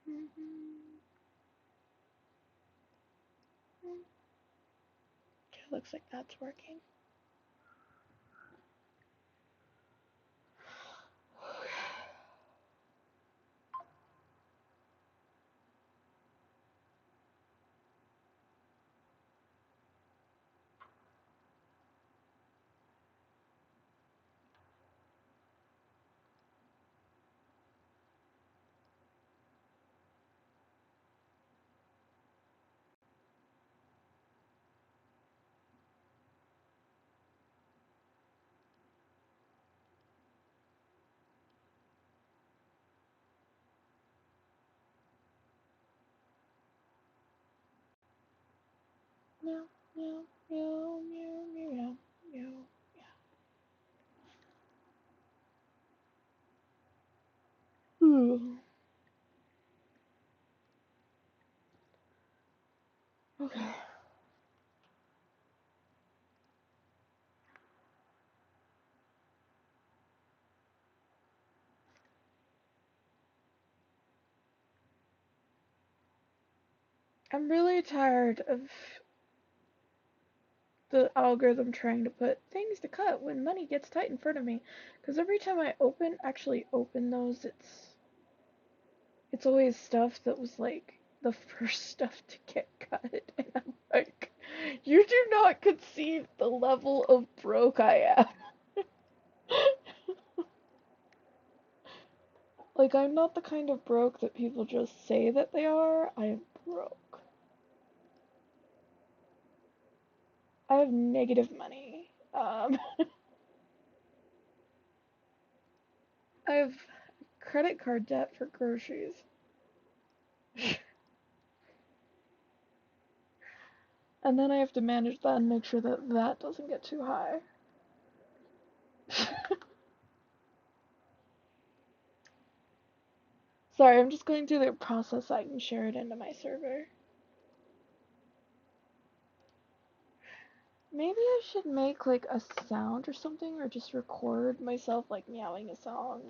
Okay, looks like that's working. Meow, meow, meow, meow, meow, meow, meow. Okay. I'm really tired of the algorithm trying to put things to cut when money gets tight in front of me. Because every time I actually open those, it's always stuff that was like the first stuff to get cut. And I'm like, you do not conceive the level of broke I am. Like, I'm not the kind of broke that people just say that they are. I am broke. I have negative money. I have credit card debt for groceries. And then I have to manage that and make sure that that doesn't get too high. Sorry, I'm just going through the process so I can share it into my server. Maybe I should make like a sound or something, or just record myself like meowing a song.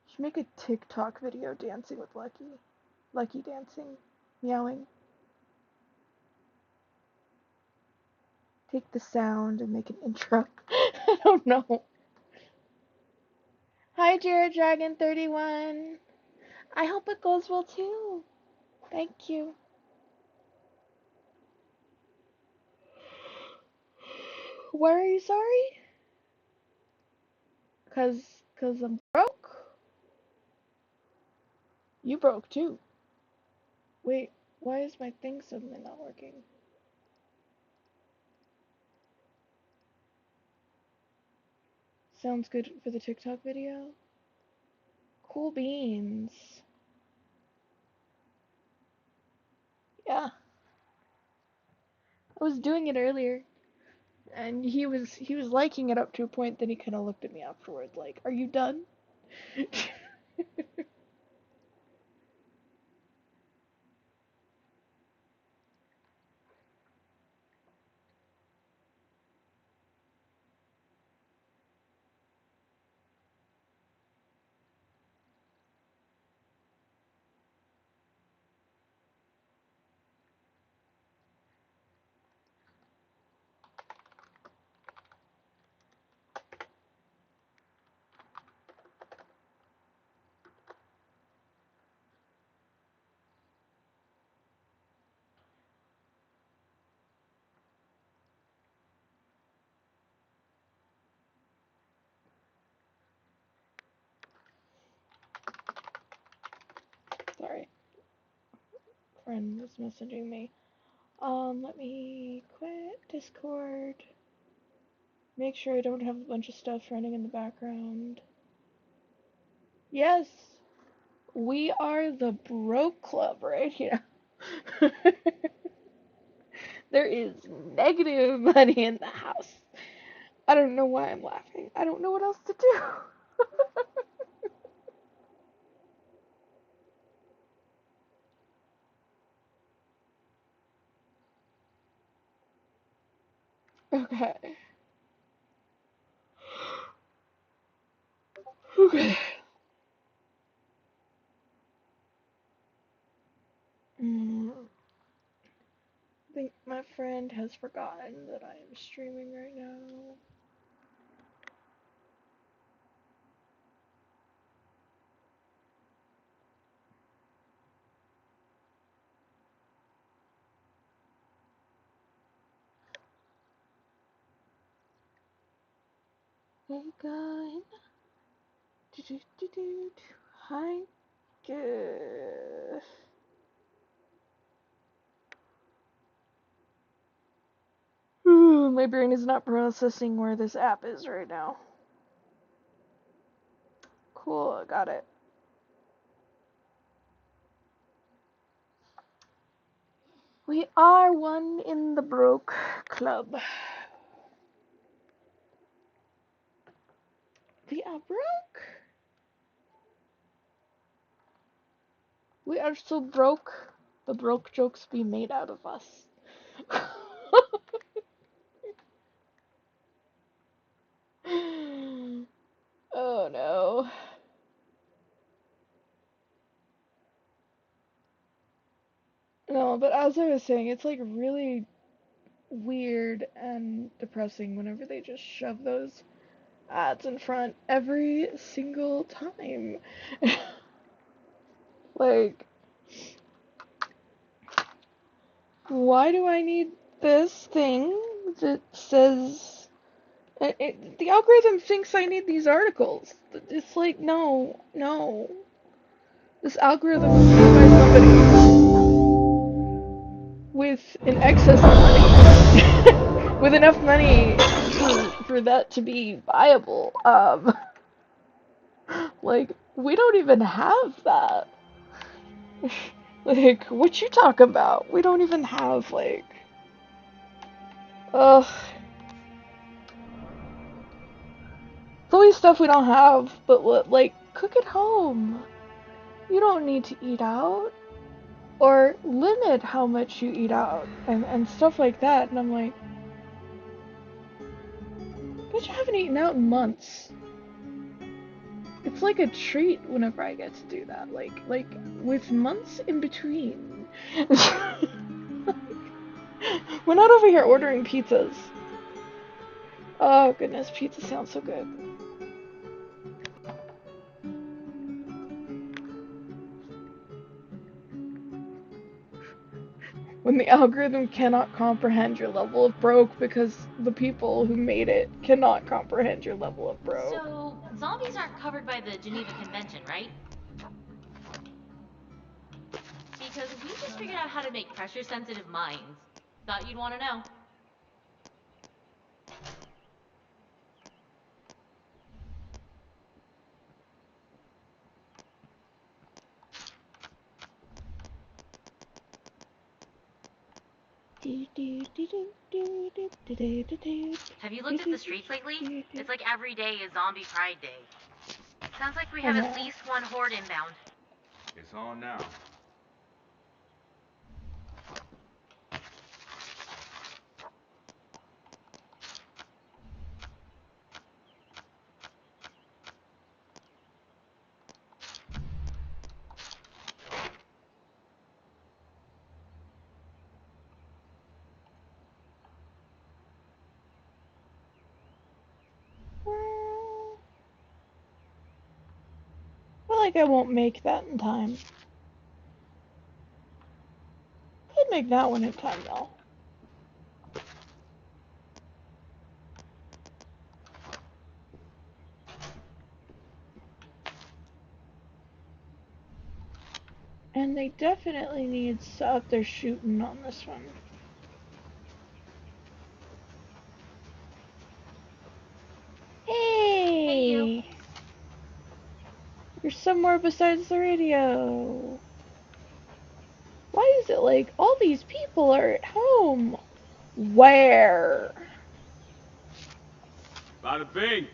Should make a TikTok video dancing with Lucky. Lucky dancing. Meowing. Take the sound and make an intro. I don't know. Hi, Jared Dragon 31. I hope it goes well too. Thank you. Why are you sorry? Cause I'm broke? You broke too. Wait, why is my thing suddenly not working? Sounds good for the TikTok video? Cool beans. Yeah, I was doing it earlier, and he was liking it up to a point. Then he kind of looked at me afterwards, like, "Are you done?" Sorry, friend was messaging me. Let me quit Discord. Make sure I don't have a bunch of stuff running in the background. Yes, we are the Broke Club right here. There is negative money in the house. I don't know why I'm laughing. I don't know what else to do. Okay. Okay. I think my friend has forgotten that I am streaming right now. Megan. Hi. Good. My brain is not processing where this app is right now. Cool, got it. We are one in the broke club. We are broke. We are so broke. The broke jokes be made out of us. Oh no. No, but as I was saying, it's like really weird and depressing whenever they just shove those ads in front every single time. Like, why do I need this thing that says the algorithm thinks I need these articles? It's like, no, no. This algorithm was made by somebody with an excess of money, with enough money for that to be viable. Like, we don't even have that. Like, what you talk about? We don't even have, like, ugh. It's always stuff we don't have, but like, cook at home. You don't need to eat out. Or limit how much you eat out, and stuff like that. And I'm like, but you haven't eaten out in months. It's like a treat whenever I get to do that. Like with months in between. We're not over here ordering pizzas. Oh goodness, pizza sounds so good. When the algorithm cannot comprehend your level of broke because the people who made it cannot comprehend your level of broke. So, zombies aren't covered by the Geneva Convention, right? Because we just figured out how to make pressure-sensitive mines. Thought you'd want to know. Have you looked at the streets lately? It's like every day is Zombie Pride Day. Sounds like we have at least one horde inbound. It's on now. I feel like I won't make that in time. Could make that one in time though. And they definitely need up there shooting on this one. Hey! Hey, you. You're somewhere besides the radio. Why is it like all these people are at home? Where? Bada bing!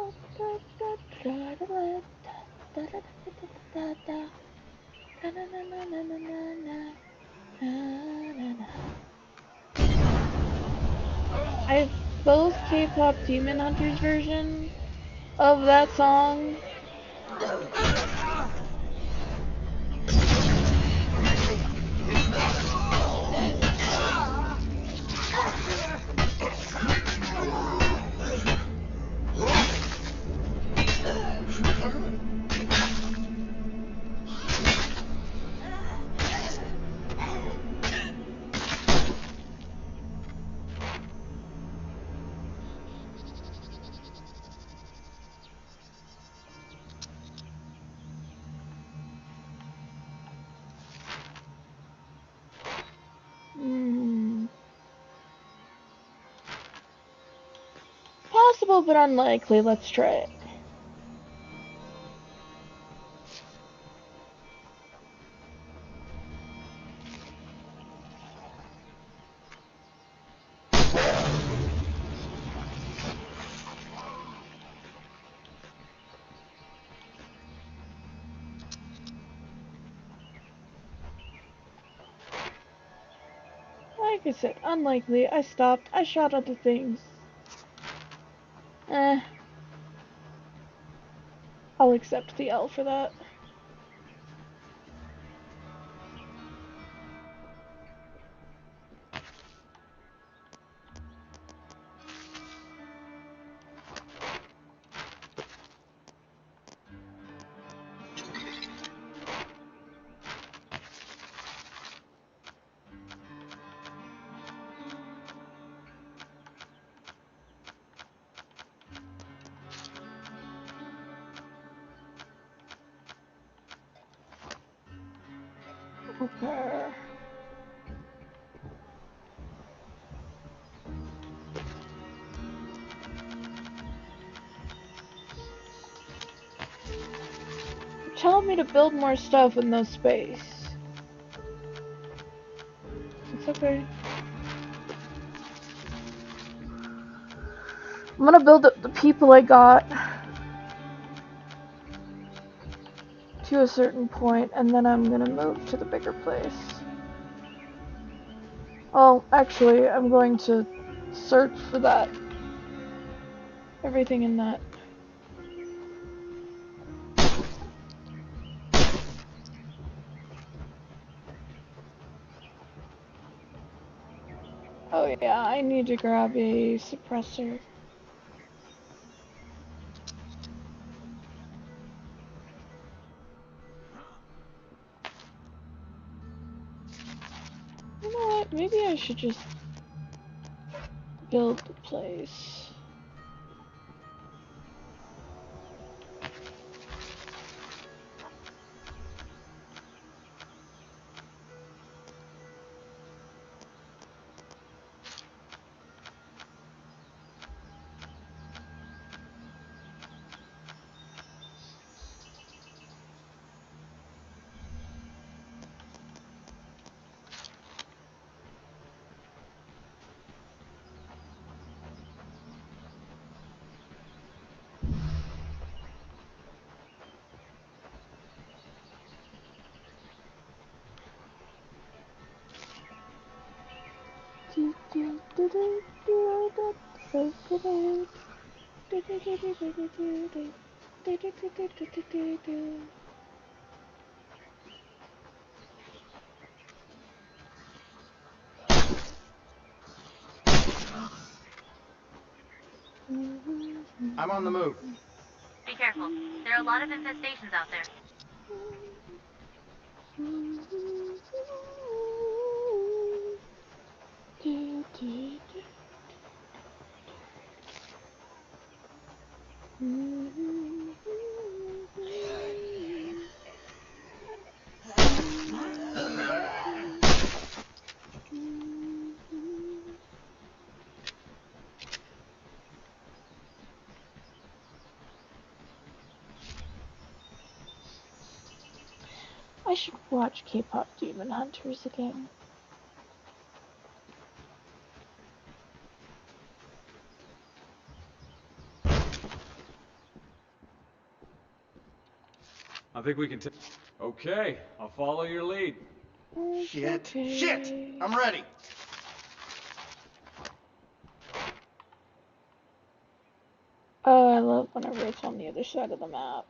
I have both K-pop Demon Hunters version of that song. Possible but unlikely. Let's try it. Like I said, unlikely. I stopped. I shot other things. I'll accept the L for that. Okay. Tell me to build more stuff in no space. It's okay. I'm gonna build up the people I got to a certain point, and then I'm gonna move to the bigger place. Oh, actually, I'm going to search for that. Everything in that. Oh yeah, I need to grab a suppressor. You know what? Maybe I should just build the place. I'm on the move. Be careful. There are a lot of infestations out there. I should watch K-pop Demon Hunters again. I think we can take... Okay, I'll follow your lead. Shit. Okay. Shit! I'm ready. Oh, I love whenever it's on the other side of the map.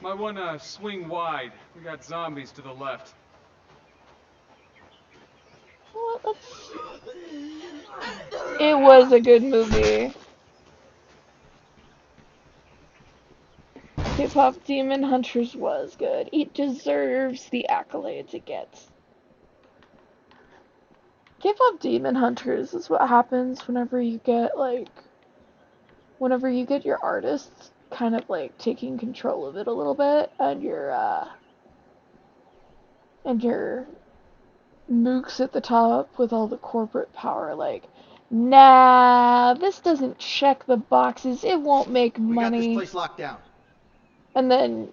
Might wanna swing wide. We got zombies to the left. Well, it was a good movie. K-pop Demon Hunters was good. It deserves the accolades it gets. K-pop Demon Hunters is what happens whenever you get your artists kind of like taking control of it a little bit, and your mooks at the top with all the corporate power like, nah, this doesn't check the boxes, it won't make We got this money. place locked down. And then,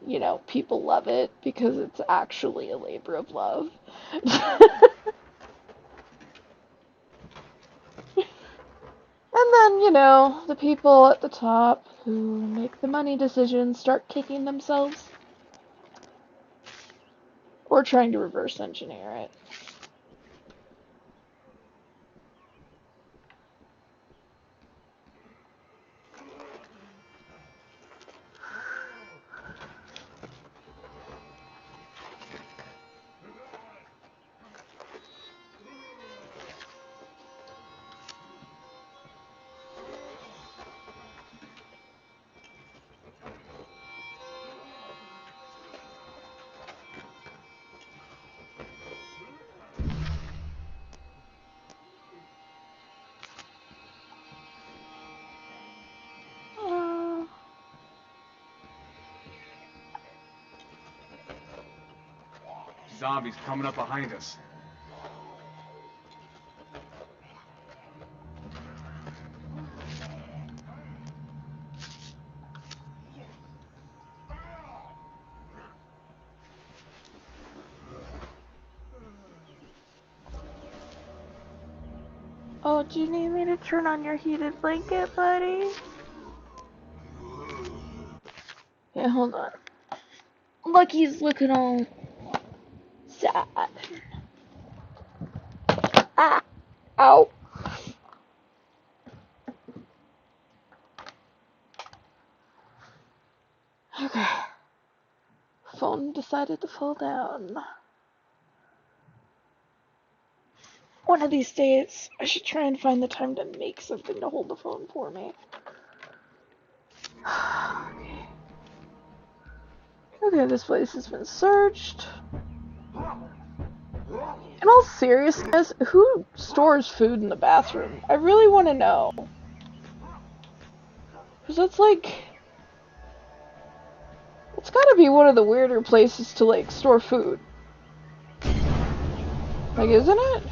people love it because it's actually a labor of love. And then, the people at the top who make the money decisions start kicking themselves. Or trying to reverse engineer it. Zombies coming up behind us. Oh, do you need me to turn on your heated blanket, buddy? Yeah, hold on. Lucky's looking all sad. Ah! Ow! Okay. Phone decided to fall down. One of these days, I should try and find the time to make something to hold the phone for me. Okay, this place has been searched. In all seriousness, who stores food in the bathroom? I really want to know. Because that's it's gotta be one of the weirder places to, store food. Isn't it?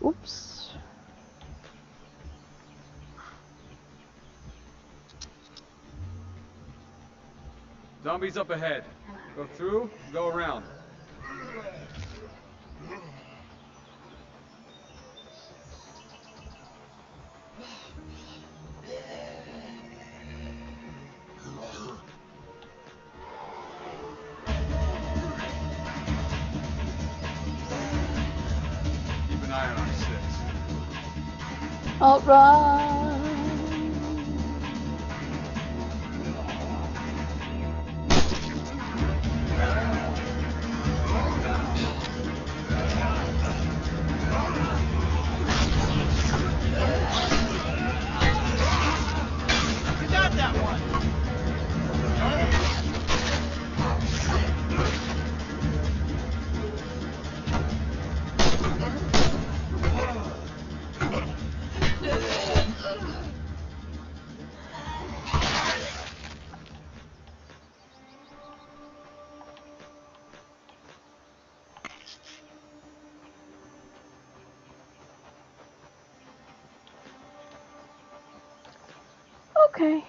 Oops. Zombies up ahead. Go through, go around. Keep an eye on our six. Alright. You got that one. Okay.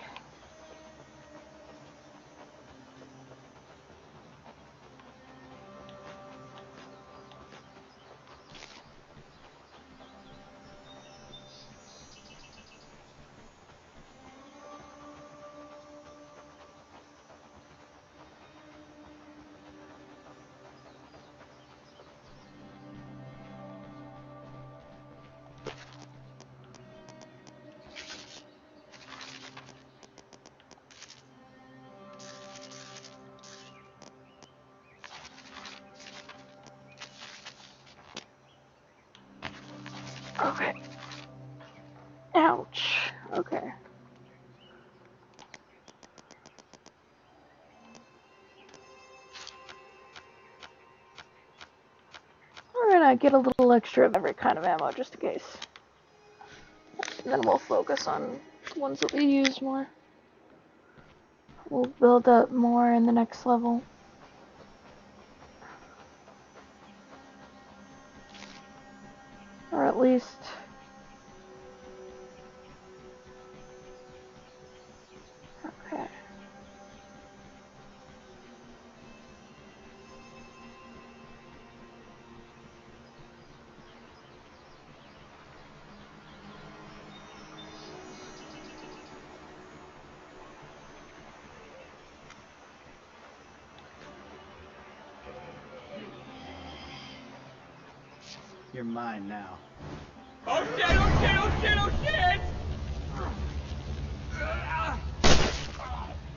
Okay. Ouch. Okay. We're gonna get a little extra of every kind of ammo just in case. And then we'll focus on ones that we use more. We'll build up more in the next level. Or at least... Okay. You're mine now. Oh shit, oh shit, oh shit, oh shit!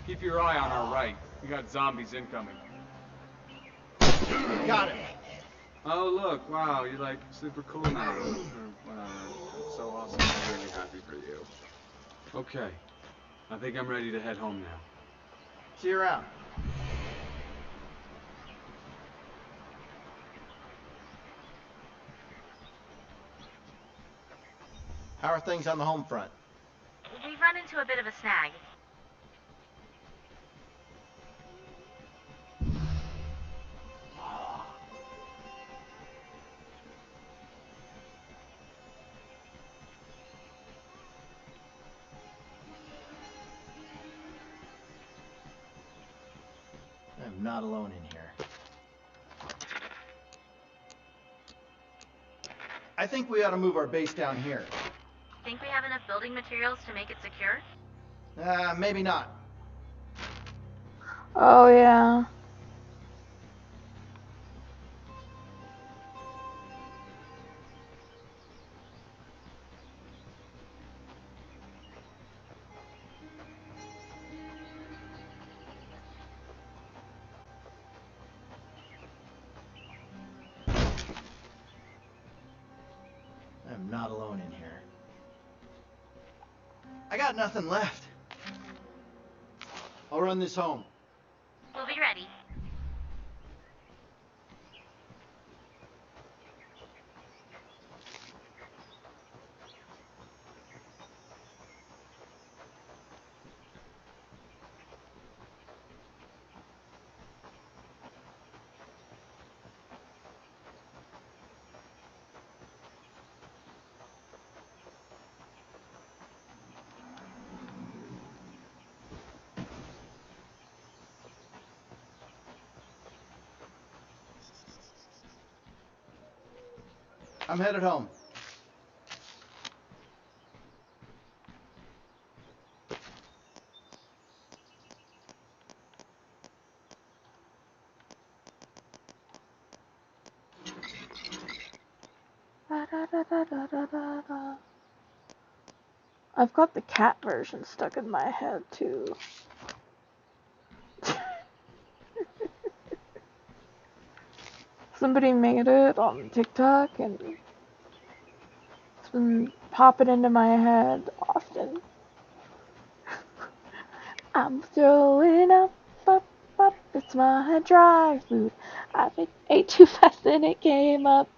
Keep your eye on our right. We got zombies incoming. Got it. Oh look, wow, you're like super cool now. Or whatever. That's so awesome. I'm really happy for you. Okay. I think I'm ready to head home now. See you around. How are things on the home front? We've run into a bit of a snag. I'm not alone in here. I think we ought to move our base down here. Think we have enough building materials to make it secure? Maybe not. Oh, yeah. I'm not alone in here. I got nothing left. I'll run this home. We'll be ready. I'm headed home. Da-da-da-da-da-da-da. I've got the cat version stuck in my head, too. Somebody made it on TikTok, and it's been popping into my head often. I'm throwing up, up, up, it's my dry food. I ate too fast and it came up.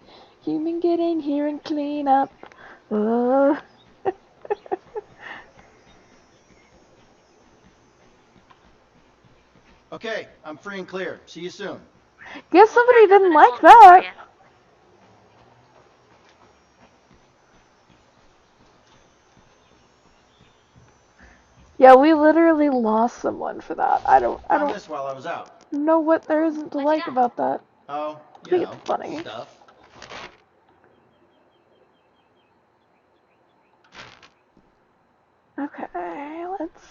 Human, get in here and clean up. Oh. Okay, I'm free and clear. See you soon. Guess somebody We'll didn't like for that. you. Yeah, we literally lost someone for that. I don't Found this while I was out. know what there isn't to What'd you like get? about that. Oh, I you think know, it's funny. stuff. Okay, let's...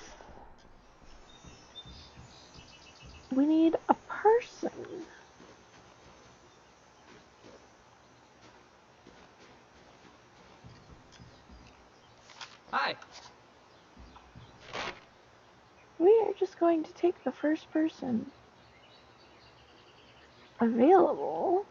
We need a person. Hi. We are just going to take the first person available.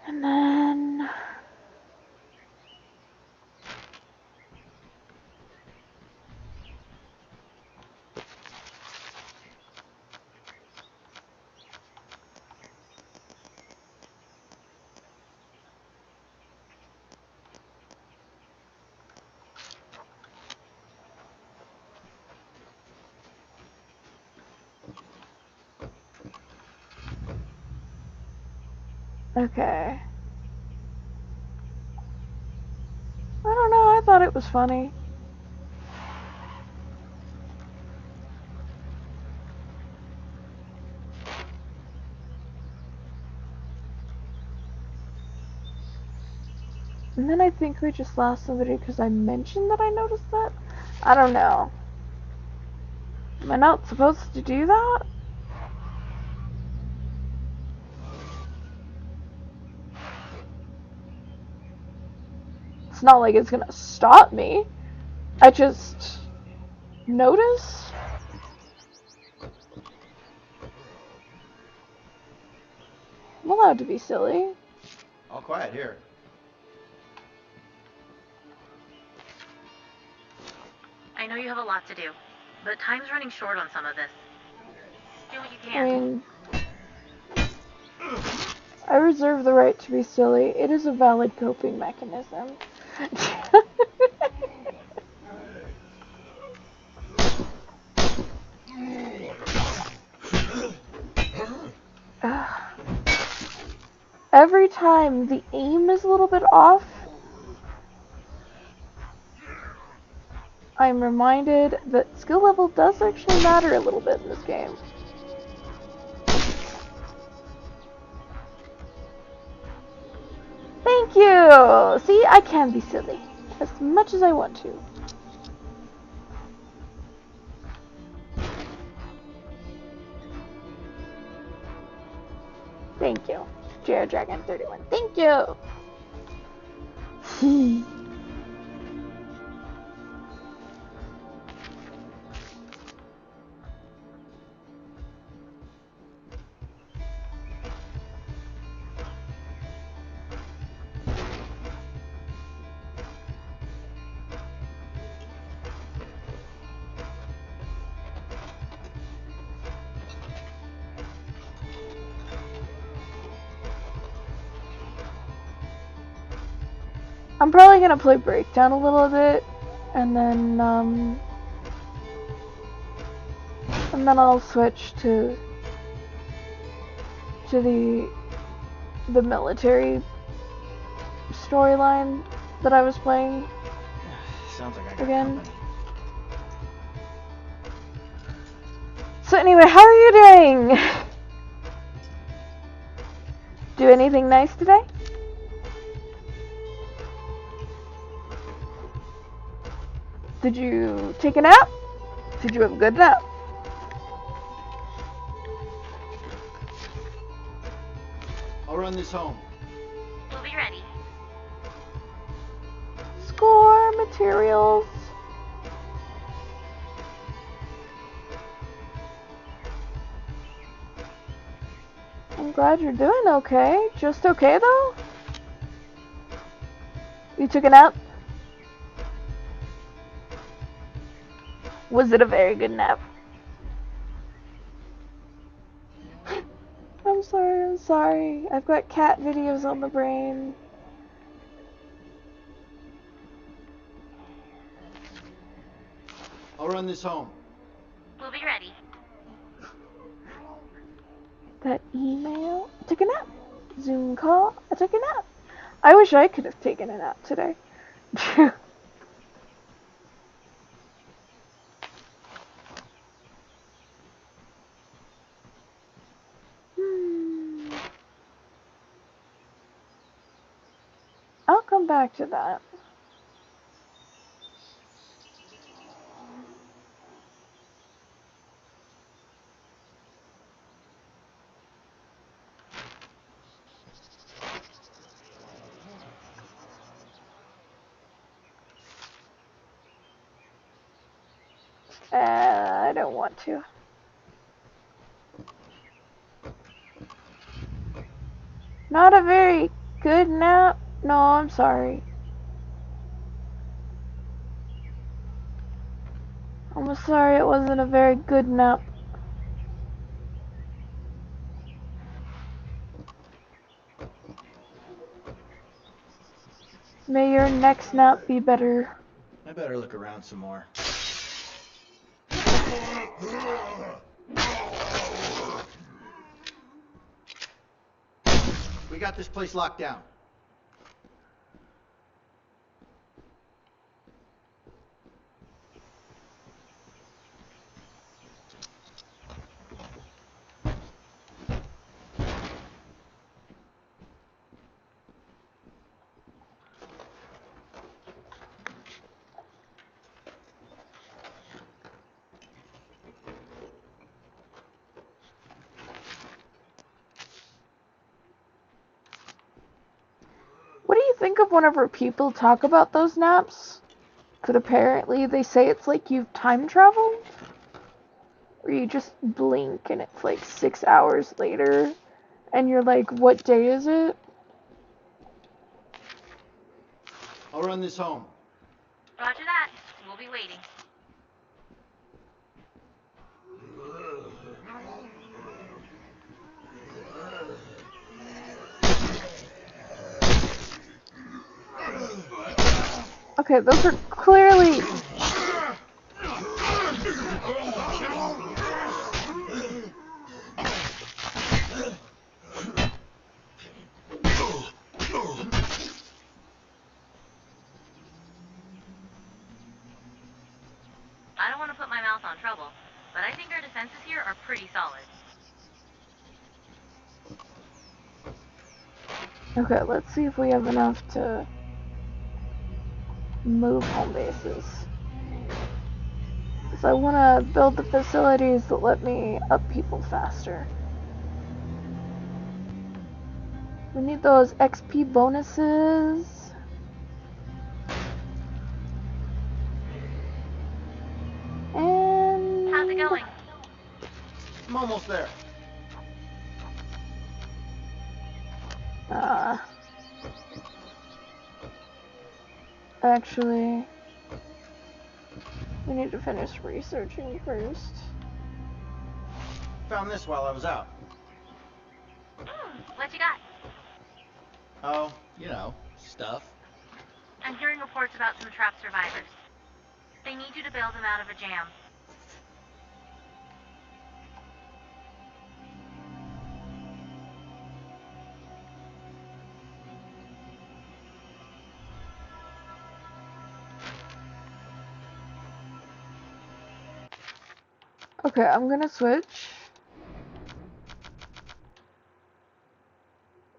And then... Okay. I don't know, I thought it was funny. And then I think we just lost somebody because I mentioned that I noticed that. I don't know. Am I not supposed to do that? It's not like it's gonna stop me. I just notice. I'm allowed to be silly. All quiet here. I know you have a lot to do, but time's running short on some of this. Do what you I can. mean, I reserve the right to be silly. It is a valid coping mechanism. Every time the aim is a little bit off, I'm reminded that skill level does actually matter a little bit in this game. Thank you! See, I can be silly. As much as I want to. Thank you. Jared Dragon 31. Thank you! I'm probably gonna play Breakdown a little bit, and then I'll switch to the military storyline that I was playing Sounds like I got again. company. So anyway, how are you doing? Do anything nice today? Did you take a nap? Did you have a good nap? I'll run this home. We'll be ready. Score materials. I'm glad you're doing okay. Just okay though? You took a nap? Was it a very good nap? I'm sorry. I've got cat videos on the brain. I'll run this home. We'll be ready. That email. I took a nap. Zoom call. I took a nap. I wish I could have taken a nap today. I'll come back to that. I don't want to. Not a very good nap? No, I'm sorry. I'm sorry it wasn't a very good nap. May your next nap be better. I better look around some more. We got this place locked down. What do you think of whenever people talk about those naps? Because apparently they say it's like you've time traveled? Or you just blink and it's like 6 hours later and you're like, what day is it? I'll run this home. Roger that. We'll be waiting. Okay, those are clearly... I don't want to put my mouth on trouble, but I think our defenses here are pretty solid. Okay, let's see if we have enough to move home bases. Because I want to build the facilities that let me up people faster. We need those XP bonuses. And... How's it going? I'm almost there. Actually, we need to finish researching first. Found this while I was out. What you got? Oh, you know, stuff. I'm hearing reports about some trapped survivors. They need you to bail them out of a jam. Okay, I'm gonna switch.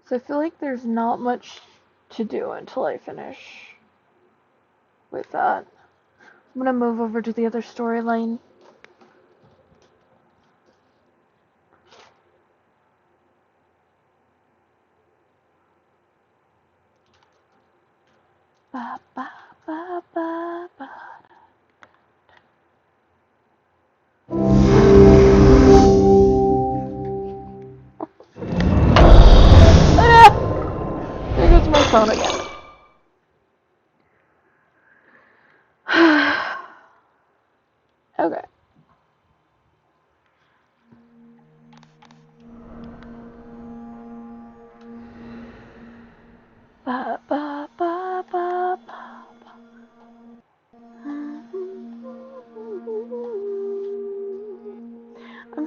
So I feel like there's not much to do until I finish with that. I'm gonna move over to the other storyline. Ba, ba, ba, ba, ba. Ah! There goes my phone again. Okay. Ba, ba, ba, ba, ba, ba. I'm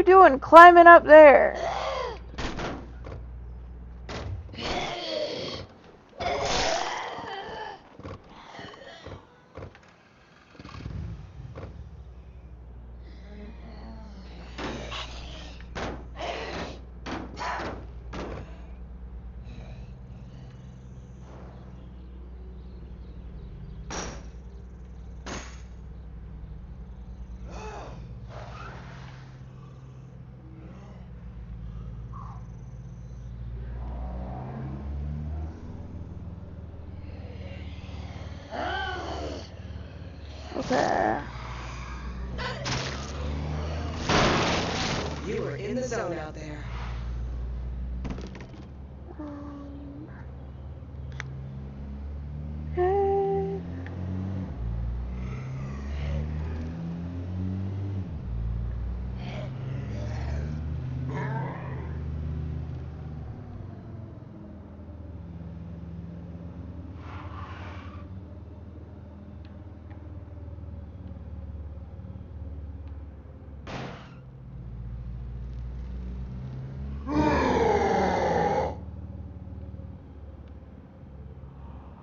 you doing climbing up there? Okay. You were in the zone out there. Okay.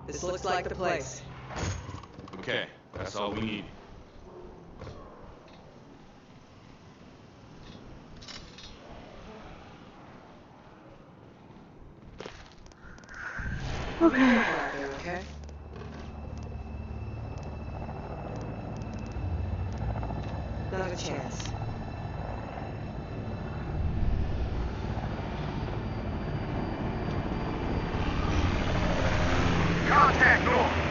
This looks like the place. Okay, that's all we need. Okay. Out there, okay? Not a chance. Contact north!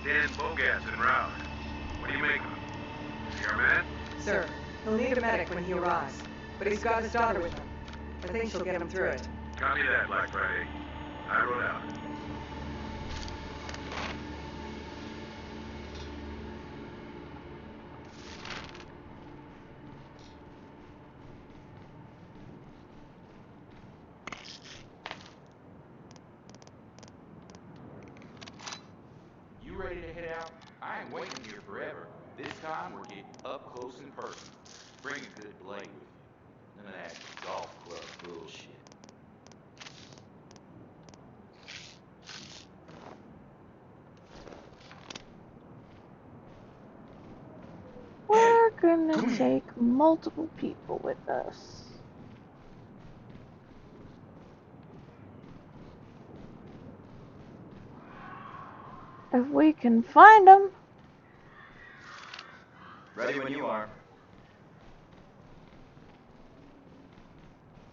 Dan Bogatz en route. What do you make of him? Is he our man? Sir, he'll need a medic when he arrives. But he's got his daughter with him. I think she'll get him through it. Copy that, Black Friday. I wrote out. You ready to head out? I ain't waiting here forever. This time we're getting up close and personal. Bring a good blade with you. None of that golf club bullshit. We're gonna take multiple people with us. If we can find them. Ready when you are.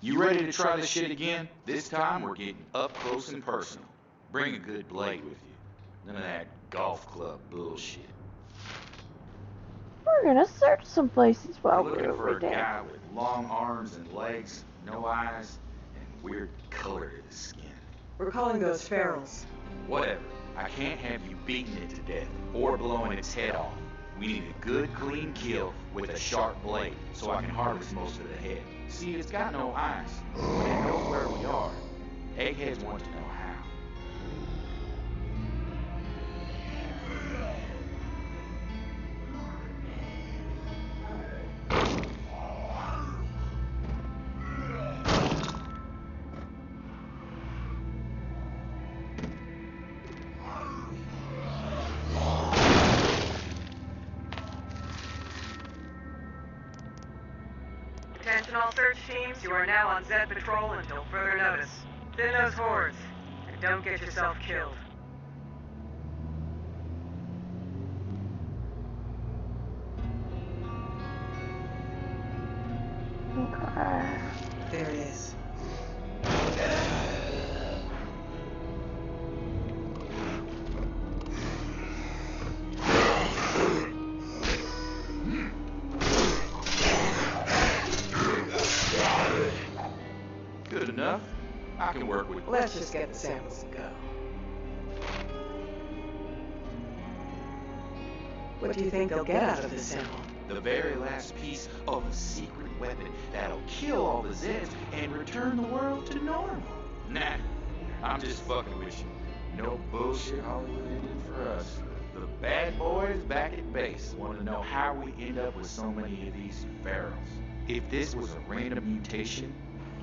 You ready to try this shit again? This time we're getting up close and personal. Bring a good blade with you. None of that golf club bullshit. We're gonna search some places while We're we're looking for over a there. guy with long arms and legs, no eyes, and weird color to his skin. We're calling those ferals. Whatever. I can't have you beating it to death or blowing its head off. We need a good, clean kill with a sharp blade so I can harvest most of the head. See, it's got no eyes, but it knows where we are. Eggheads want to know how. Attention all search teams, you are now on Zed Patrol until further notice. Thin those hordes, and don't get yourself killed. Okay. There it is. Good enough. I can work with. Let's just get the samples and go. What do you think they'll get out of this sample? The very last piece of a secret weapon that'll kill all the Zeds and return the world to normal. Nah, I'm just fucking with you. No bullshit Hollywood ended for us. The bad boys back at base want to know how we end up with so many of these ferals. If this was a random mutation,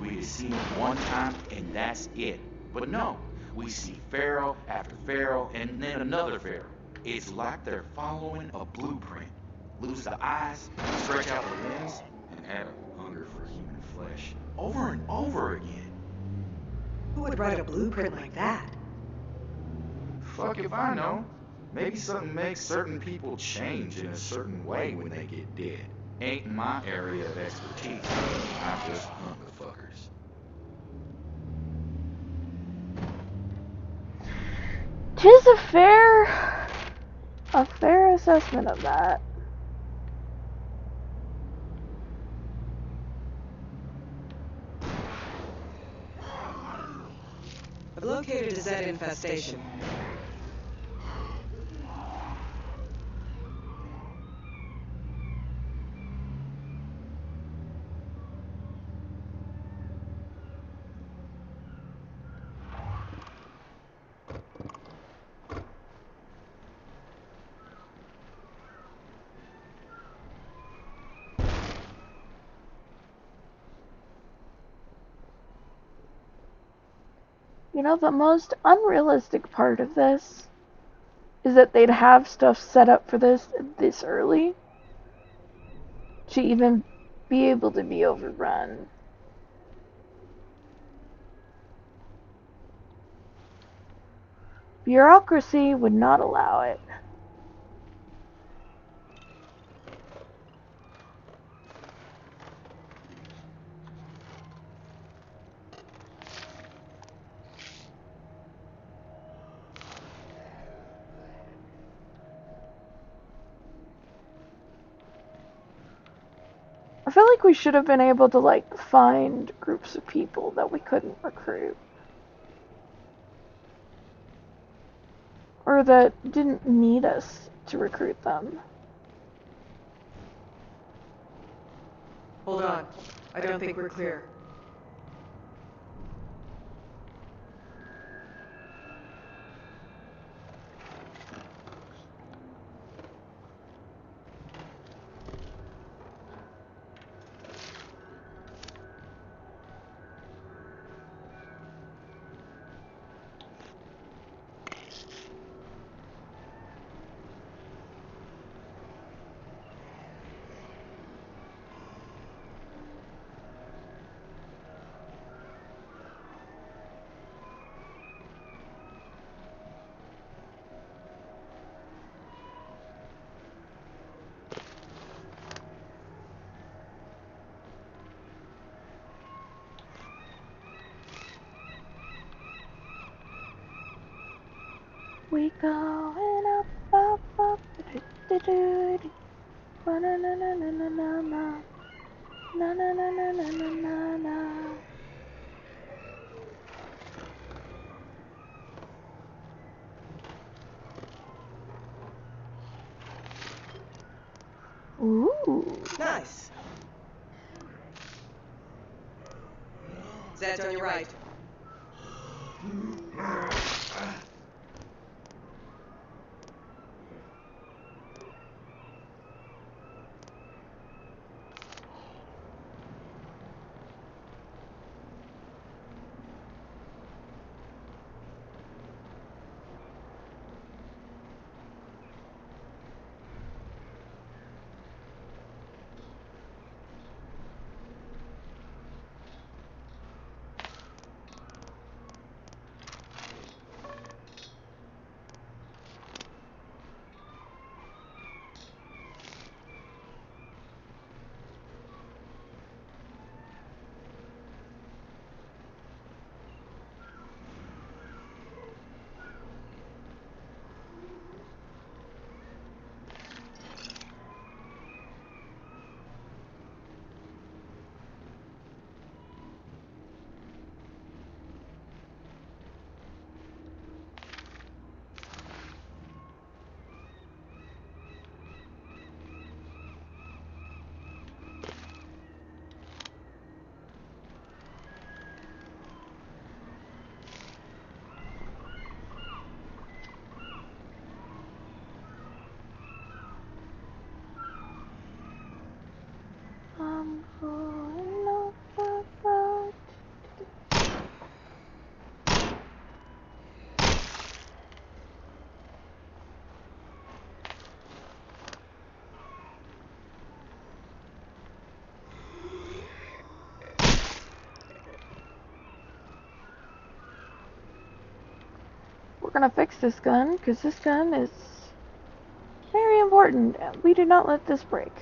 we'd have seen it one time and that's it. But no, we see feral after feral and then another feral. It's like they're following a blueprint. Lose the eyes, stretch out the limbs, and add a hunger for human flesh. Over and over again. Who would write a blueprint like that? Fuck if I know. Maybe something makes certain people change in a certain way when they get dead. Ain't my area of expertise. I just hunt the fuckers. Tis a fair assessment of that. I've located a Zed infestation. You know, the most unrealistic part of this is that they'd have stuff set up for this early to even be able to be overrun. Bureaucracy would not allow it. feel like we should have been able to, like, find groups of people that we couldn't recruit. Or that didn't need us to recruit them. Hold on. I don't think we're clear. We going up, up, up, do do do, na na na na na na na na, na na na na na na na na. Ooh. Nice. Zed's on your right. I'm going up, up, up. We're gonna fix this gun, because this gun is very important. We do not let this break.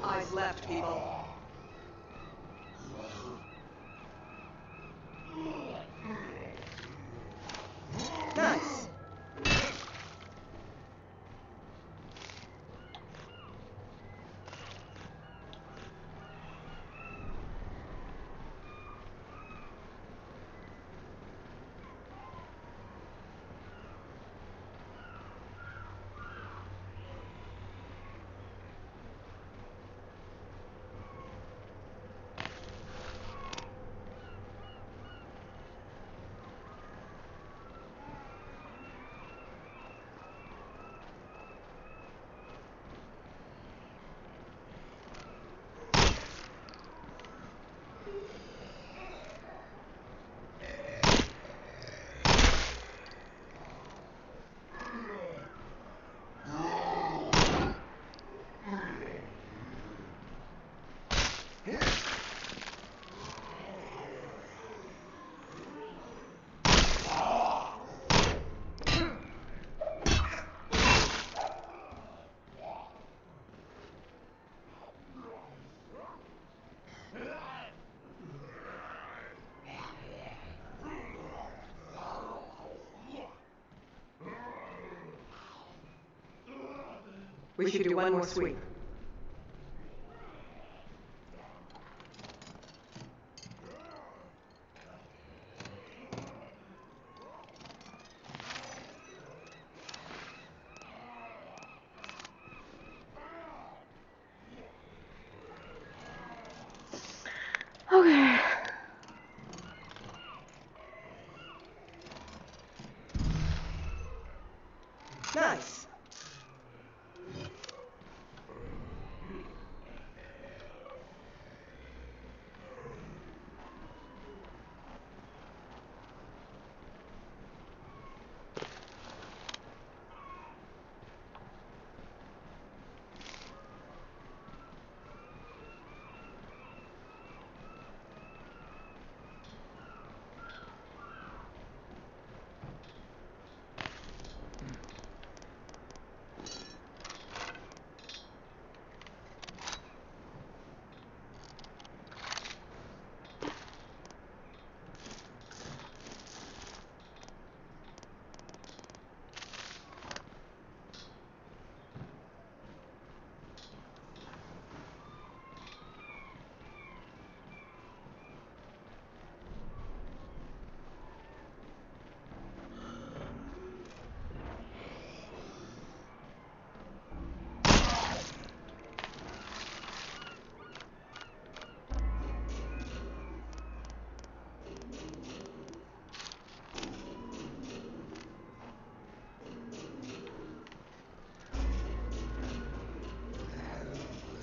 Eyes left, people. Nice. We should do one more sweep. Okay. Nice.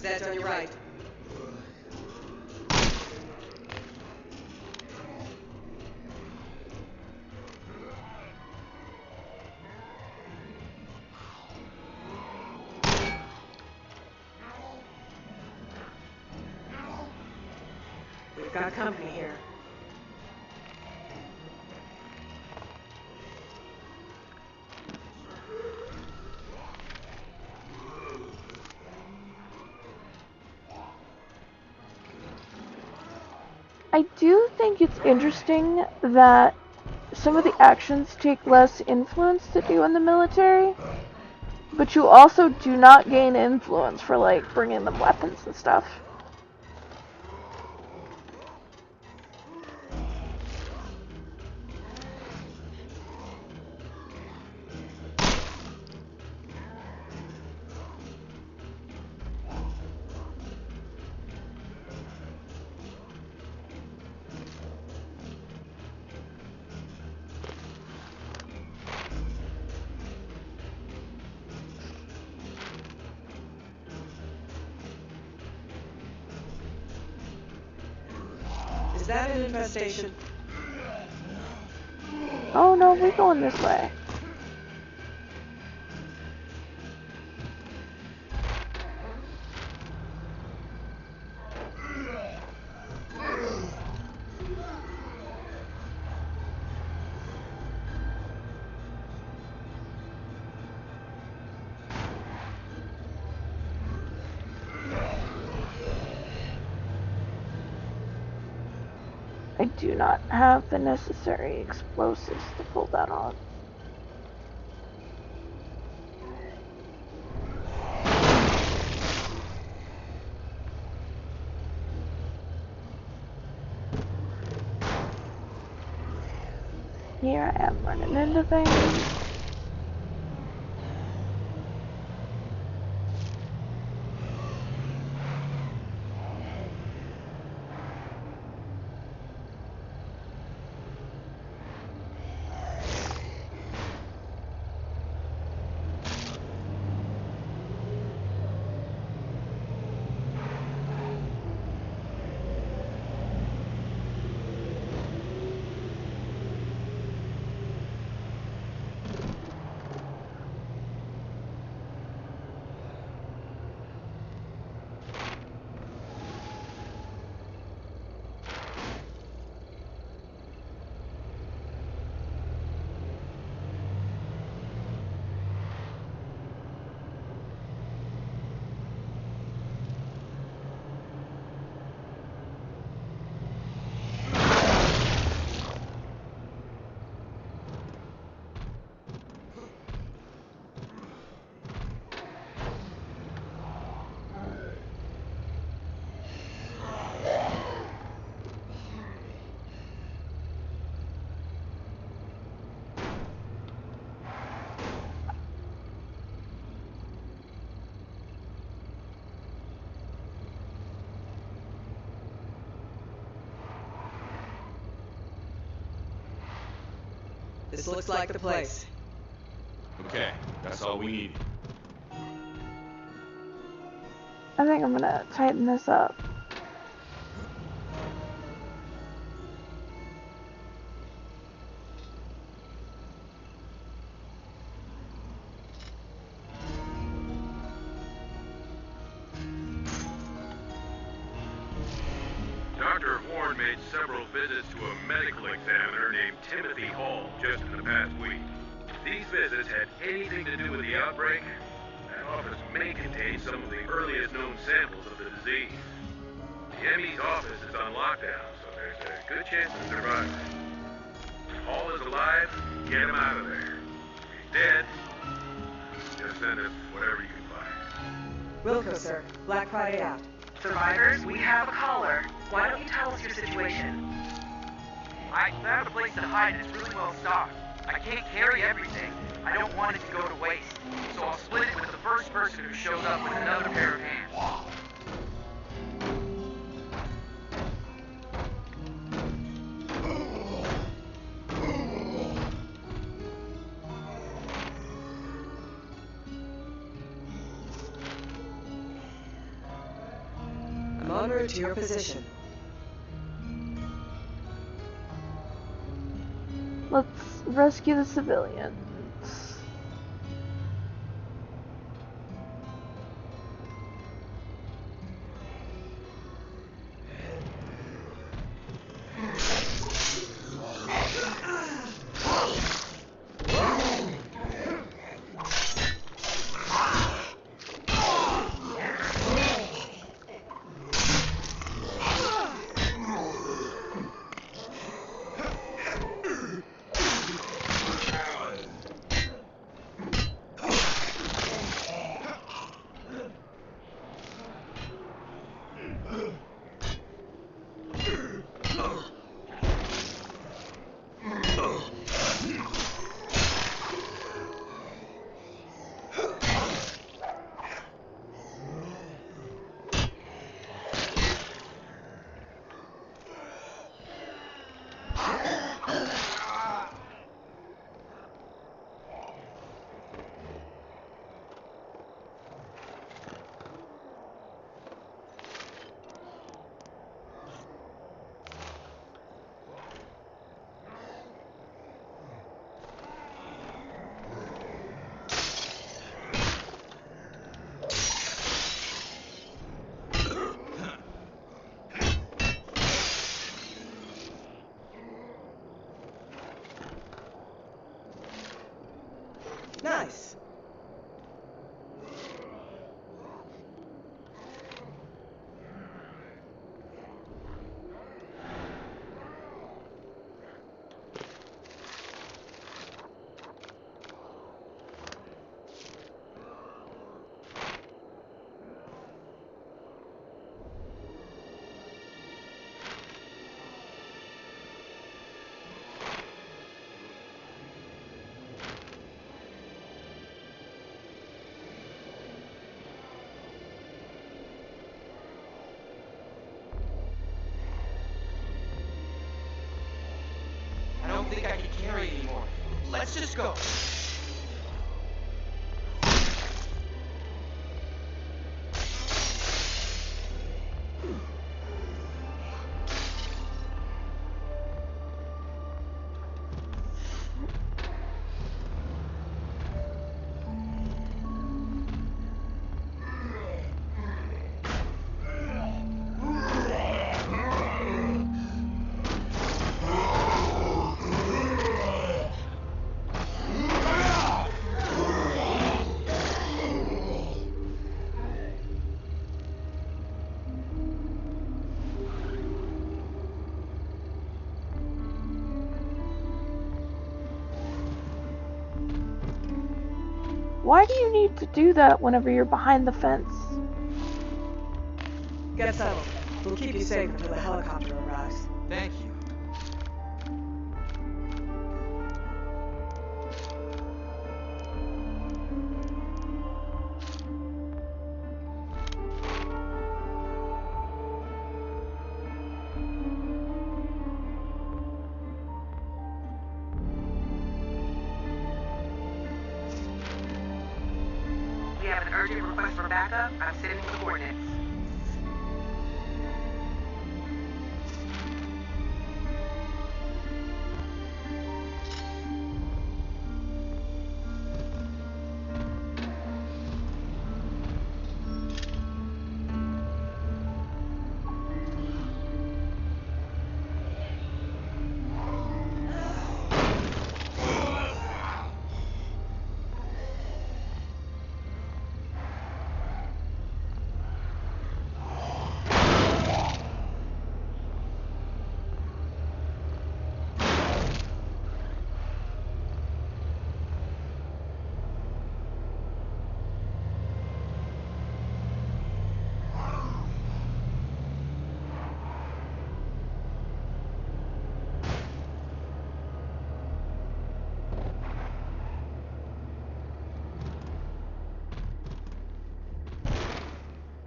Zed's on your right. We've got company here. I do think it's interesting that some of the actions take less influence to do in the military, but you also do not gain influence for, like, bringing them weapons and stuff. Is that an infestation? Oh no, we're going this way. I do not have the necessary explosives to pull that off. Here I am running into things. This looks like the place. Okay, that's all we needed. I think I'm gonna tighten this up. Dr. Horn made several visits to a medical examiner named Timothy Hall just in the past week. If these visits had anything to do with the outbreak, that office may contain some of the earliest known samples of the disease. The ME's office is on lockdown, so there's a good chance of survival. If Hall is alive, get him out of there. If he's dead, just send us whatever you can find. Wilco, sir. Black Friday out. Survivors, we have a caller. Why don't you tell us your situation? I found a place to hide and it's really well stocked. I can't carry everything. I don't want it to go to waste. So I'll split it with the first person who shows up with another pair of hands. I'm en route to your position. Let's rescue the civilians. Nice. I don't think I can carry anymore. Let's just go. Why do you need to do that whenever you're behind the fence? Get settled. We'll keep you safe until the helicopter arrives. Thank you. have an urgent request for backup. I'm sending the coordinates.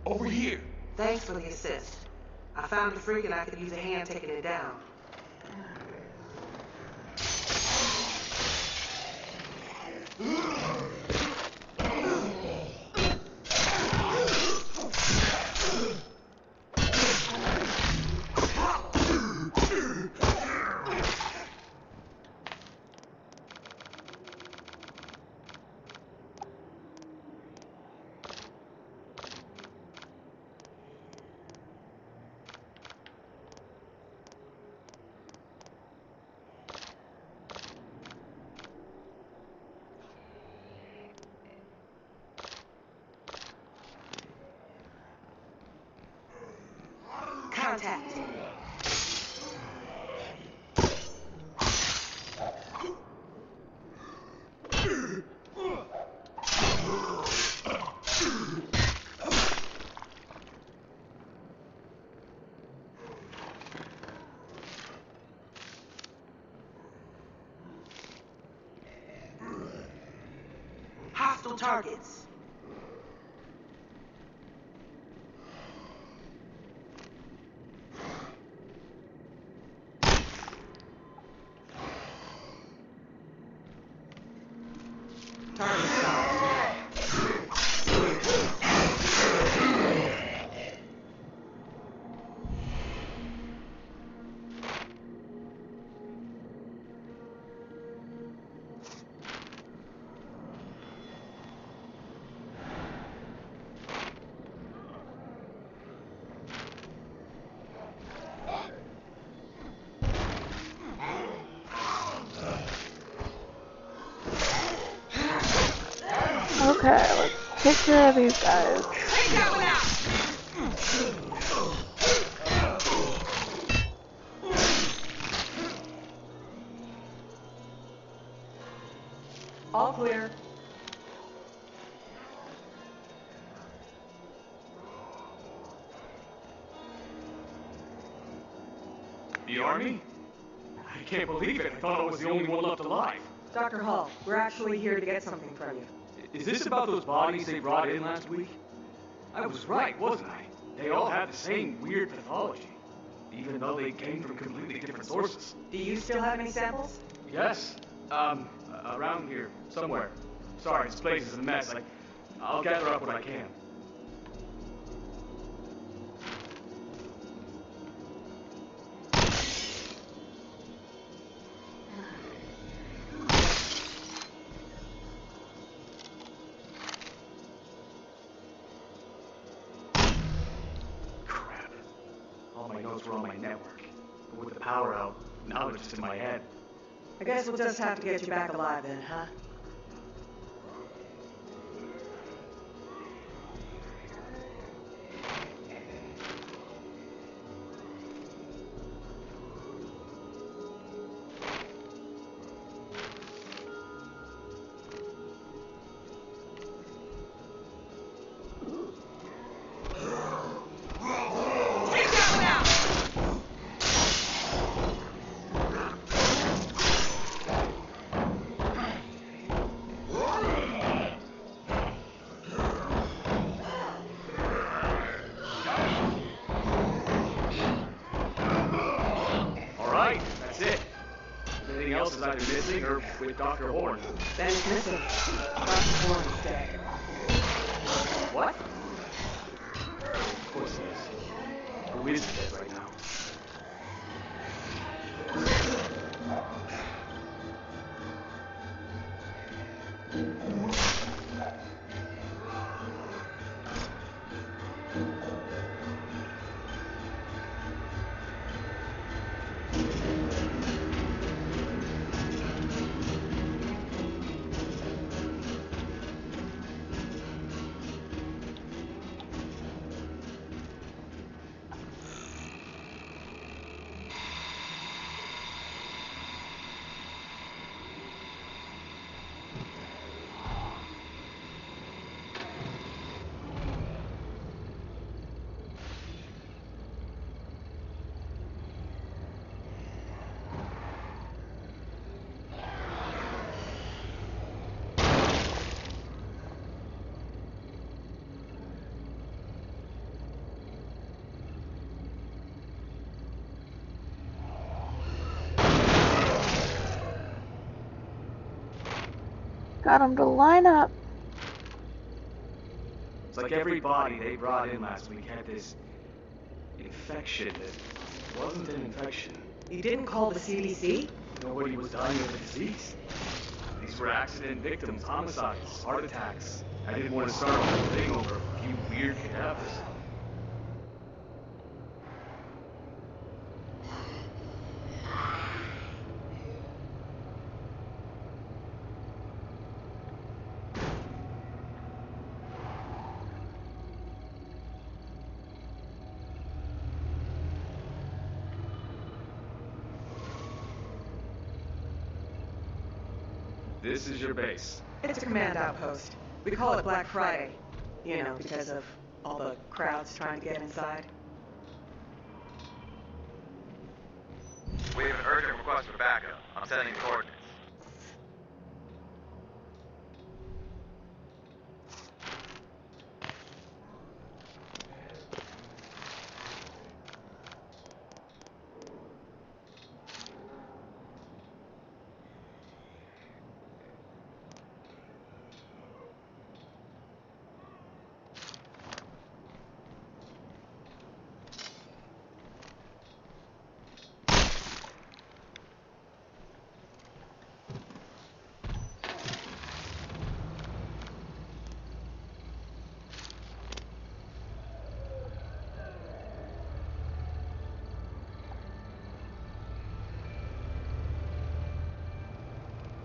Over here. Thanks for the assist. I found a freak and I could use a hand taking it down. Contact. Hostile targets. Target stopped. Okay, let's take care of these guys. All clear. The army? I can't believe it. I thought I was the only one left alive. Dr. Hall, we're actually here to get something from you. Is this about those bodies they brought in last week? I was right, wasn't I? They all had the same weird pathology, even though they came from completely different sources. Do you still have any samples? Yes. Around here, somewhere. Sorry, this place is a mess. I'll gather up what I can. Crap. All my notes were on my network. But with the power out, now they're just in my head. I guess we'll just have to get you back alive then, huh? is either missing or with Dr. Horn. Ben is missing. Dr. Horn is dead. What? Of course he is. Who is dead right now? Got them to line up. It's like every body they brought in last week had this infection that wasn't an infection. You didn't call the CDC? Nobody was dying of the disease. These were accident victims, homicides, heart attacks. I didn't want to start a whole thing over a few weird cadavers. This is your base. It's a command outpost. We call it Black Friday. You know, because of all the crowds trying to get inside. We have an urgent request for backup. I'm sending the coordinates.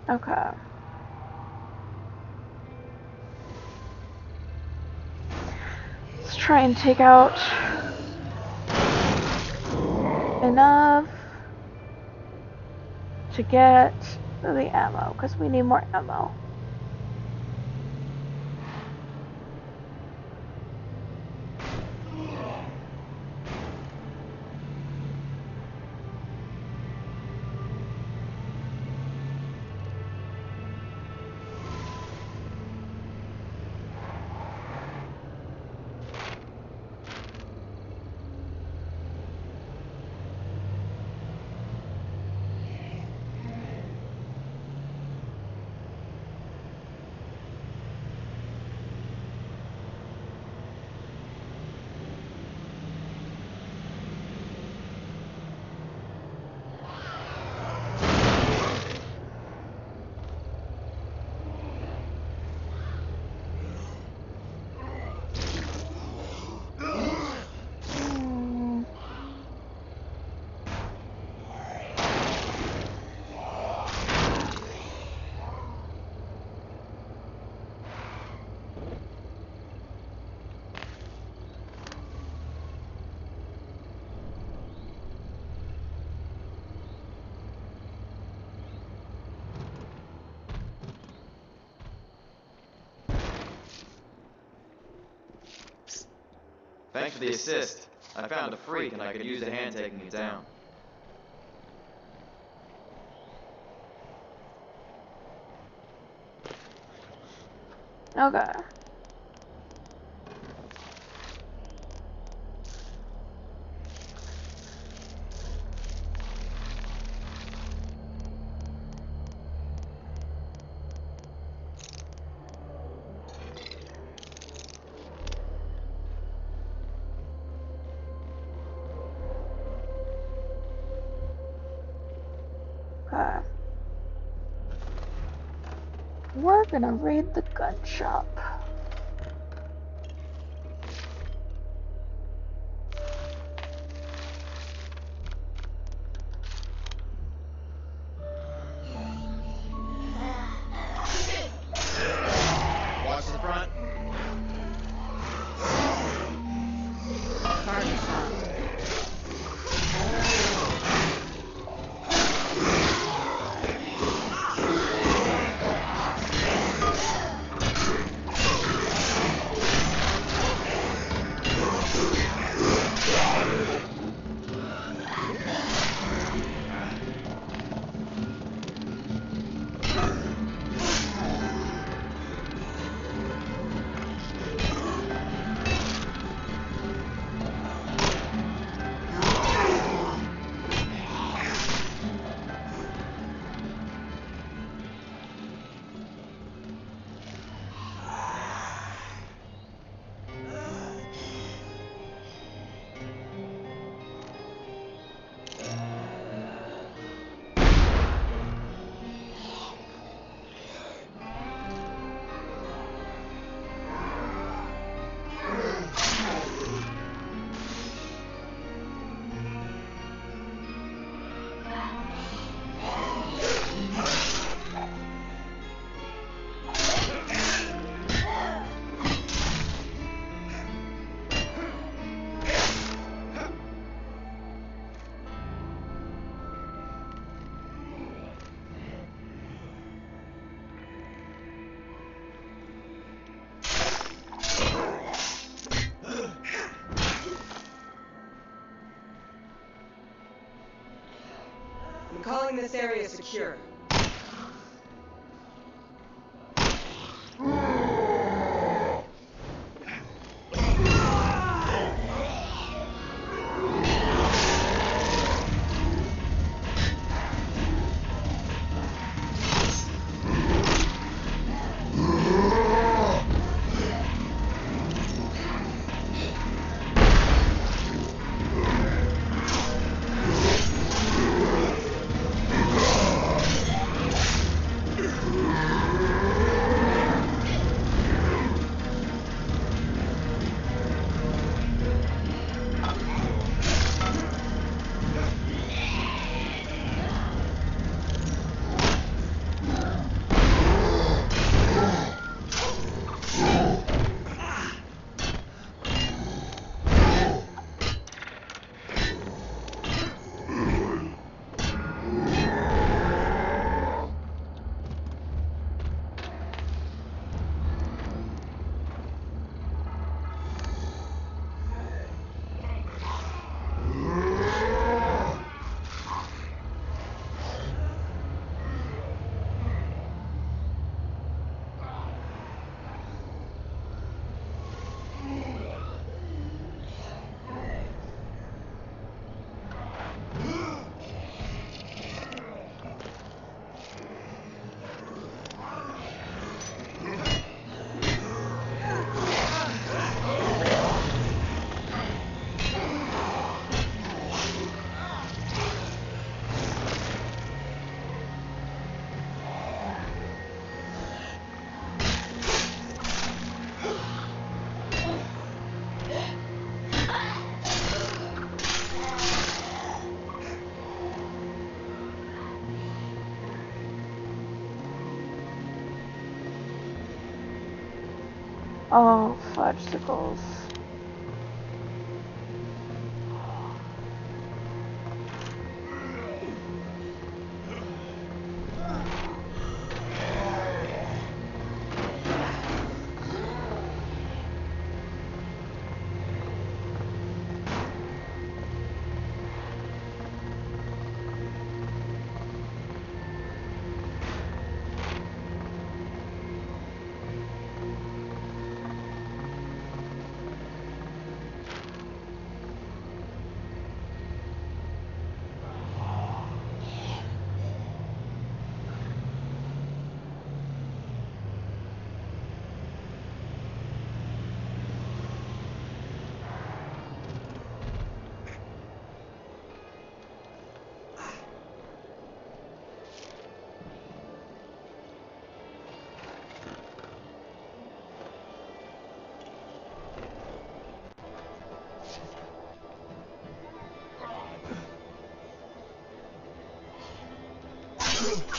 Okay. Let's try and take out enough to get the ammo, because we need more ammo. Thanks for the assist. I found a freak and I could use a hand taking it down. Okay. Okay. We're gonna raid the gun shop. Watch the front. Target found. I'm calling this area secure. Oh, fudgesicles. Okay.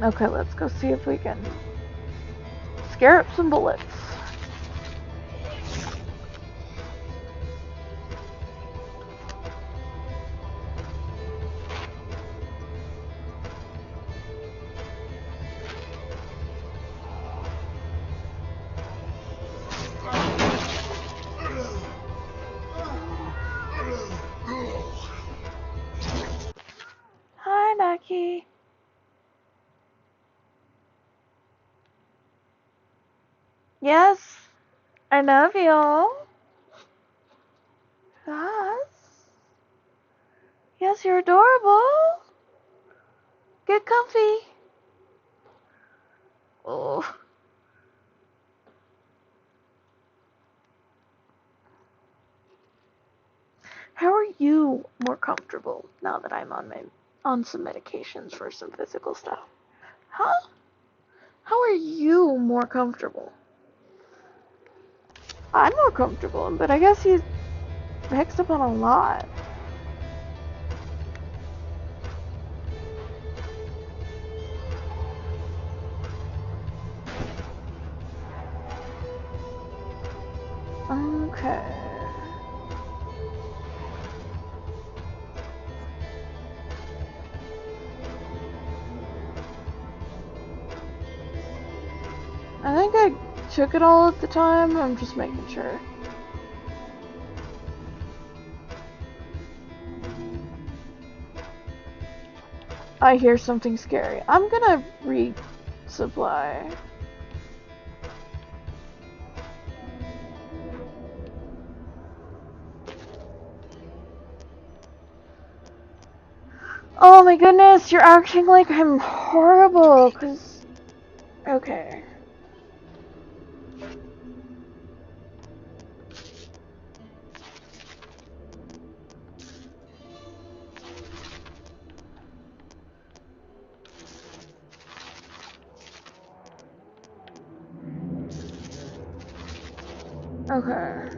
Okay, let's go see if we can scare up some bullets. Hi, Naki. Yes, I love you. Yes. Yes, you're adorable. Get comfy. Oh. How are you more comfortable now that I'm on some medications for some physical stuff? Huh? How are you more comfortable? I'm more comfortable, but I guess he's mixed up on a lot. Okay. I think I took it all at the time. I'm just making sure. I hear something scary. I'm gonna resupply. Oh my goodness, you're acting like I'm horrible, cause... Okay. Okay.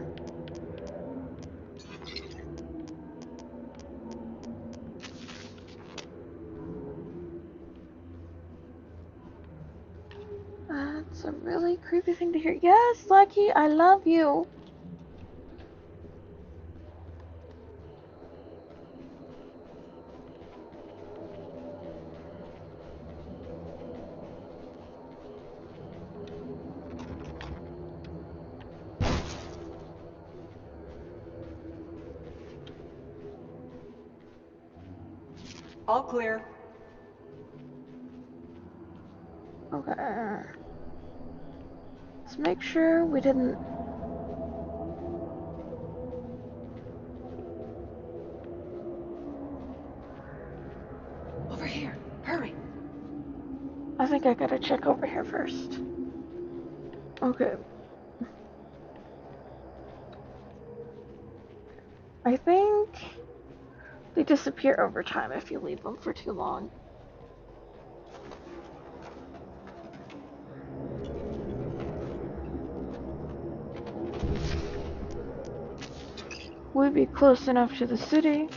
That's a really creepy thing to hear. Yes, Lucky, I love you. All clear. Okay. Let's make sure we didn't... Over here. Hurry. I think I gotta check over here first. Okay. I think they disappear over time if you leave them for too long. We'd be close enough to the city.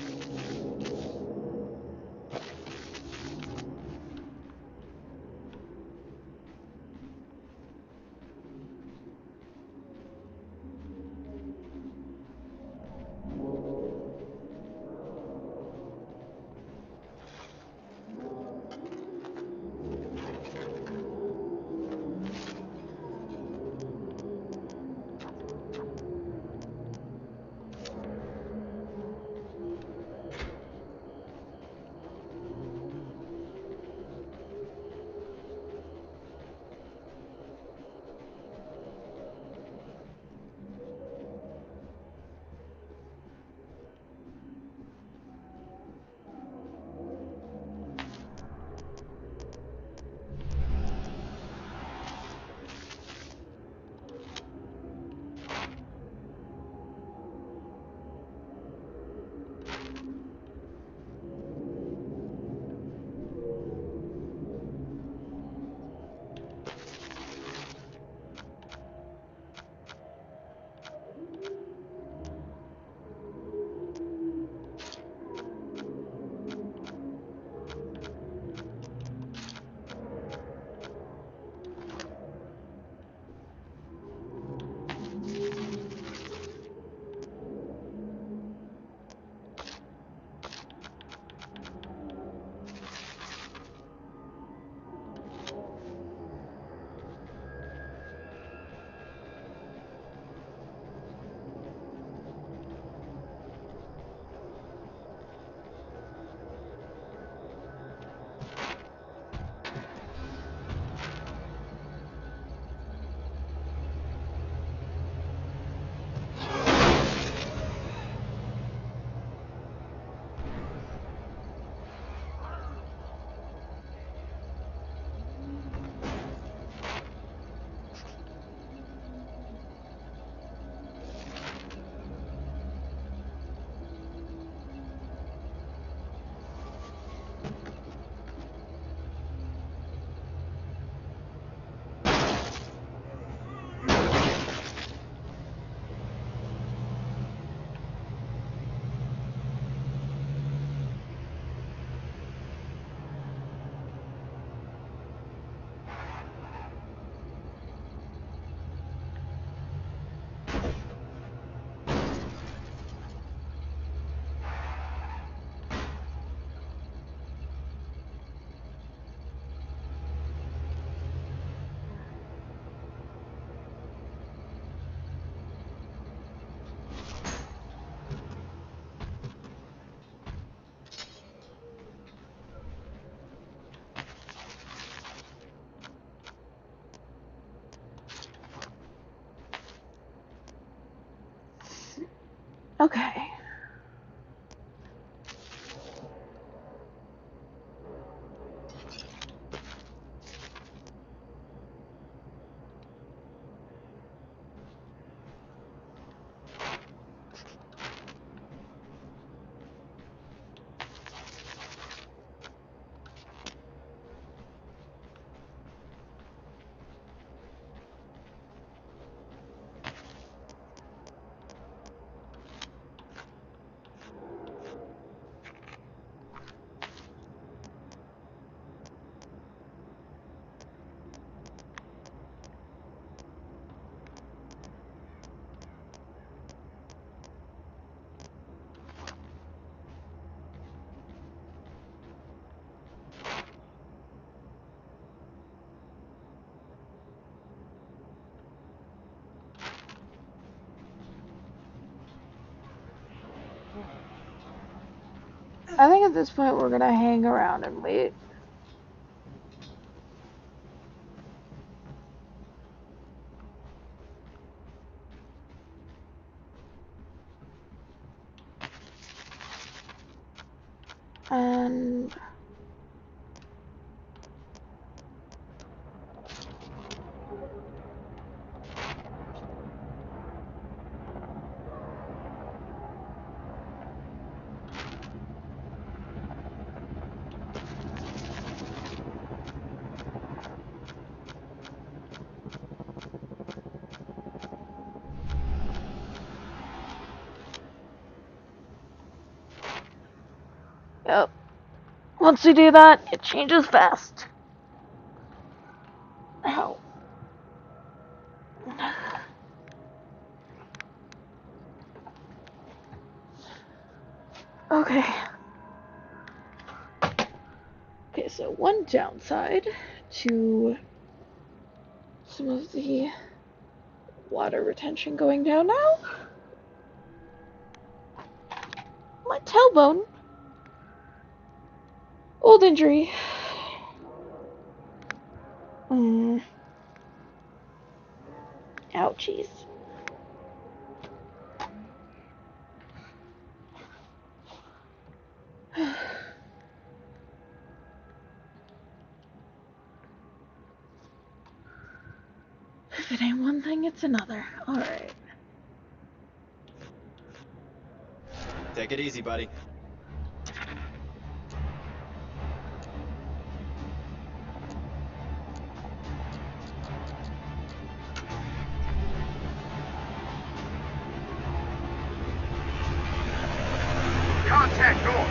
Okay. I think at this point we're gonna hang around and wait. And yep. Once we do that, it changes fast. Ow. Okay. Okay, so one downside to some of the water retention going down now. My tailbone. Old injury. Ouchies. If it ain't one thing, it's another. Alright. Take it easy, buddy. Contact north.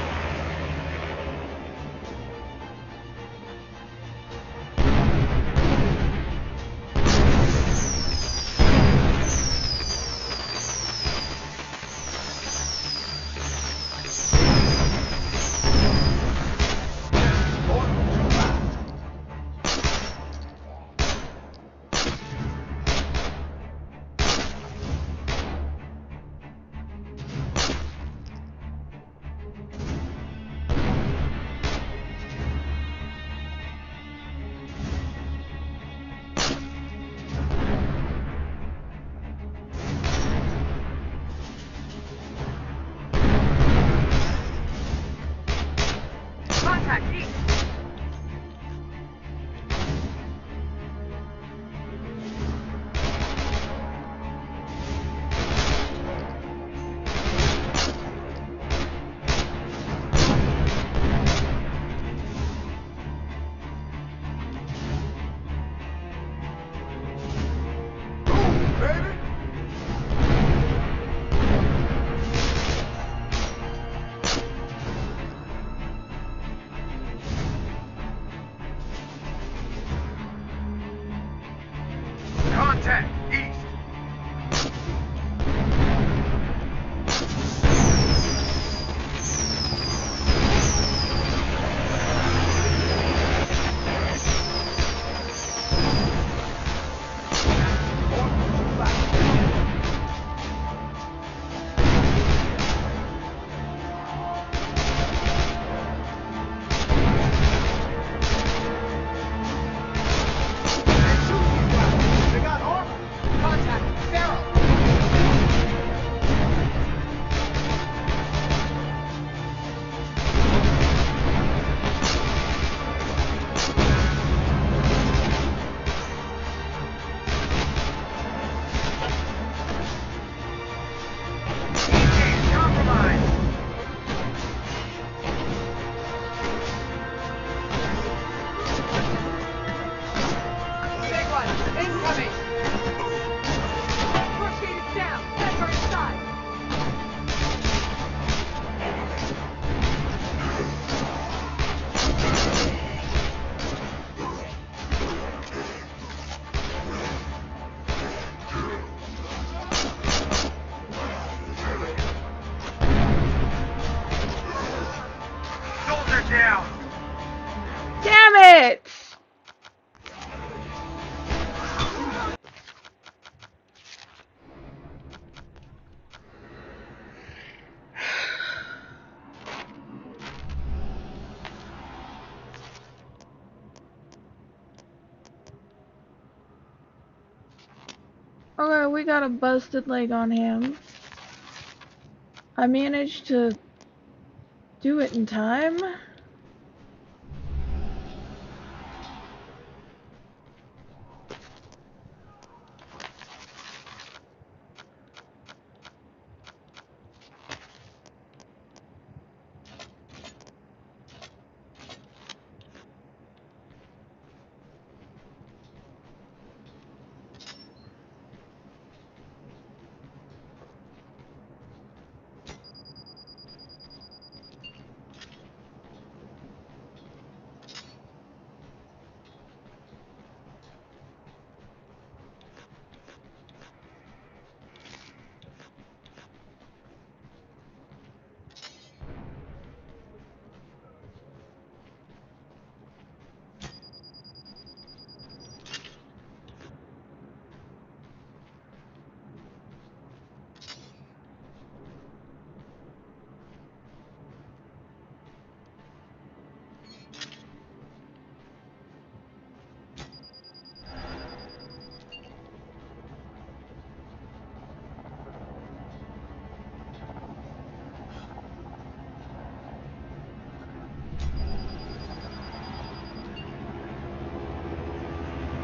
Okay, we got a busted leg on him. I managed to do it in time.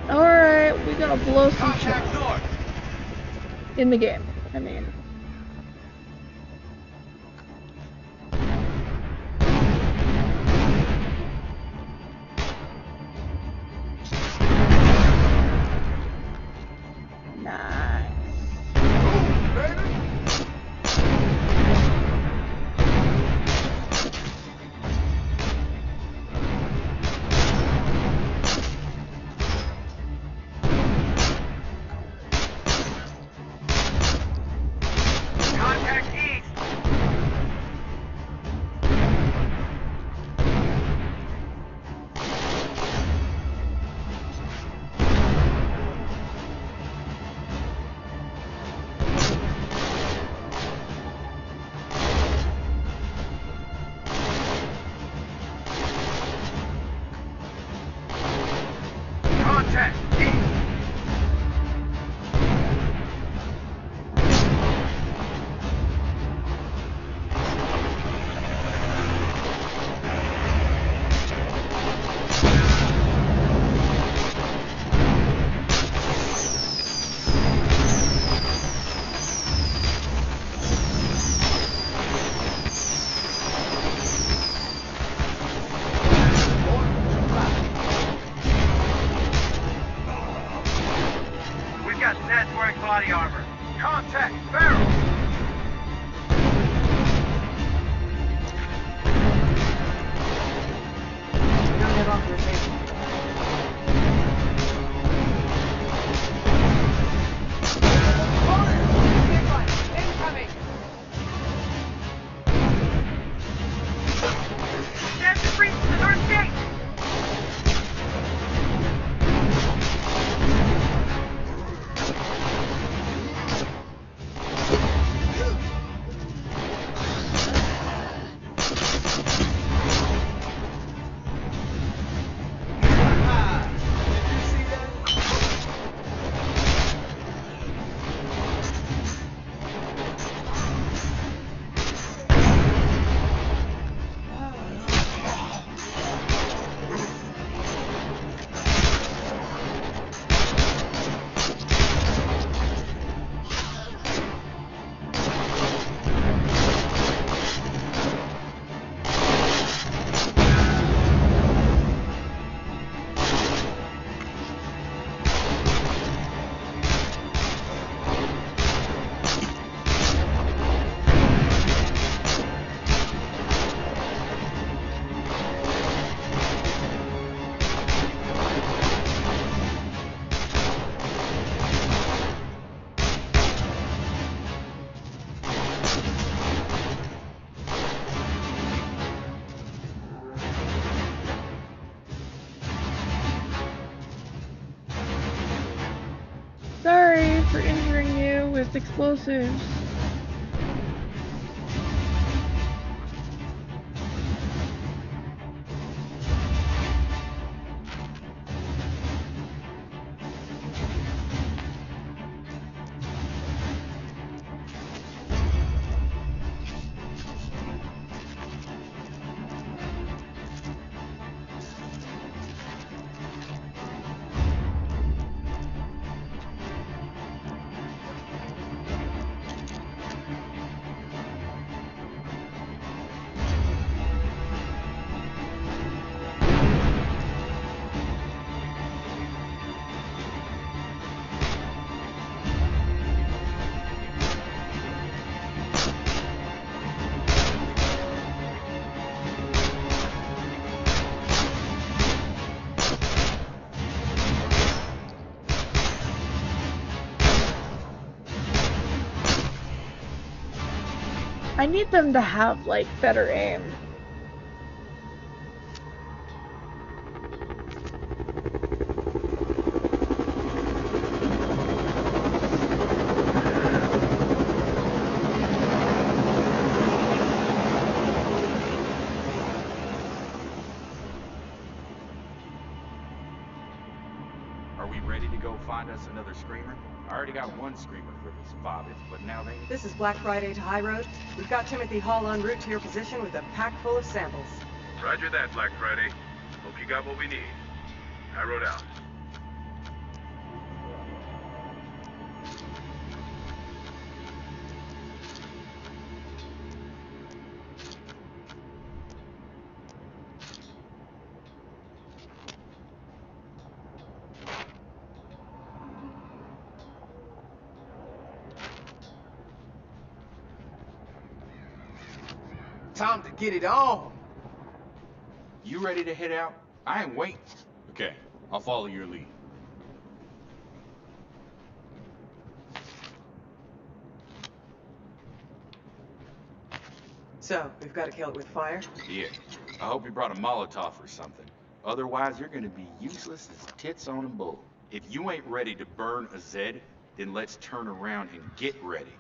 Alright, we're gonna blow some shit up. In the game, I mean. Body armor. Contact, barrel! We don't have authorization. Incoming! Stand to breach the north gate! Sorry for injuring you with explosives. I need them to have, like, better aim. Are we ready to go find us another screamer? I already got one screamer for these Bobbits, but now they... This is Black Friday to High Road. We've got Timothy Hall en route to your position with a pack full of samples. Roger that, Black Friday. Hope you got what we need. I rode out. Time to get it on. You ready to head out? I ain't waiting. Okay, I'll follow your lead. So, we've got to kill it with fire? Yeah, I hope you brought a Molotov or something. Otherwise, you're gonna be useless as tits on a bull. If you ain't ready to burn a Zed, then let's turn around and get ready.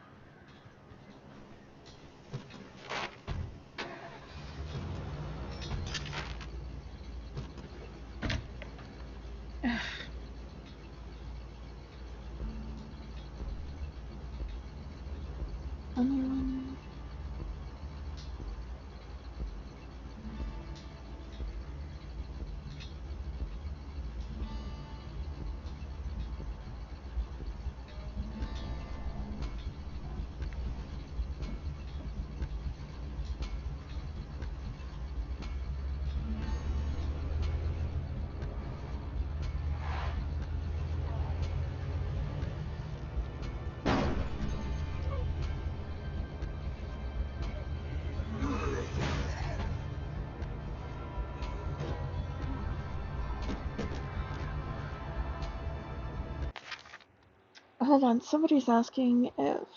Hold on, somebody's asking if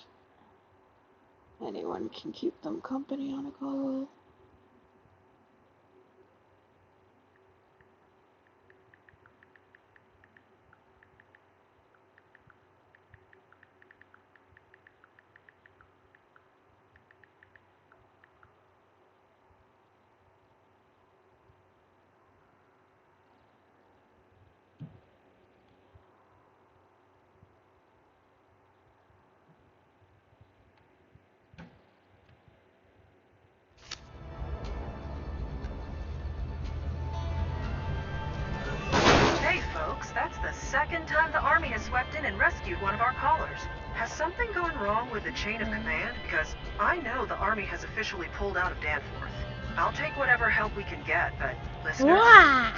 anyone can keep them company on a call. Hey folks, that's the second time the Army has swept in and rescued one of our callers. Has something gone wrong with the chain of command? Because I know the Army has officially pulled out of Danforth. I'll take whatever help we can get, but listeners,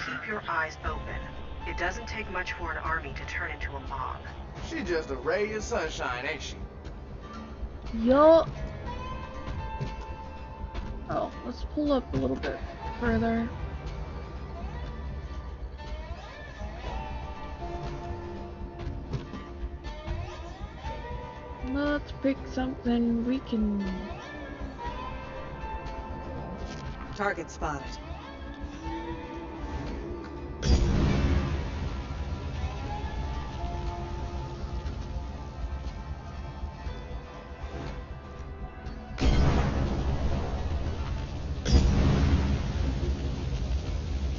keep your eyes open. It doesn't take much for an army to turn into a mob. She just a ray of sunshine, ain't she? Yup. Oh, let's pull up a little bit further. Let's pick something we can... Target spotted.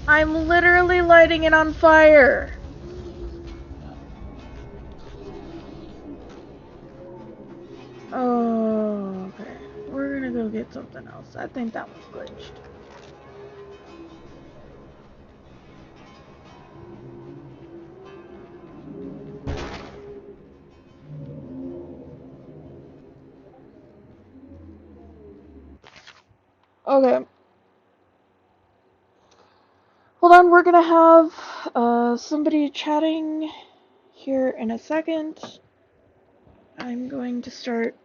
I'm literally lighting it on fire. Oh, okay. We're gonna go get something else. I think that was glitched. Okay. Hold on, we're gonna have somebody chatting here in a second. I'm going to start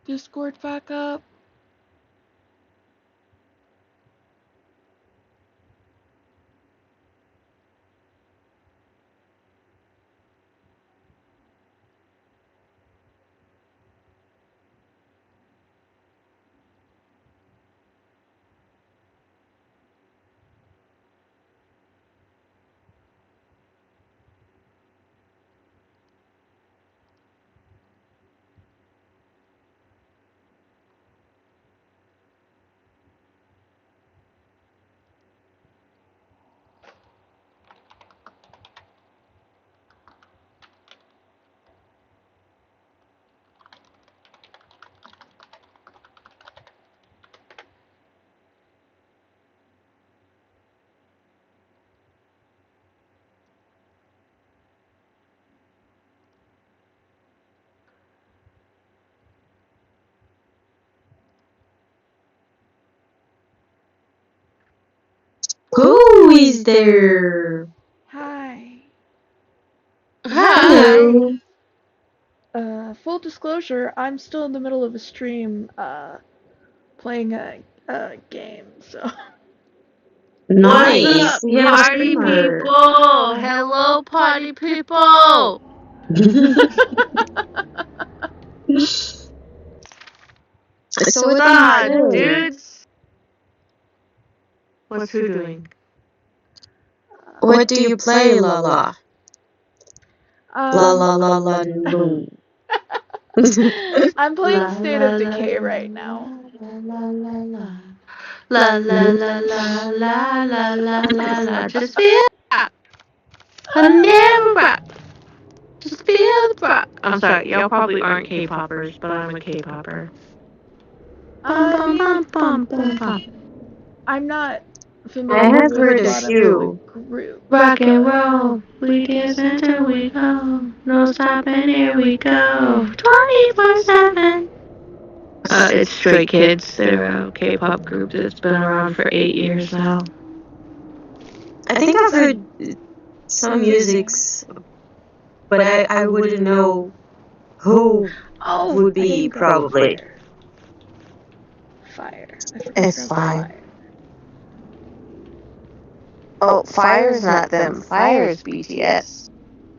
Discord back up. is there? Hi. Hello. Full disclosure, I'm still in the middle of a stream, playing a game, so. Nice. What's up, party people? Hello, party people. So What's what up, do you do? dudes? What's who doing? What do you play, Lala? La la la la no. I'm playing State of Decay right now. La la la la la la la la la. Just feel rock. I never rock. Just feel the rock. I'm sorry, y'all probably aren't K-poppers, but I'm a K-popper. Bum, bum, bum, bum, bum. I'm not familiar I have with heard a a lot few. of the group. Rock and roll, we dance until we go. No stopping, here we go. 24/7. It's Stray Kids. They're a K-pop group that's been around for 8 years now. I think I've heard some musics, but I wouldn't know who would be probably. Fire. It's fine. Oh, Fire's not them. Fire's BTS.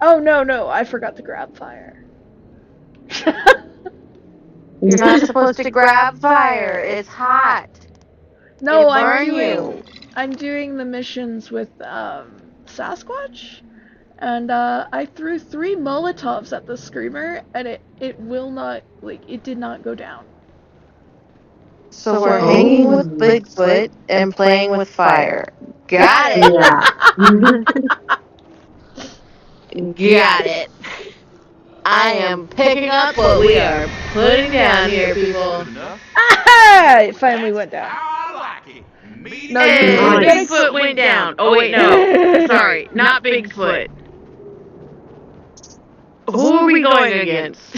Oh, no, I forgot to grab Fire. You're not supposed to grab Fire. It's hot. No, It'll I'm burn doing I'm doing the missions with Sasquatch, and I threw 3 Molotovs at the screamer, and it will not, like, it did not go down. So we're hanging with Bigfoot and playing with Fire. Got it. Got it. I am picking up what we are putting down here, people. Ah! It finally went down. No, and Bigfoot went down. Oh wait, no. Sorry, not Bigfoot. Who are we going against?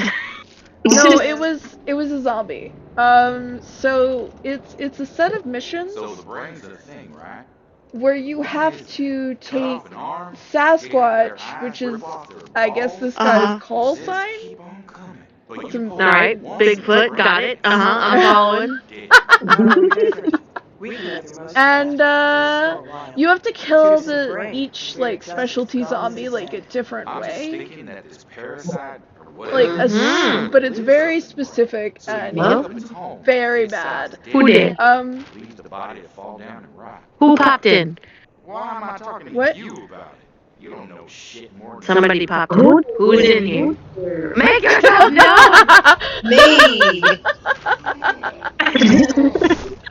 No, it was a zombie. So it's a set of missions. So the brain's a thing, right? Where you have to take Sasquatch, which is, I guess, this guy's call sign. Alright, Bigfoot, got it. I'm following. And you have to kill each like specialty zombie like a different way. Like but it's very specific and it's very bad. Who did? Who popped in? Why am I talking to What? you about it? You don't know shit more than Somebody popped in. Who's in here? Make yourself known! Me!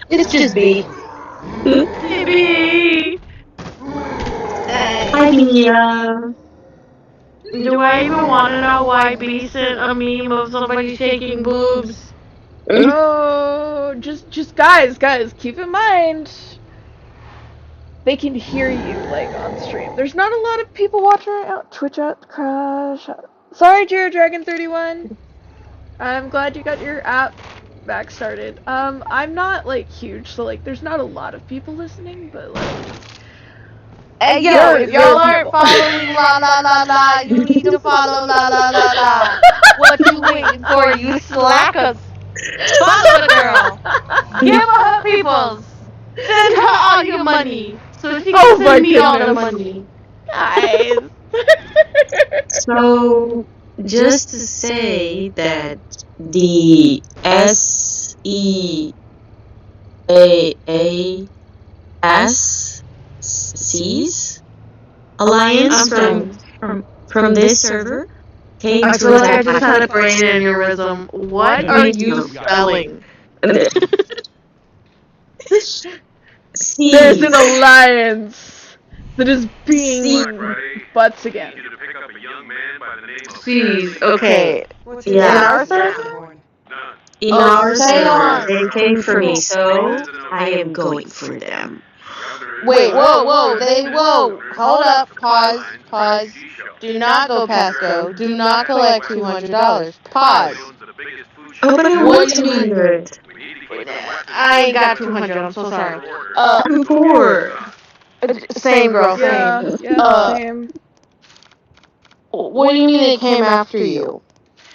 It's just B. Baby! Hi, Mia. Do I even want to know why B sent a meme of somebody shaking boobs? Oh, just guys, keep in mind. They can hear you, like, on stream. There's not a lot of people watching right now. Twitch out, crash. Sorry, JeroDragon31. I'm glad you got your app back started. I'm not, like, huge, so, like, there's not a lot of people listening, but, like... Hey, yo, if y'all aren't following la la la la, you need to follow la la la la. What you waiting for, you slackers? Follow the girl. Give her her peoples. Send her all your money. So she can send me all the money. Guys. So, just to say that the SEAASC's alliance from this server came I to feel like I attack. just had a brain aneurysm. What are you spelling? There's an alliance that is being butts again. Jeez, okay. Yeah. In our server? In our server, they came for me, so I am going for them. Wait, whoa, hold up, pause. Do not go past go. Do not collect $200. Pause. Oh, but I want 200. I ain't got 200, I'm so sorry. I'm poor. Same girl, Yeah, same. yeah, same. What do you mean they came after you?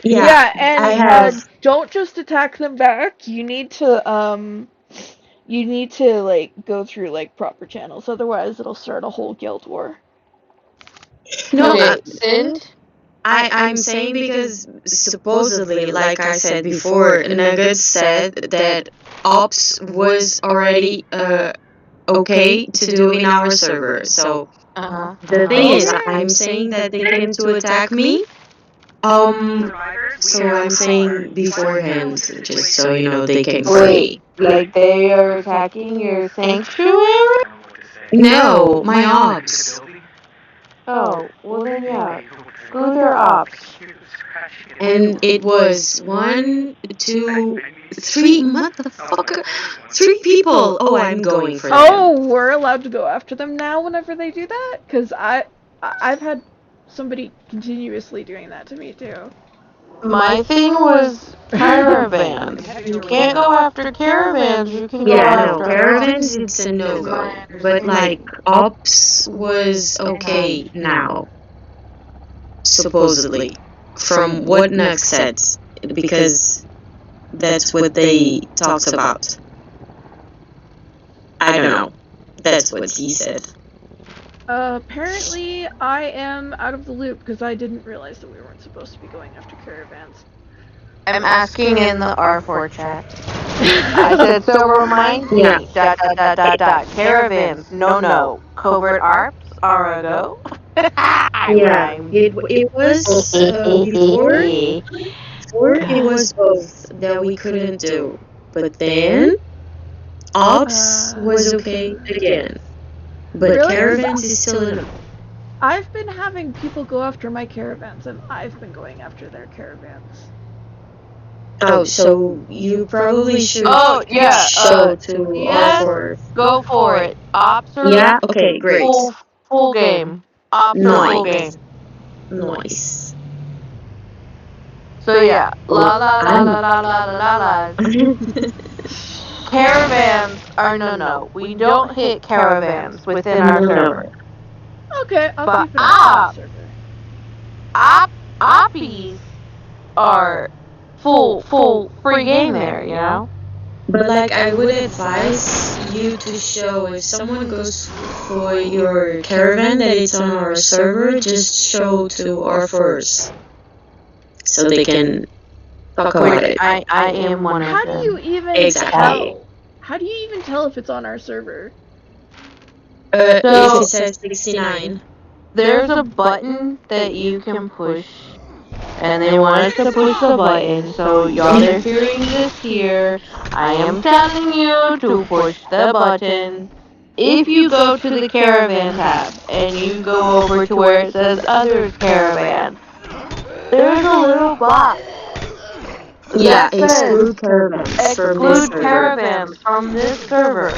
Yeah, and I have. don't just attack them back. You need to like go through like proper channels. Otherwise, it'll start a whole guild war. No, Okay, Sind? I'm saying because supposedly, like I said before, Nuggets said that ops was already okay to do in our server. So the thing is, I'm saying that they came to attack me. So I'm saying beforehand, just so you know, they came for me. Like they are attacking your sanctuary? No, my ops. Oh, well then yeah. Screw their ops. And it was 1, 2, 3, motherfucker, 3 people. Oh, I'm going for them. Oh, we're allowed to go after them now whenever they do that? Because I've had somebody continuously doing that to me too. My thing was caravans. You can't go after caravans, you can go Yeah, no, after caravans, it's a no-go. But, like, ops was okay now. Supposedly. From what Nux said. Because that's what they talked about. I don't know. That's what he said. Apparently, I am out of the loop because I didn't realize that we weren't supposed to be going after caravans. I'm asking in the R4 chat. I said, so remind me. Yeah. ... Caravans, no. Covert ARPs are a go. Yeah, it was before it was both that we couldn't do, but then ops was okay again, but Really? caravans is still a no. I've been having people go after my caravans, and I've been going after their caravans. Oh, so you probably should show to yes, R4. Go for it. Ops are Yeah, okay, great. Full game. Ops are full game. Nice. So yeah, la. Caravans are no. We don't hit caravans within our server. Okay, I'll keep it on our server. Oppies are full free game there, you know? But like, I would advise you to show if someone goes for your caravan that it's on our server, just show to our first, so they can talk about it. I am one of them. How do you even tell? How do you even tell if it's on our server? If it says 69. There's a button that you can push, and they want us to push the button, so y'all are hearing this here. I am telling you to push the button. If you go to the caravan tab, and you go over to where it says other caravan, there's a little box. Yeah, exclude caravans from this server. Caravans from this server.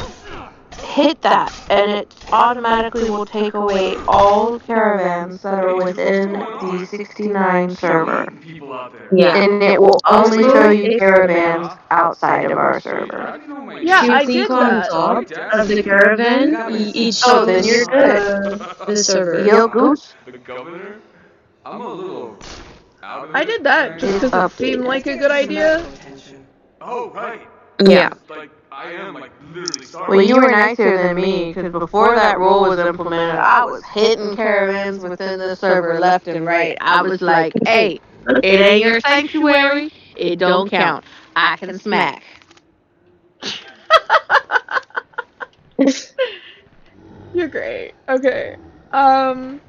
Hit that, and it automatically will take away all caravans that are within the 69 server. Yeah. And it will only show you caravans outside of our server. Yeah, you I click did on that. top of the caravan, it shows then you're good. The server. Yo, Goose. The governor? I'm a little out of I did that just because it seemed like a good idea. Oh, right. Yeah. Like, I am, like, literally sorry. Well, you were nicer than me, because before that rule was implemented, I was hitting caravans within the server left and right. I was like, hey, it ain't your sanctuary, it don't count. I can smack. You're great. Okay. I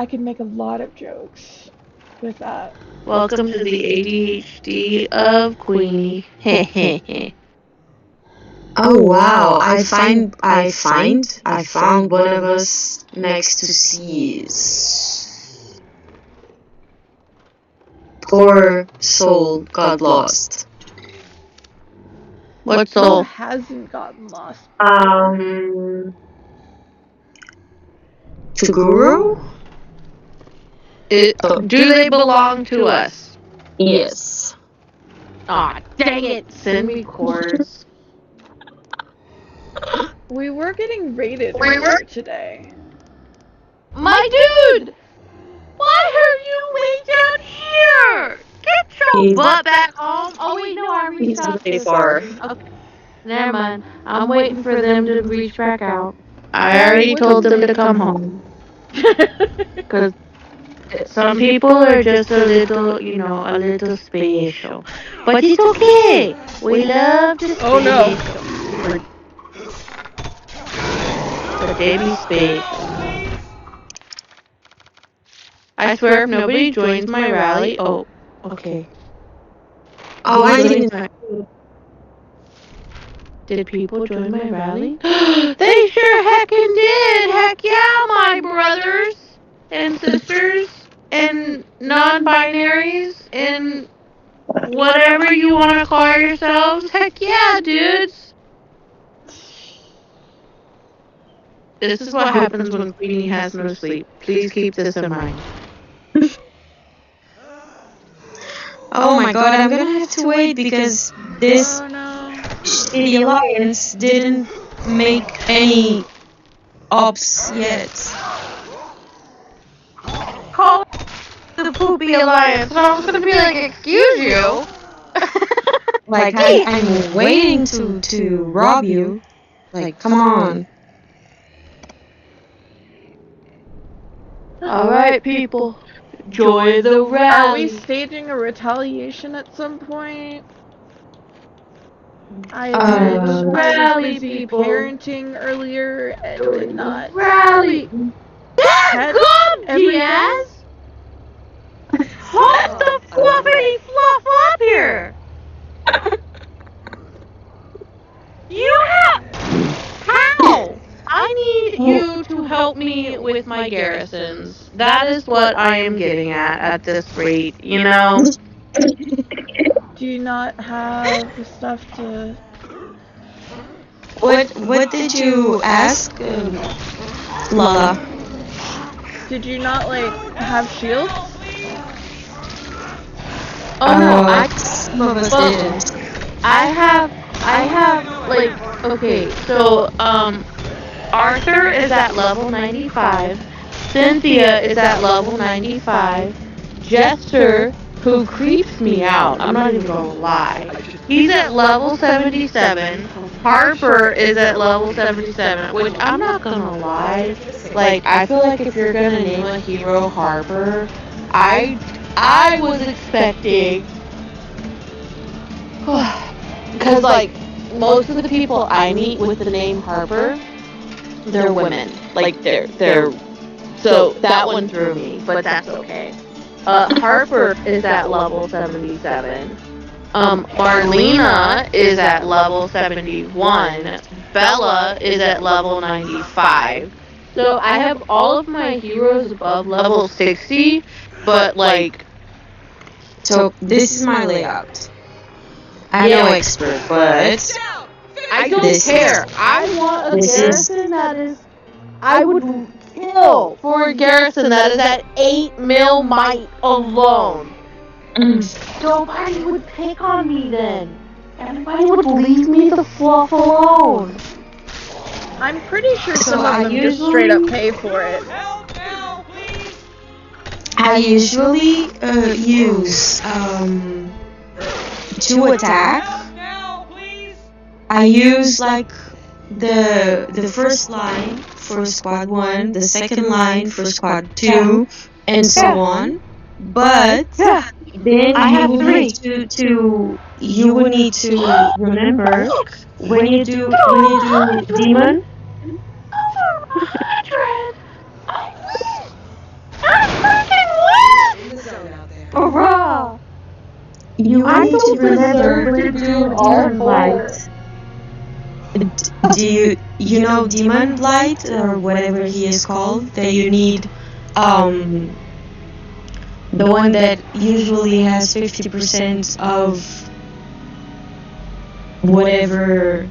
could make a lot of jokes with that. Welcome to the ADHD of Queenie. Oh wow! I found one of us next to C's. Poor soul got lost. What soul? Hasn't gotten lost. Toguro? Do they belong to us? Yes. Aw, dang it! Send me chords. We were getting raided earlier today. My dude! Why are you way down here? Get your butt back home. Oh wait, no, I reached out Way to far. Okay. Never mind. I'm waiting for them to reach back out. I already told them to come home. Because some people are just a little, you know, a little special. But it's okay. We love the special. Oh no. But they be special. I swear if nobody joins my rally... Oh, okay. Oh, I didn't. Did people join my rally? They sure heckin' did! Heck yeah, my brothers and sisters and non-binaries and whatever you want to call yourselves. Heck yeah, dudes! This is what happens when Queenie has no sleep. Please keep this in mind. Oh my god, I'm gonna have to wait because this shitty alliance didn't make any ops yet. Call the Poopy Alliance. And I was gonna be like, excuse you? Like, I'm waiting to rob you. Like, come on. Alright, people. Join the Are we rally. staging a retaliation at some point? I Uh, admit, I Rally, was busy people. parenting earlier and did not Rally. catch Come, everything. Diaz. Hold the fluffity fluff up here. You have... How? I need you to help me with my garrisons. That is what I am getting at this rate, you know? Do you not have the stuff to... What did you ask, Lala? Did you not, like, have shields? Oh no, Some of us well, didn't. I have, like, okay, so, Arthur is at level 95, Cynthia is at level 95, Jester, who creeps me out, I'm not even gonna lie, he's at level 77, Harper is at level 77, which I'm not gonna lie, like, I feel like if you're gonna name a hero Harper, I was expecting, because, like, most of the people I meet with the name Harper, they're women. Like, they're, so that one threw me, but that's okay. Harper is at level 77. Marlena is at level 71. Bella is at level 95. So I have all of my heroes above level 60, but, like... So, this is my layout. I'm no expert, but... I don't care. I want a garrison that is... I would kill for a garrison that is at 8 mil might alone. Nobody would pick on me then. Everybody would leave me the fluff alone. I'm pretty sure So some I of them just straight up pay for it. I usually use to attack. I use like the first line for squad 1, the second line for squad 2, and so on. But then you will need to remember when you do demon. Hurrah! You need to remember to do Demon Blight. Do you know Demon Blight or whatever he is called? That you need the one that usually has 50% of whatever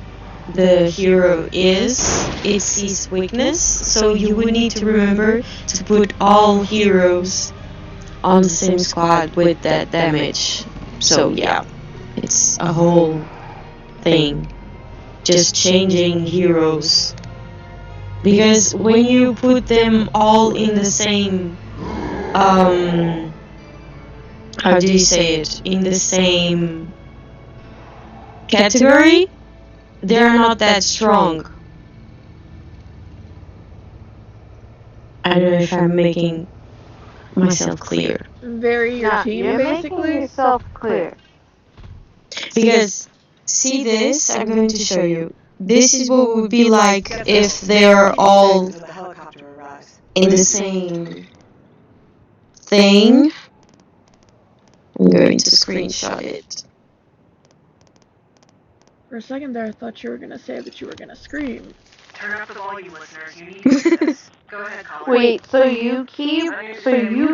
the hero is. It's his weakness. So you would need to remember to put all heroes on the same squad with that damage. So yeah, it's a whole thing just changing heroes. Because when you put them all in the same, how do you say it? In the same category, they're not that strong. I don't know if I'm making myself clear. Very your Nah, team, you're making basically. yourself clear. Because, see this, I'm going to show you. This is what would be like if they're all in the same thing. I'm going to screenshot it. For a second there, I thought you were gonna say that you were gonna scream. Turn up the volume, listeners. You need to hear this. Go ahead, caller. Wait, so you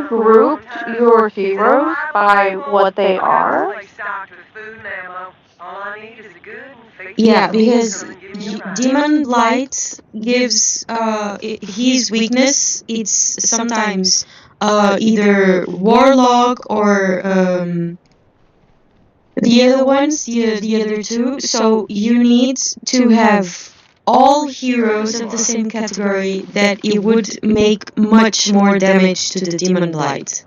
grouped your heroes by what they are? Yeah, because Demon Blight gives his weakness. It's sometimes either Warlock or the other ones, the other two. So you need to have all heroes of the same category that it would make much more damage to the Demon Blight.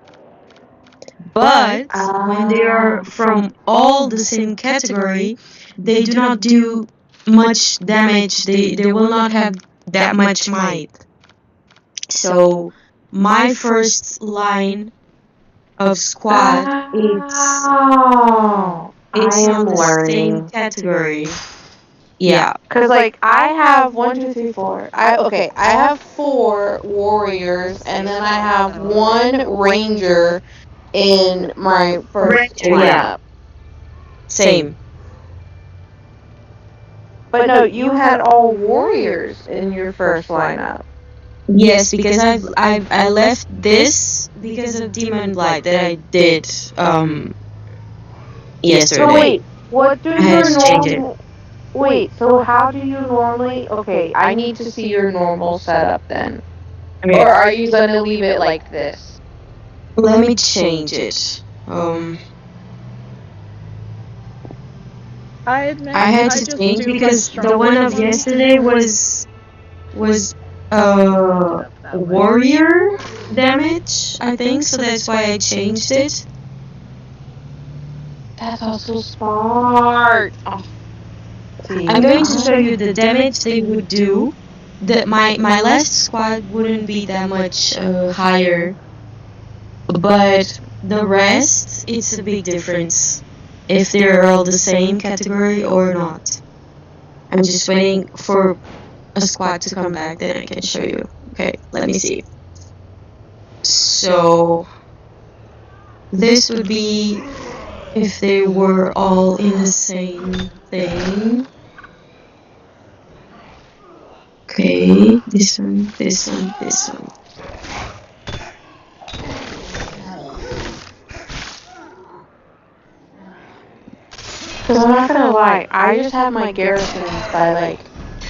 But when they are from all the same category, they do not do much damage. They will not have that much might. So my first line of squad, it's on the same category. Yeah. Cause like I have 1, 2, 3, 4. I have 4 warriors and then I have 1 ranger in my first lineup. Yeah. Same. But no, you had all warriors in your first lineup. Yes, because I left this because of Demon Blight that I did yesterday. So wait, what do your normal? Wait, so how do you normally? Okay, I need to see your normal setup then. Okay. Or are you gonna leave it like this? Let me change it. I admit I had to change because the one of yesterday was warrior damage, I think, so that's why I changed it. That's also smart. Oh. I'm going to show you the damage they would do. My last squad wouldn't be that much higher, but the rest, it's a big difference if they're all the same category or not. I'm just waiting for a squad to come back, then I can show you. Okay, let me see. So this would be if they were all in the same thing. Okay, this one, this one, this one. Cause I'm not gonna lie, I just have my garrisons by like,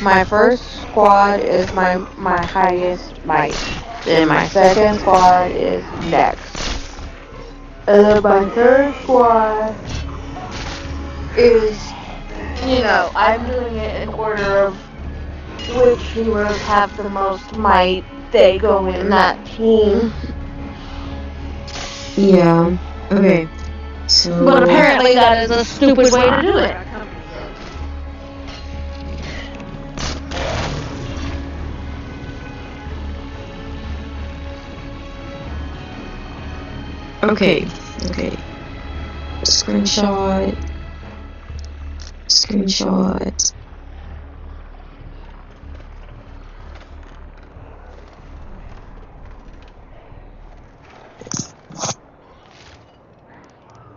my first squad is my highest might, then my second squad is next, and then my third squad is, you know, I'm doing it in order of which heroes have the most might, they go in that team. Yeah, okay. So, but apparently that is a stupid way to do it. Okay. Screenshot.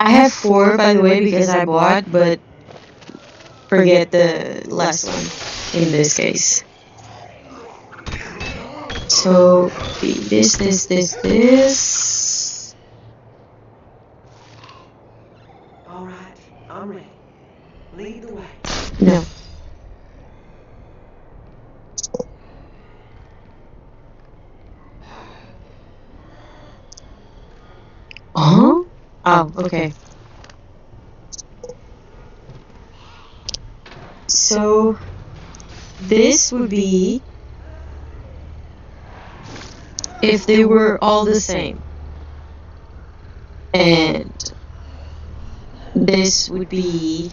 I have 4, by the way, because I bought, but forget the last one in this case. So, this. Alright, I'm ready. Lead the way. No. Huh? Oh, okay. So this would be if they were all the same. And this would be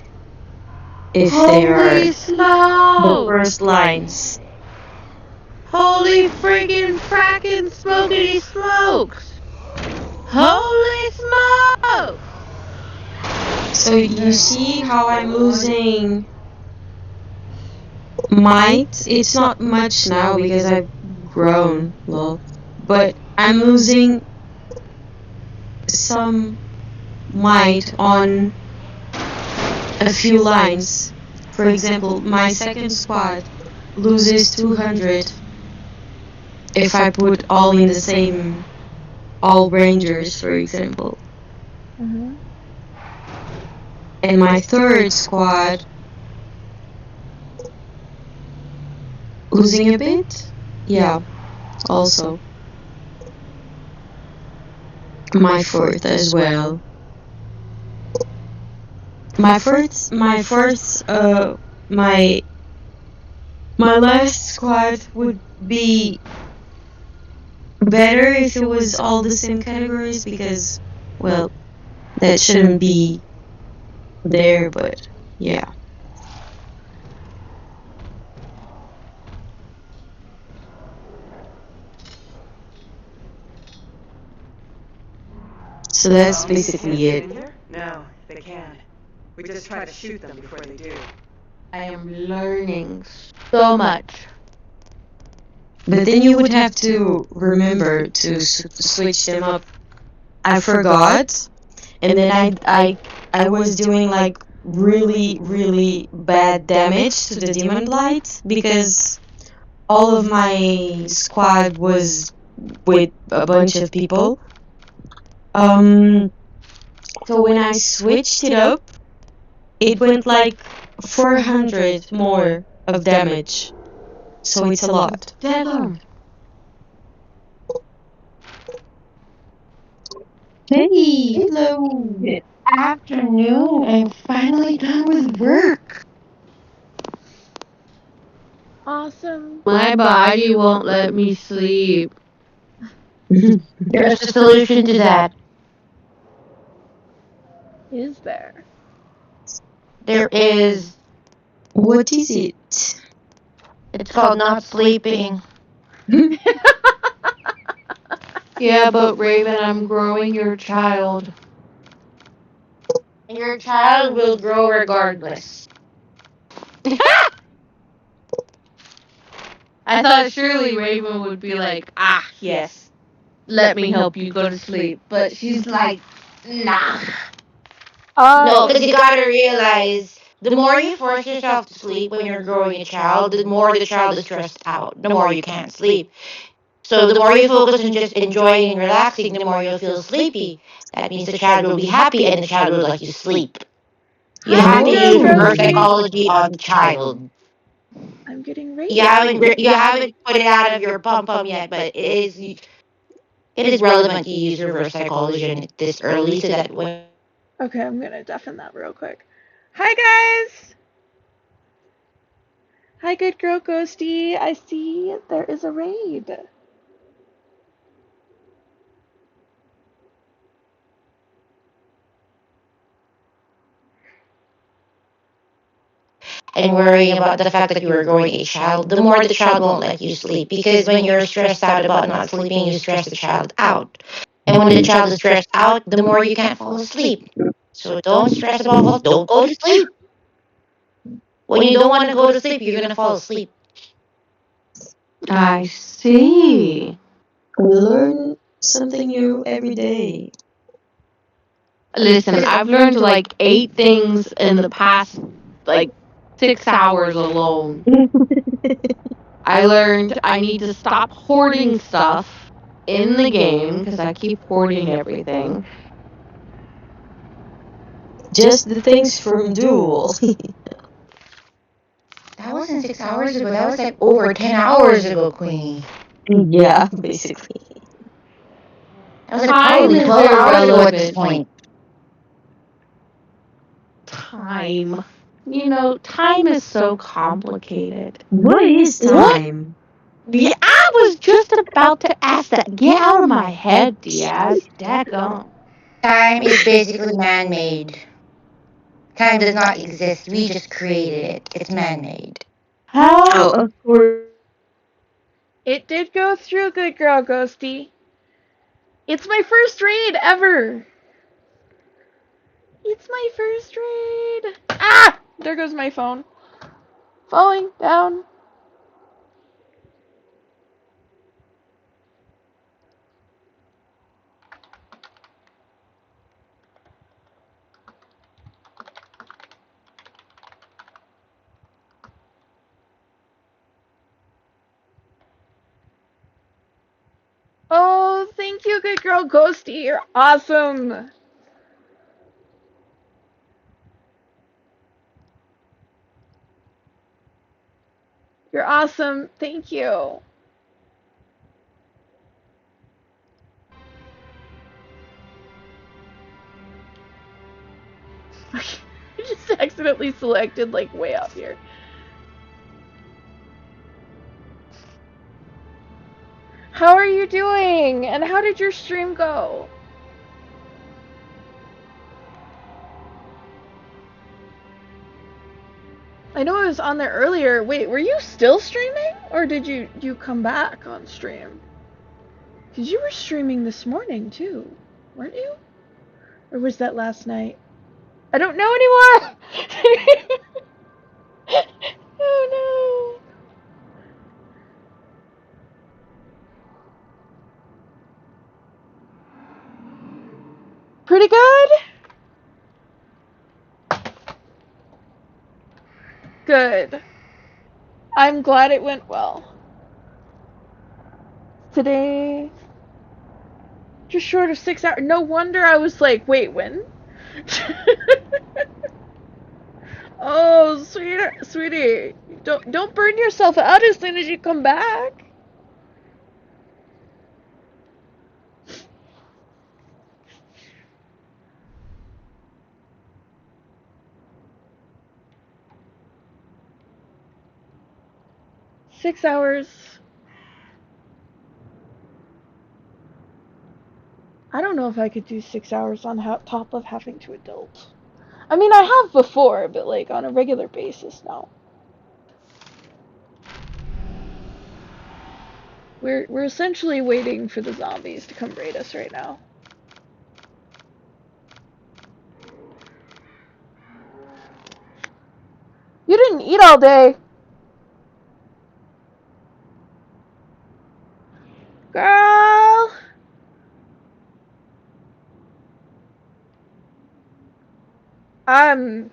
if they are Holy the smoke! first lines. Holy friggin' frackin' smokity smokes! Holy smoke! So you see how I'm losing might? It's not much now because I've grown, lol. But I'm losing some might on a few lines. For example, my second squad loses 200 if I put all in the same, all rangers, for example. Mhm. And my third squad losing a bit? Yeah, also. My fourth as well. My last squad would be better if it was all the same categories because, well, that shouldn't be there, but yeah. So that's basically it. No, they can't. We just try to shoot them before they do. I am learning so much. But then you would have to remember to switch them up. I forgot, and then I was doing like really bad damage to the Demon Blight because all of my squad was with a bunch of people. So when I switched it up, it went like 400 more of damage. So it's a lot. Devon. Hey, hello. Good afternoon. I'm finally done with work. Awesome. My body won't let me sleep. There's a solution to that. Is there? There is. What is it? It's called not sleeping. Yeah, but Raven, I'm growing your child. And your child will grow regardless. I thought surely Raven would be like, yes, let me help you go to sleep. But she's like, nah. No, because you gotta realize, the more you force yourself to sleep when you're growing a child, the more the child is stressed out, the more you can't sleep. So the more you focus on just enjoying and relaxing, the more you'll feel sleepy. That means the child will be happy and the child will let you sleep. You have to use reverse psychology on the child. I'm getting ready. You haven't put it out of your pum-pum yet, but it is relevant to use reverse psychology this early so that when... Okay, I'm gonna deafen that real quick. Hi guys! Hi good girl Ghosty. I see there is a raid. And worrying about the fact that you are growing a child, the more the child won't let you sleep. Because when you're stressed out about not sleeping, you stress the child out. And when the child is stressed out, the more you can't fall asleep. So don't stress about, don't go to sleep. When you don't want to go to sleep, you're going to fall asleep. I see. We learn something new every day. Listen, I've learned like 8 things in the past, like 6 hours alone. I learned I need to stop hoarding stuff in the game because I keep hoarding everything. Just the things from Duel. That wasn't 6 hours ago. That was like over 10 hours ago, Queenie. Yeah, basically. That was like probably 12 hours ago at this point. Time. You know, time is so complicated. What is time? Yeah, I was just about to ask that. Get out of my head, Diaz. Daggone. Time is basically man-made. Time does not exist. We just created it. It's man-made. How? Oh, of course. It did go through, good girl, Ghosty. It's my first raid ever. It's my first raid. Ah! There goes my phone. Falling down. Oh, thank you, good girl, Ghosty. You're awesome. You're awesome. Thank you. I just accidentally selected, like, way up here. How are you doing? And how did your stream go? I know I was on there earlier. Wait, were you still streaming? Or did you come back on stream? Because you were streaming this morning, too. Weren't you? Or was that last night? I don't know anymore! Oh, no. Pretty good? Good. I'm glad it went well. Today, just short of 6 hours. No wonder I was like, wait, when? Oh, sweetie, don't burn yourself out as soon as you come back. Six hours. I don't know if I could do 6 hours on top of having to adult. I mean, I have before, but like on a regular basis now. We're essentially waiting for the zombies to come raid us right now. You didn't eat all day. Girl! I might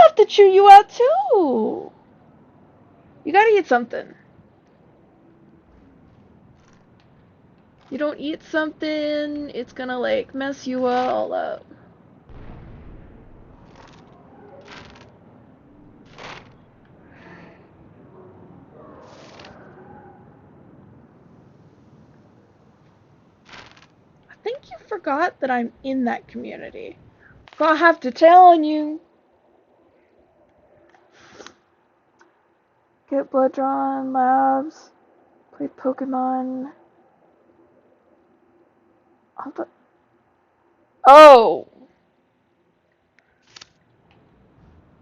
have to chew you out too. You gotta eat something. You don't eat something, it's gonna like mess you all up. I think you forgot that I'm in that community. Gonna have to tell on you. Get blood drawn, labs, play Pokemon. Oh!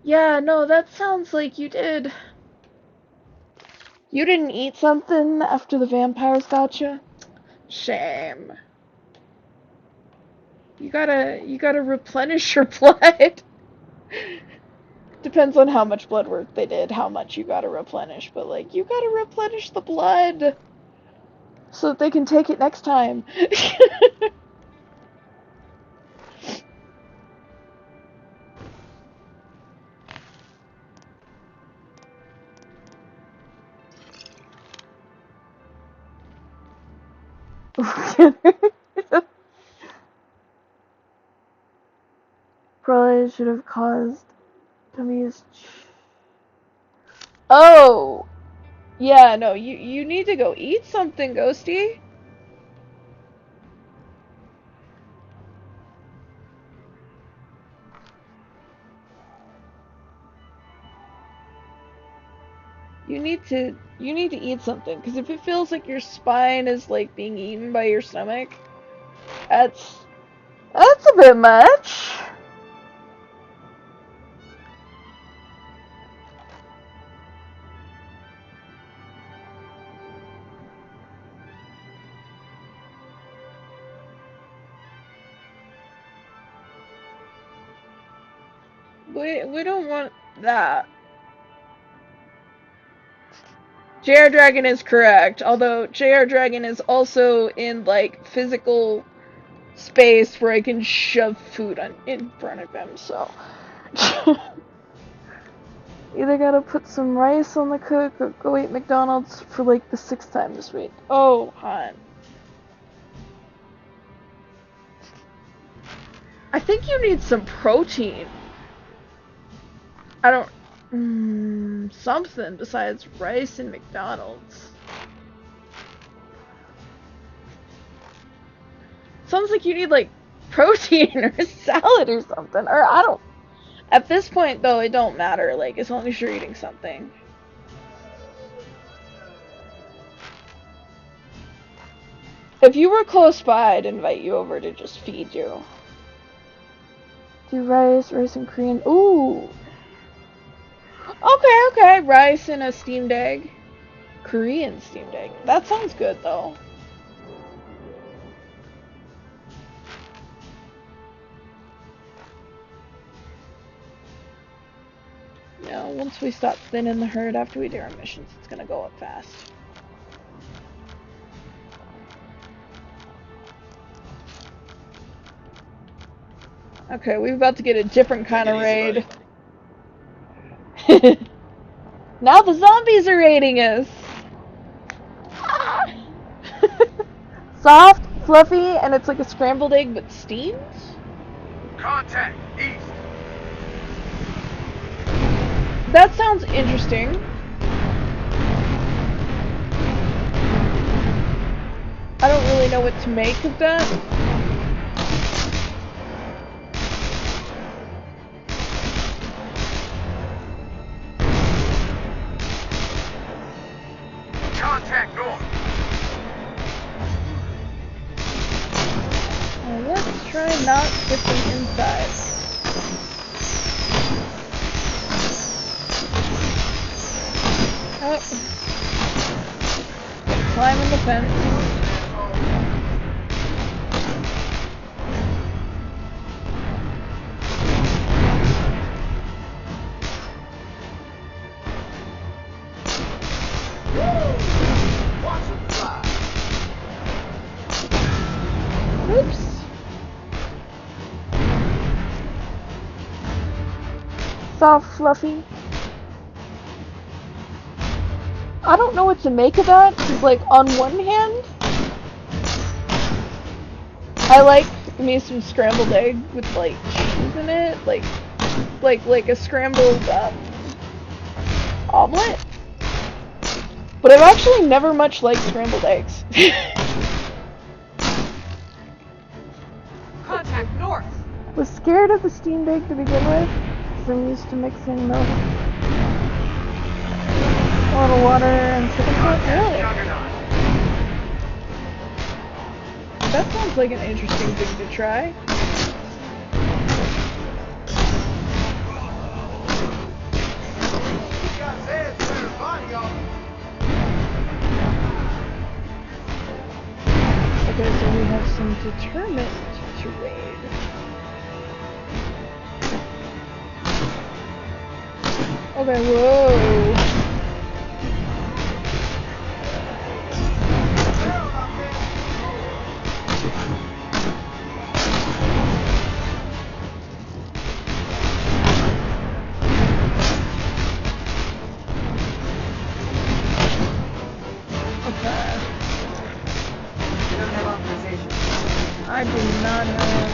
Yeah, no, that sounds like you did. You didn't eat something after the vampires got you? Shame. You gotta replenish your blood. Depends on how much blood work they did, how much you gotta replenish, but like, you gotta replenish the blood so that they can take it next time. Probably should have caused Tommy's. Oh! Yeah, no, you need to go eat something, Ghosty. You need to eat something, because if it feels like your spine is like being eaten by your stomach, that's a bit much. We don't want that. JR Dragon is correct, although JR Dragon is also in, like, physical space where I can shove food in front of him, so... Either gotta put some rice on the cook or go eat McDonald's for, like, the 6th time this week. Oh, hon. I think you need some protein. I don't... something besides rice and McDonald's. Sounds like you need, like, protein or a salad or something. Or, I don't... At this point, though, it don't matter, like, as long as you're eating something. If you were close by, I'd invite you over to just feed you. Do rice and Korean... Ooh! Okay, rice and a steamed egg. Korean steamed egg. That sounds good, though. You know, once we stop thinning the herd after we do our missions, it's gonna go up fast. Okay, we're about to get a different kind of raid. Now the zombies are raiding us! Soft, fluffy, and it's like a scrambled egg but steamed? Contact east. That sounds interesting. I don't really know what to make of that. Contact north. Let's try not to get them inside. Oh. Climbing the fence. Oops. Soft, fluffy. I don't know what to make of that, because, like, on one hand, I like me some scrambled egg with, like, cheese in it, like a scrambled, omelet. But I've actually never much liked scrambled eggs. Contact north. Was scared of the steamed egg to begin with, because I'm used to mixing milk, a little water, and chicken pot. Really? That sounds like an interesting thing to try. Okay, so we have some determined to raid. Okay, whoa. Okay. You don't have authorization. I do not have...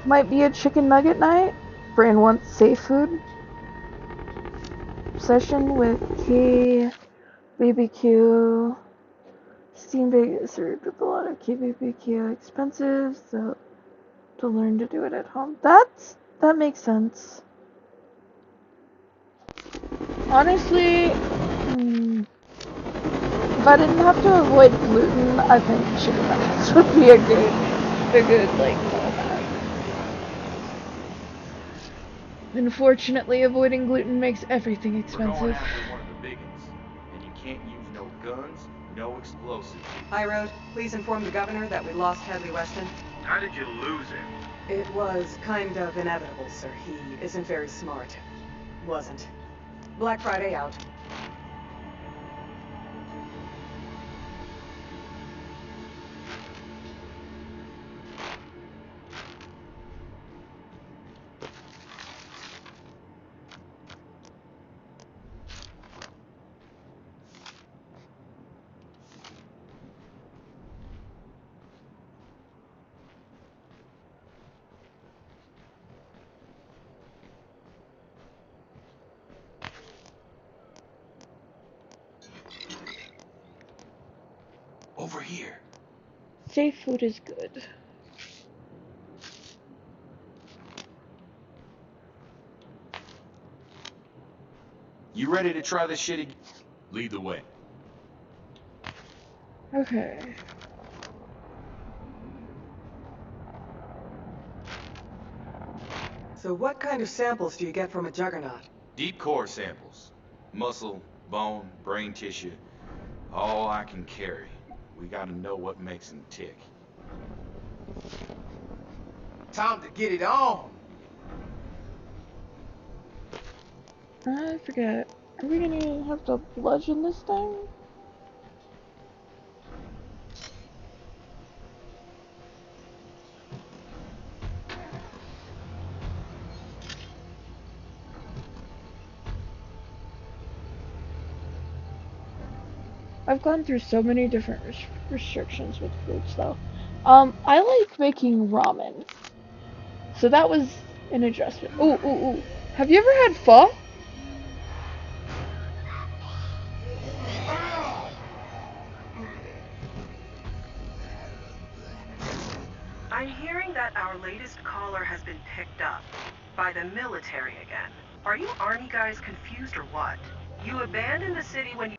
Might be a chicken nugget night. Brain wants safe food. Session with K, BBQ, steamed egg is served with a lot of KBBQ. Expensive, so to learn to do it at home. That makes sense. Honestly, if I didn't have to avoid gluten, I think chicken nuggets would be a good like fallback. Unfortunately, avoiding gluten makes everything We're going expensive. after one of the big ones, and you can't use no guns, no explosives. High Road, please inform the governor that we lost Hadley Weston. How did you lose him? It was kind of inevitable, sir. He isn't very smart. Wasn't. Black Friday out. Over here. Safe food is good. You ready to try this shit again? Lead the way. Okay. So what kind of samples do you get from a juggernaut? Deep core samples. Muscle, bone, brain tissue. All I can carry. We gotta know what makes him tick. Time to get it on. I forget. Are we gonna have to bludgeon this thing? I've gone through so many different restrictions with foods though. I like making ramen. So that was an adjustment. Ooh. Have you ever had pho? I'm hearing that our latest caller has been picked up by the military again. Are you Army guys confused or what? You abandoned the city when you...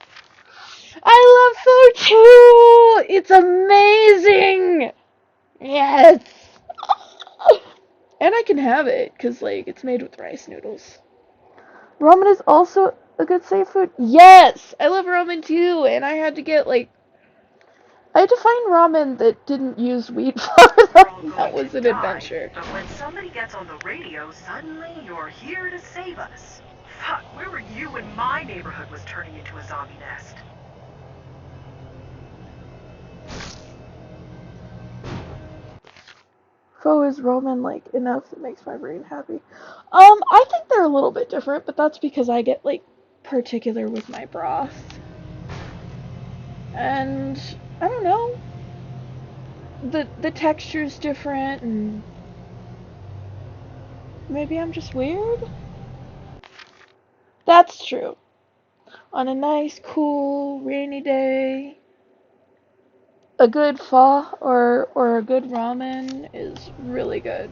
I love pho too! It's amazing! Yes! And I can have it, because, like, it's made with rice noodles. Ramen is also a good safe food. Yes! I love ramen too, and I had to get, like, I had to find ramen that didn't use wheat flour. That was an adventure. But when somebody gets on the radio, suddenly you're here to save us. Fuck, where were you when my neighborhood was turning into a zombie nest? Pho is ramen, like, enough that makes my brain happy. I think they're a little bit different, but that's because I get, like, particular with my broth. And, I don't know. The texture's different, and maybe I'm just weird? That's true. On a nice, cool, rainy day, a good pho or a good ramen is really good.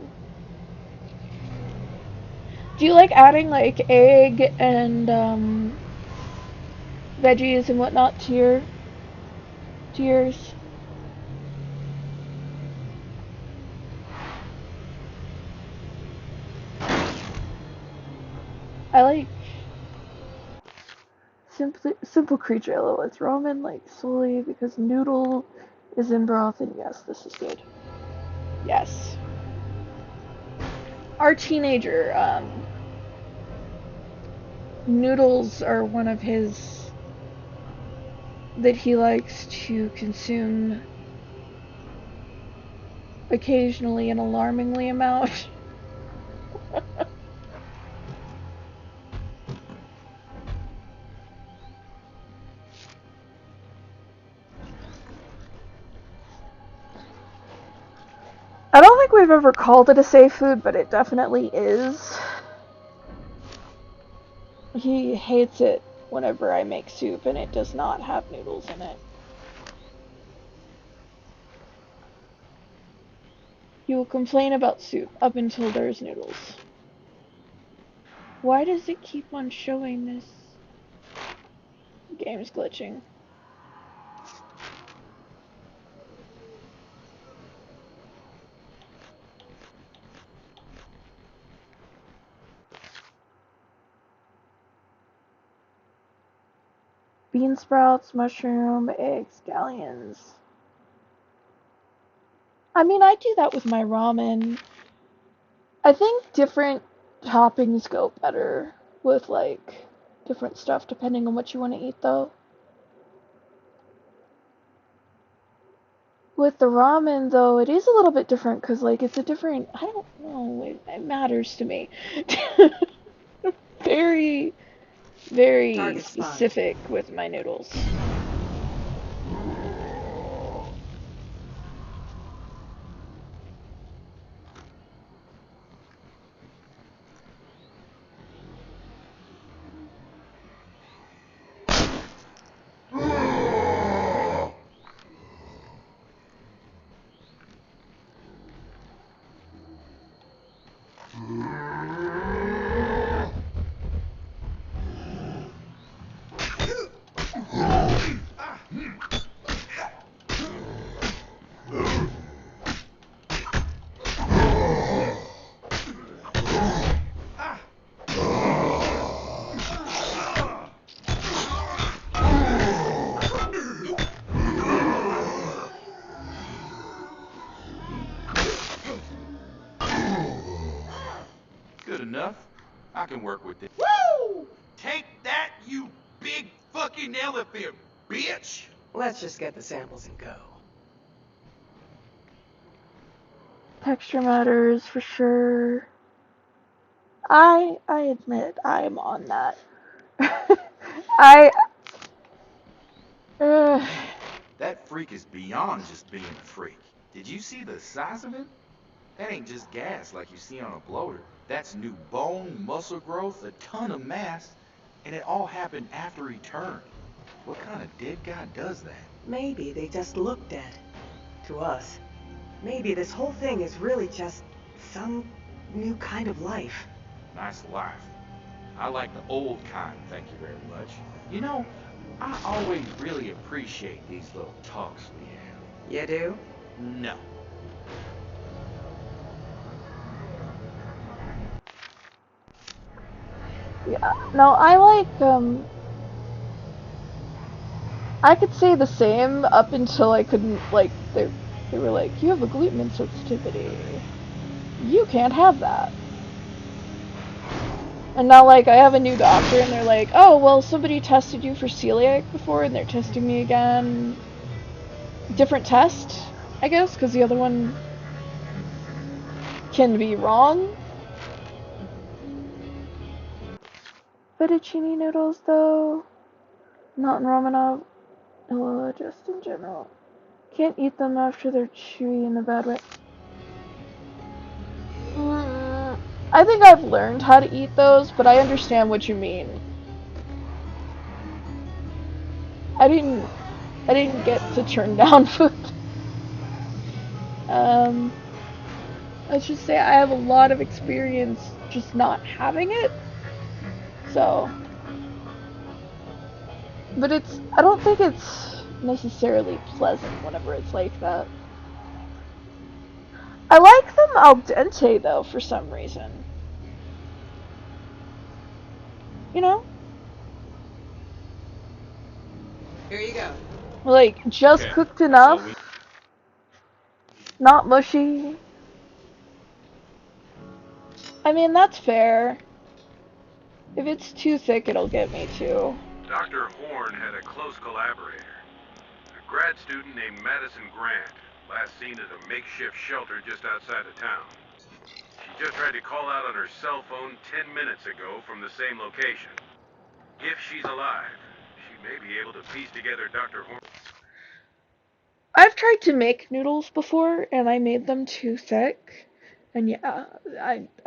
Do you like adding, like, egg and, veggies and whatnot to yours? I like simple creature yellow with ramen, like, solely because noodle is in broth, and yes, this is good. Yes. Our teenager, noodles are one of his that he likes to consume occasionally an alarmingly amount. I don't think we've ever called it a safe food, but it definitely is. He hates it whenever I make soup and it does not have noodles in it. He will complain about soup up until there's noodles. Why does it keep on showing this? The game's glitching. Bean sprouts, mushroom, eggs, scallions. I mean, I do that with my ramen. I think different toppings go better with, like, different stuff depending on what you want to eat, though. With the ramen, though, it is a little bit different because, like, it's a different... I don't know. It matters to me. Very, very specific with my noodles. Good enough. I can work with it. Woo! Take that, you big fucking elephant, bitch! Let's just get the samples and go. Texture matters for sure. I admit I'm on that. That freak is beyond just being a freak. Did you see the size of it? That ain't just gas like you see on a bloater. That's new bone, muscle growth, a ton of mass, and it all happened after he turned. What kind of dead guy does that? Maybe they just look dead. To us. Maybe this whole thing is really just some new kind of life. Nice life. I like the old kind, thank you very much. You know, I always really appreciate these little talks we have. You do? No. Yeah, no, I could say the same up until I couldn't, like, they were like, you have a gluten sensitivity. You can't have that. And now, like, I have a new doctor and they're like, oh, well, somebody tested you for celiac before and they're testing me again. Different test, I guess, because the other one can be wrong. Fettuccine noodles, though, not in ramen, just in general. Can't eat them after they're chewy in a bad way. I think I've learned how to eat those, but I understand what you mean. I didn't get to turn down food. Let's just say I have a lot of experience just not having it. So, but I don't think it's necessarily pleasant whenever it's like that. I like them al dente though, for some reason. You know? Here you go. Like, just cooked enough. Not mushy. I mean, that's fair. If it's too thick, it'll get me too. Dr. Horn had a close collaborator. A grad student named Madison Grant, last seen at a makeshift shelter just outside of town. She just tried to call out on her cell phone 10 minutes ago from the same location. If she's alive, she may be able to piece together Dr. Horn. I've tried to make noodles before, and I made them too thick. And yeah,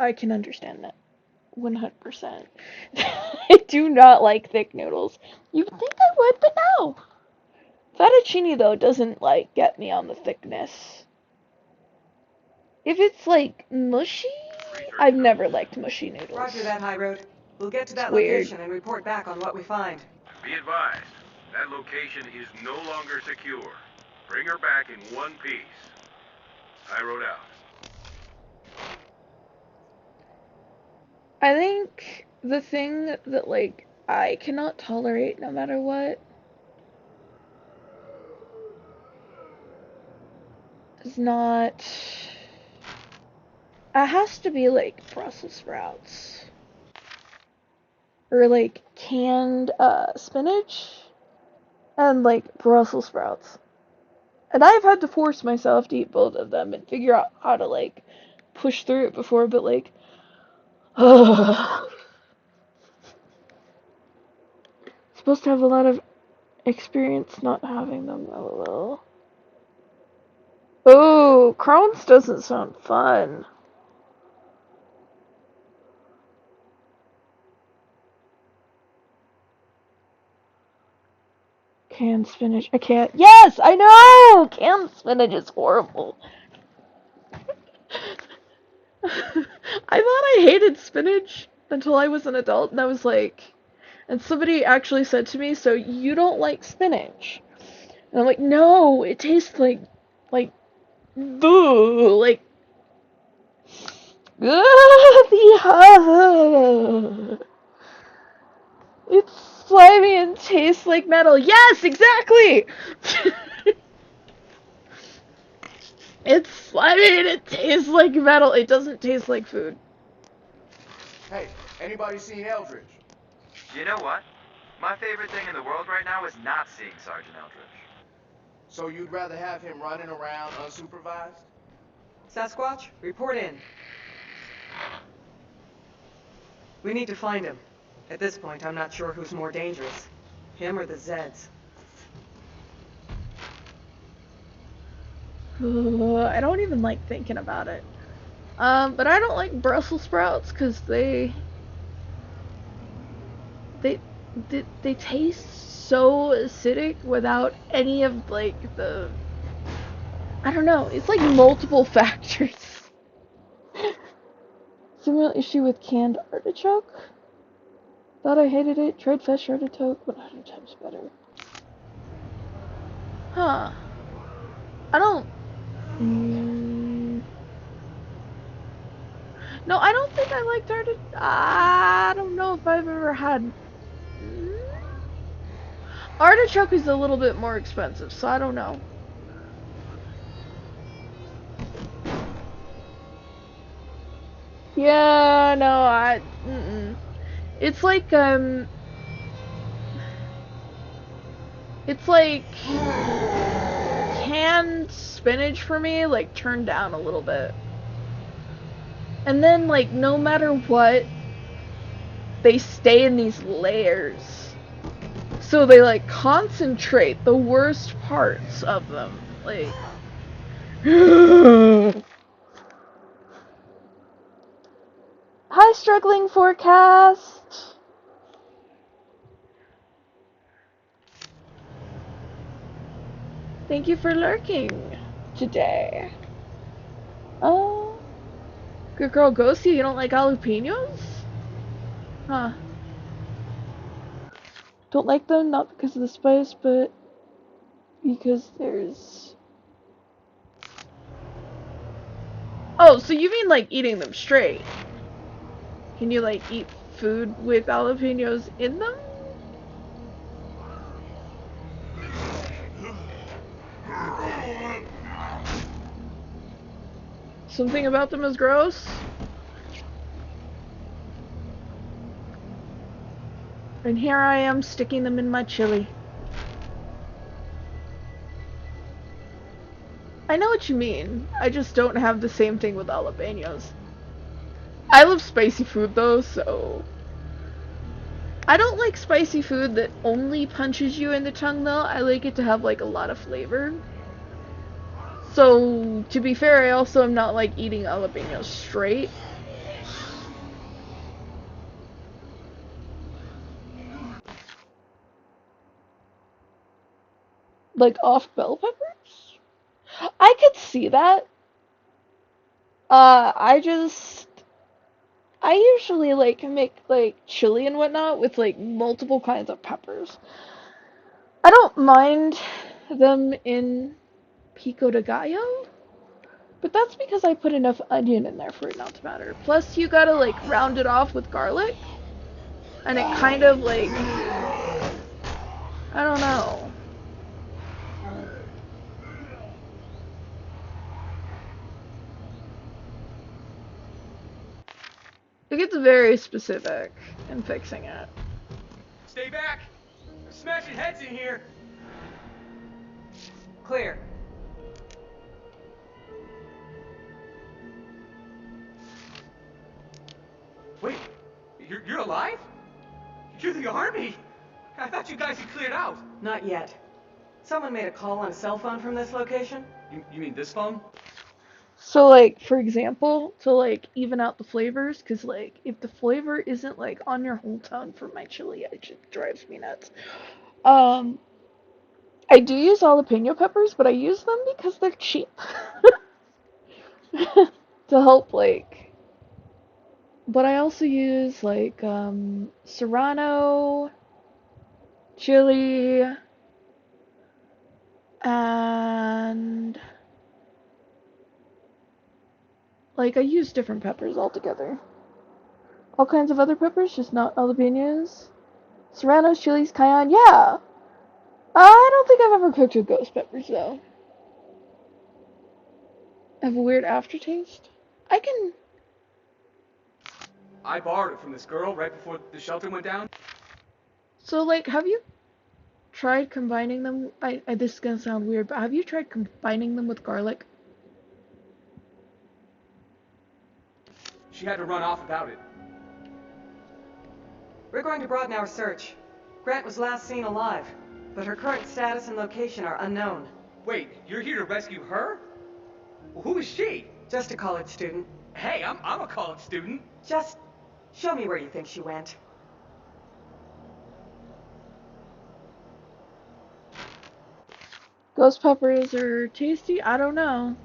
I can understand that. 100%. I do not like thick noodles. You would think I would, but no. Fettuccine, though, doesn't, like, get me on the thickness. If it's, like, mushy, I've never liked mushy noodles. Roger that, High Road. We'll get to that It's weird. location and report back on what we find. Be advised, that location is no longer secure. Bring her back in one piece. I wrote out. I think the thing that, like, I cannot tolerate no matter what is not... It has to be, like, Brussels sprouts. Or, like, canned, spinach. And, like, Brussels sprouts. And I've had to force myself to eat both of them and figure out how to, like, push through it before, but, like... Supposed to have a lot of experience not having them, lol. Oh, Crohn's doesn't sound fun. Canned spinach. I can't. Yes, I know! Canned spinach is horrible. I thought I hated spinach until I was an adult, and I was like... And somebody actually said to me, so you don't like spinach? And I'm like, no, it tastes like, boo, like, it's slimy and tastes like metal. Yes, exactly! It's slimy and it tastes like metal. It doesn't taste like food. Hey, anybody seen Eldridge? You know what? My favorite thing in the world right now is not seeing Sergeant Eldridge. So you'd rather have him running around unsupervised? Sasquatch, report in. We need to find him. At this point, I'm not sure who's more dangerous. Him or the Zeds. I don't even like thinking about it. But I don't like Brussels sprouts because they taste so acidic without any of, like, the... I don't know, it's like multiple factors. Similar issue with canned artichoke. Thought I hated it, tried fresh artichoke, 100 times better. Huh. I don't... No, I don't think I liked artichoke. I don't know if I've ever had... Artichoke is a little bit more expensive, so I don't know. Yeah, no, It's like, it's like canned spinach for me, like, turned down a little bit. And then, like, no matter what, they stay in these layers. So they, like, concentrate the worst parts of them. Like... Hi, Struggling Forecast! Thank you for lurking today. Oh. Good girl Ghosty, you don't like jalapenos? Huh. Don't like them, not because of the spice, but because there's... Oh, so you mean like eating them straight? Can you like eat food with jalapenos in them? Something about them is gross? And here I am sticking them in my chili. I know what you mean. I just don't have the same thing with jalapenos. I love spicy food though, so... I don't like spicy food that only punches you in the tongue though. I like it to have like a lot of flavor. So, to be fair, I also am not, like, eating jalapenos straight. Like, off bell peppers? I could see that. I usually, like, make, like, chili and whatnot with, like, multiple kinds of peppers. I don't mind them in pico de gallo, but that's because I put enough onion in there for it not to matter. Plus, you gotta, like, round it off with garlic, and it kind of, like, I don't know. It gets very specific in fixing it. Stay back! They're smashing heads in here! Clear. Wait, you're alive? You're the army! I thought you guys had cleared out. Not yet. Someone made a call on a cell phone from this location? You mean this phone? So, like, for example, to, like, even out the flavors, because, like, if the flavor isn't, like, on your whole tongue for my chili, it just drives me nuts. I do use jalapeno peppers, but I use them because they're cheap. To help, like... But I also use, like, serrano, chili, and... Like, I use different peppers altogether. All kinds of other peppers, just not jalapenos. Serranos, chilies, cayenne, yeah! I don't think I've ever cooked with ghost peppers, though. I have a weird aftertaste. I borrowed it from this girl right before the shelter went down. So, like, have you tried combining them? This is gonna sound weird, but have you tried combining them with garlic? She had to run off without it. We're going to broaden our search. Grant was last seen alive, but her current status and location are unknown. Wait, you're here to rescue her? Well, who is she? Just a college student. Hey, I'm a college student. Just show me where you think she went. Ghost peppers are tasty? I don't know.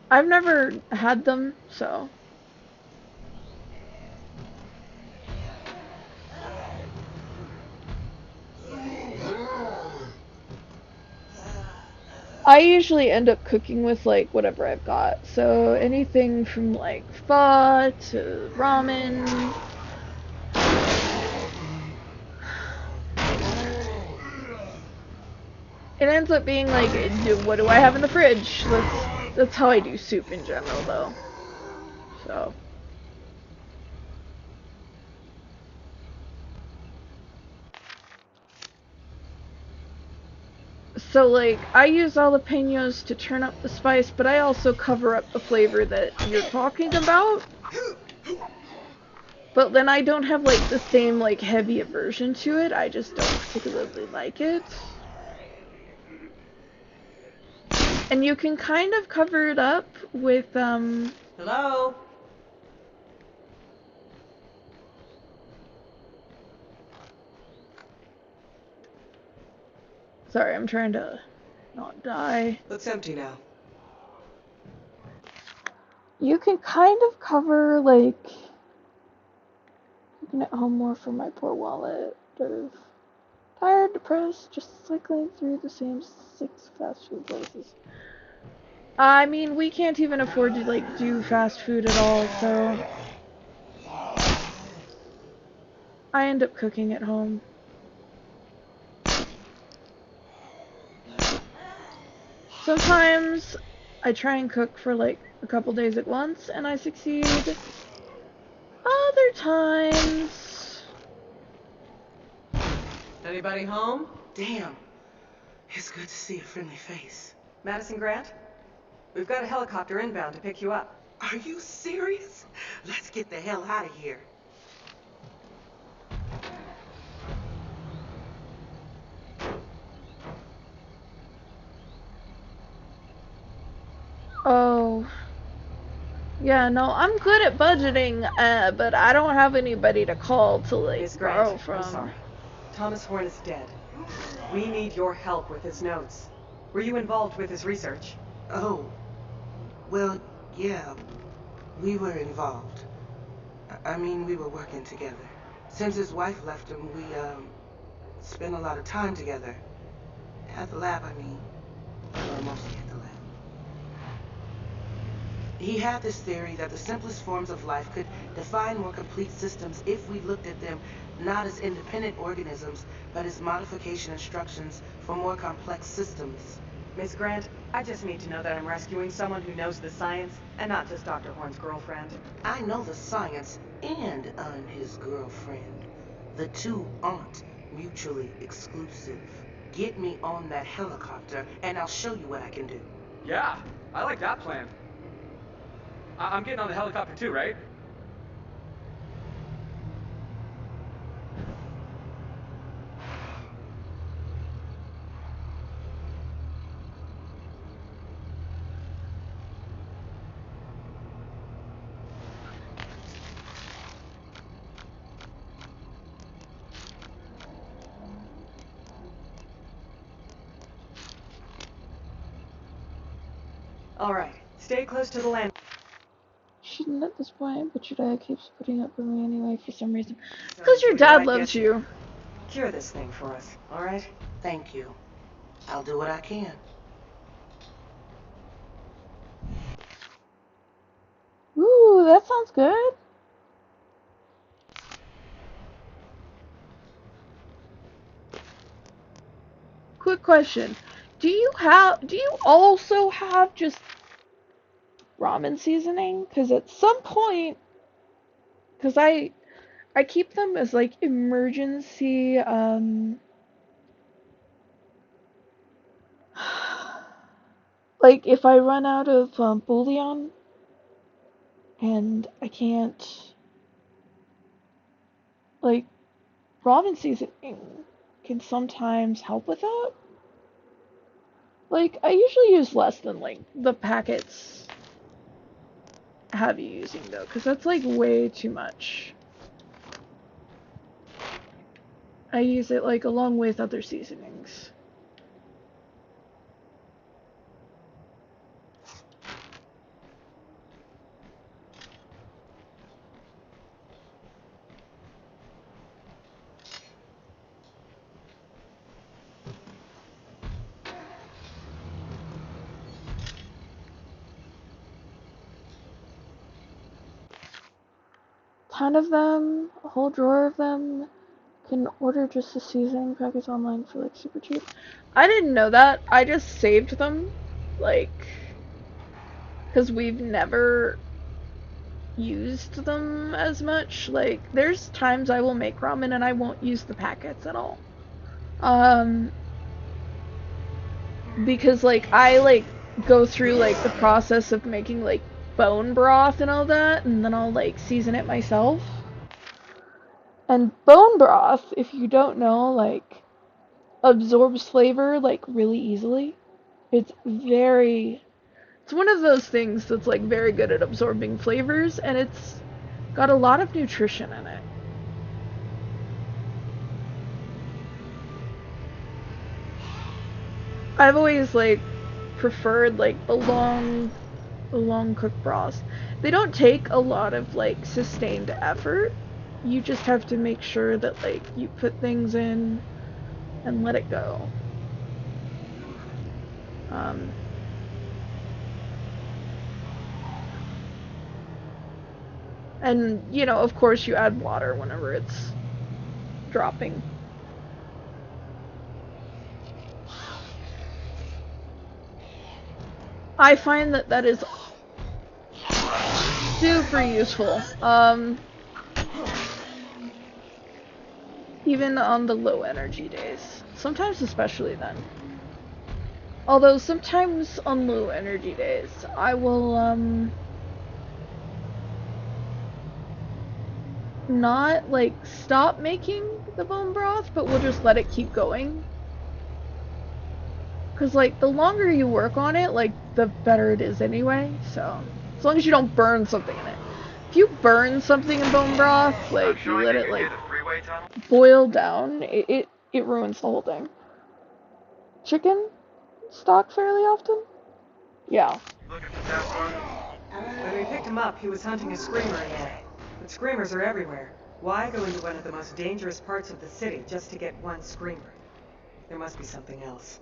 I've never had them, so... I usually end up cooking with, like, whatever I've got. So, anything from, like, pho to ramen. It ends up being, like, what do I have in the fridge? That's how I do soup in general, though. So... So, like, I use jalapenos to turn up the spice, but I also cover up the flavor that you're talking about. But then I don't have, like, the same, like, heavy aversion to it. I just don't particularly like it. And you can kind of cover it up with, Hello? Sorry, I'm trying to not die. Looks empty now. You can kind of cover, like... Looking at home more for my poor wallet. Tired, depressed, just cycling through the same 6 fast food places. I mean, we can't even afford to, like, do fast food at all, so... I end up cooking at home. Sometimes I try and cook for, like, a couple days at once, and I succeed. Other times... Anybody home? Damn. It's good to see a friendly face. Madison Grant? We've got a helicopter inbound to pick you up. Are you serious? Let's get the hell out of here. Oh. Yeah, no, I'm good at budgeting, but I don't have anybody to call to, like, Miss borrow Grant, from. I'm sorry. Thomas Horn is dead. We need your help with his notes. Were you involved with his research? Oh, well, yeah, we were involved. I mean, we were working together. Since his wife left him, we, spent a lot of time together. At the lab, I mean. Or mostly at the lab. He had this theory that the simplest forms of life could define more complete systems if we looked at them not as independent organisms, but as modification instructions for more complex systems. Miss Grant, I just need to know that I'm rescuing someone who knows the science and not just Dr. Horn's girlfriend. I know the science and I'm his girlfriend. The two aren't mutually exclusive. Get me on that helicopter and I'll show you what I can do. Yeah, I like that plan. I'm getting on the helicopter too, right? All right, stay close to the land. Shouldn't at this point, but your dad keeps putting up with me anyway for some reason. Because your dad loves you. Cure this thing for us, all right? Thank you. I'll do what I can. Ooh, that sounds good. Quick question. Do you also have just ramen seasoning? Because at some point, because I keep them as like emergency, like if I run out of bouillon and I can't, like, ramen seasoning can sometimes help with that. Like, I usually use less than, like, the packets have you using, though, because that's, like, way too much. I use it, like, along with other seasonings. Ton of them, a whole drawer of them. Can order just the seasoning packets online for like super cheap. I didn't know that. I just saved them, like, because we've never used them as much. Like, there's times I will make ramen and I won't use the packets at all. Because like I like go through like the process of making like bone broth and all that, and then I'll like season it myself. And bone broth, if you don't know, like absorbs flavor like really easily. It's one of those things that's like very good at absorbing flavors, and it's got a lot of nutrition in it. I've always like preferred like the long cooked broths. They don't take a lot of like sustained effort. You just have to make sure that like you put things in and let it go. And you know, of course, you add water whenever it's dropping. I find that that is super useful. Even on the low energy days. Sometimes especially then. Although sometimes on low energy days, I will not like stop making the bone broth, but we'll just let it keep going. Because, like, the longer you work on it, like, the better it is anyway, so. As long as you don't burn something in it. If you burn something in bone broth, like, you let it, like, boil down, it ruins the whole thing. Chicken stock fairly often? Yeah. When we picked him up, he was hunting a screamer again. But screamers are everywhere. Why go into one of the most dangerous parts of the city just to get one screamer? There must be something else.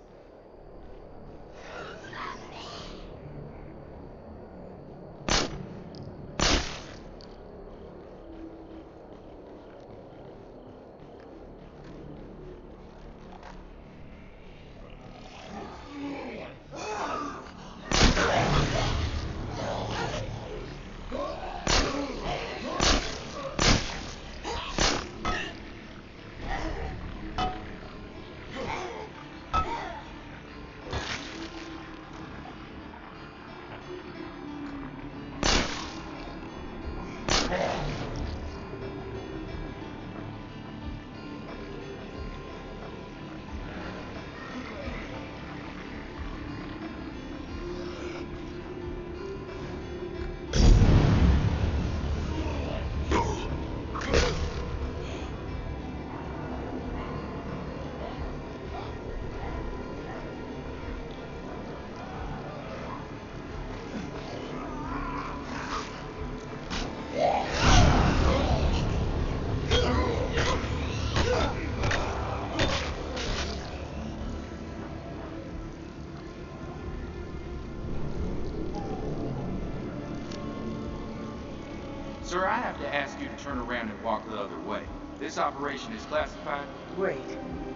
Sir, I have to ask you to turn around and walk the other way. This operation is classified. Wait,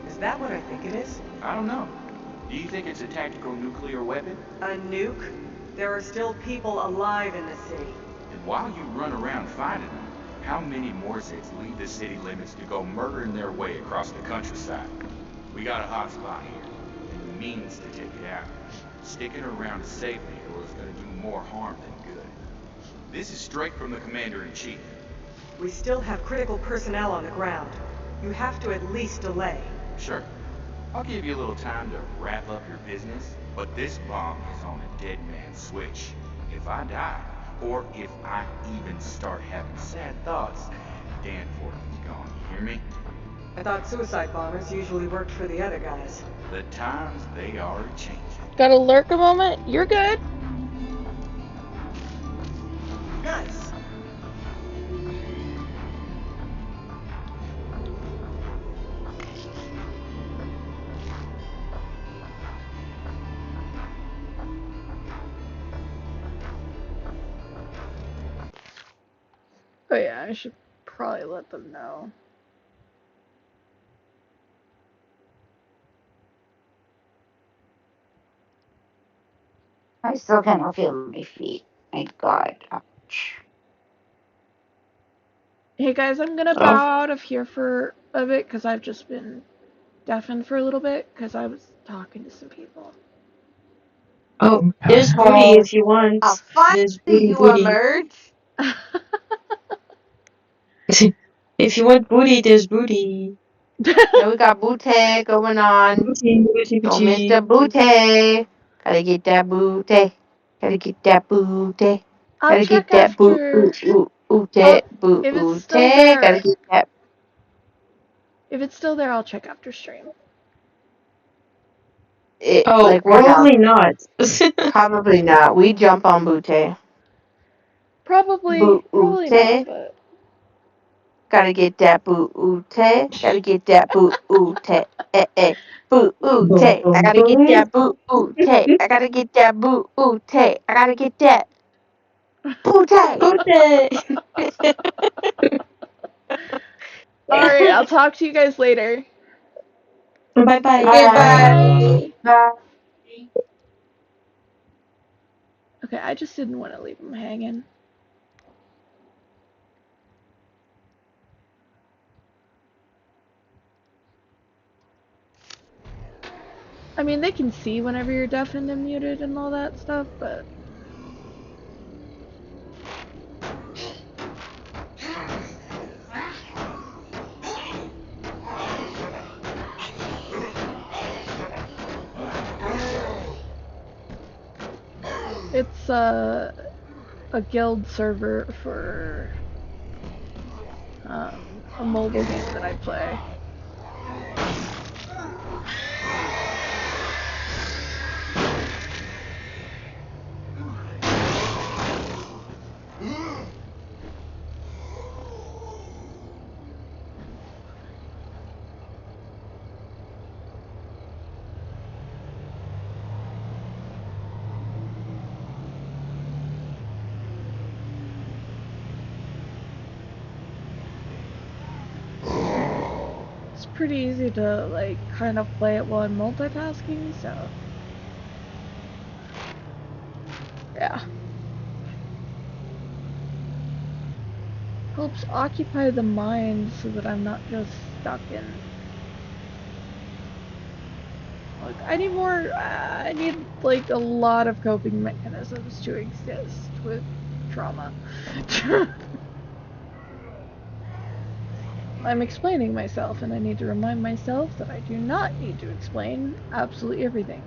is that what I think it is? I don't know. Do you think it's a tactical nuclear weapon? A nuke? There are still people alive in the city. And while you run around finding them, how many Morzeds leave the city limits to go murdering their way across the countryside? We got a hot spot here, and the means to take it out. Sticking around to save people is going to do more harm than good. This is straight from the Commander-in-Chief. We still have critical personnel on the ground. You have to at least delay. Sure. I'll give you a little time to wrap up your business, but this bomb is on a dead man's switch. If I die, or if I even start having sad thoughts, Danforth is gone, you hear me? I thought suicide bombers usually worked for the other guys. The times, they are changing. Gotta lurk a moment? You're good. Nice. Oh yeah, I should probably let them know. I still cannot feel my feet. My God. Ouch. Hey guys, I'm gonna bow out of here for a bit because I've just been deafened for a little bit because I was talking to some people. Oh, there's booty if you want. There's booty. emerged? If you want booty, there's booty. Yeah, we got booty going on. Don't miss the booty. Gotta get that booty. Gotta get that booty. I'll Gotta get check that after. booty. If it's still there. Gotta get that. If it's still there, I'll check after stream. Like probably not. Probably not. We jump on booty. Probably not, but. Gotta get that booty. Gotta get that booty. Booty. I gotta get that booty. I gotta get that booty. I gotta get that booty. Alright, I'll talk to you guys later. Bye-bye. Bye. Okay, I just didn't want to leave him hanging. I mean, they can see whenever you're deafened and muted and all that stuff, but... It's a guild server for a mobile game that I play. It's pretty easy to like kind of play it while I'm multitasking, so yeah. Helps occupy the mind so that I'm not just stuck in. Like, I need more. I need like a lot of coping mechanisms to exist with trauma. I'm explaining myself, and I need to remind myself that I do not need to explain absolutely everything.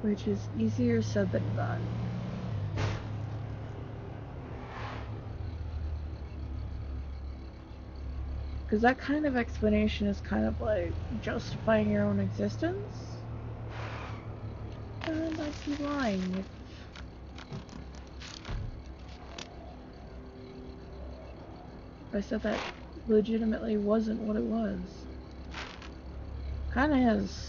Which is easier said than done. Because that kind of explanation is kind of like justifying your own existence. And I'd be lying if I said that legitimately wasn't what it was. Kinda is.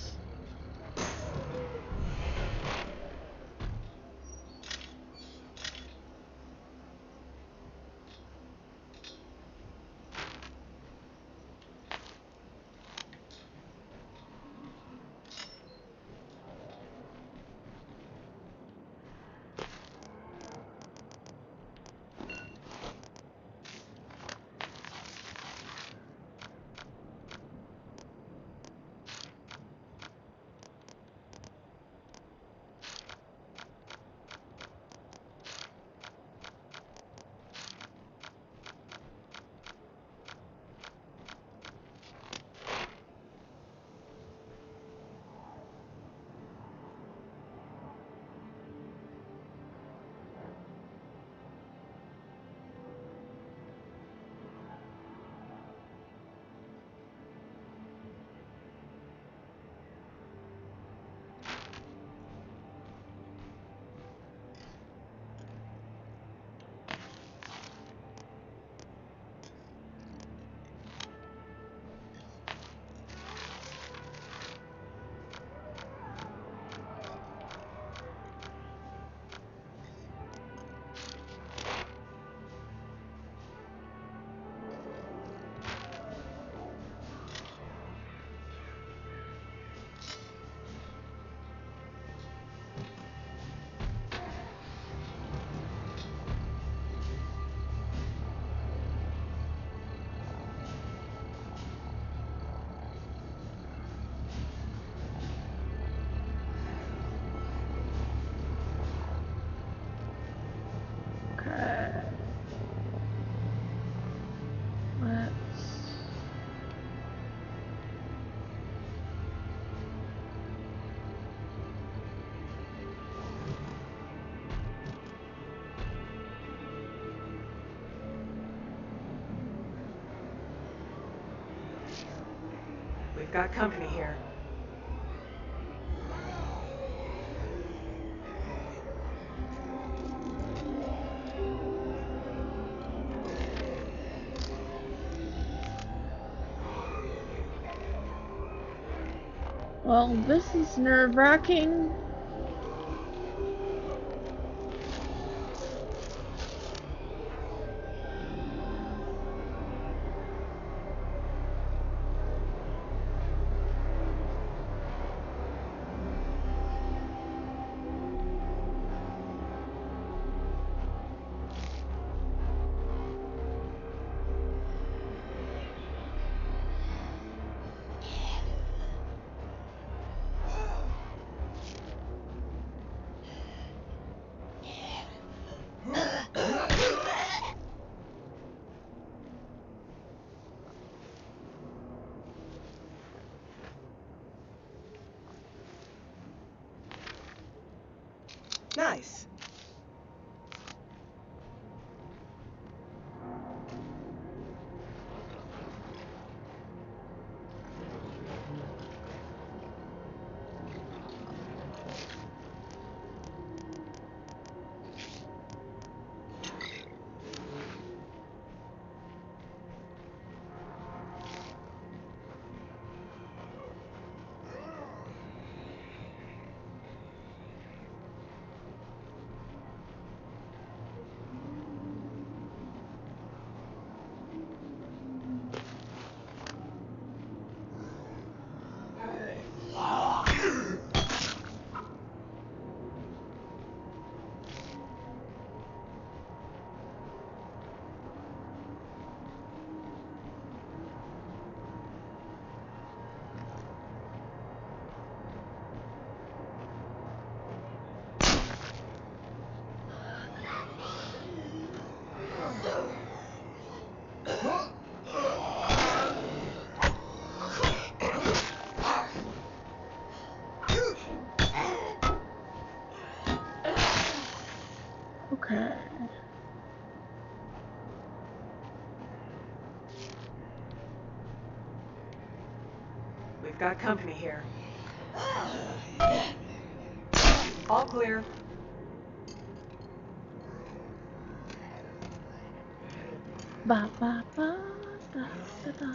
We've got company here. Well, this is nerve-wracking. Nice. Okay. We've got company here. All clear. Ba ba ba da da da.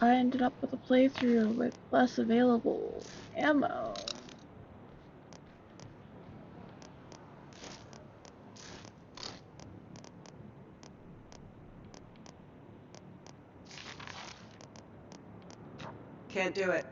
I ended up with a playthrough with less available ammo. Can't do it.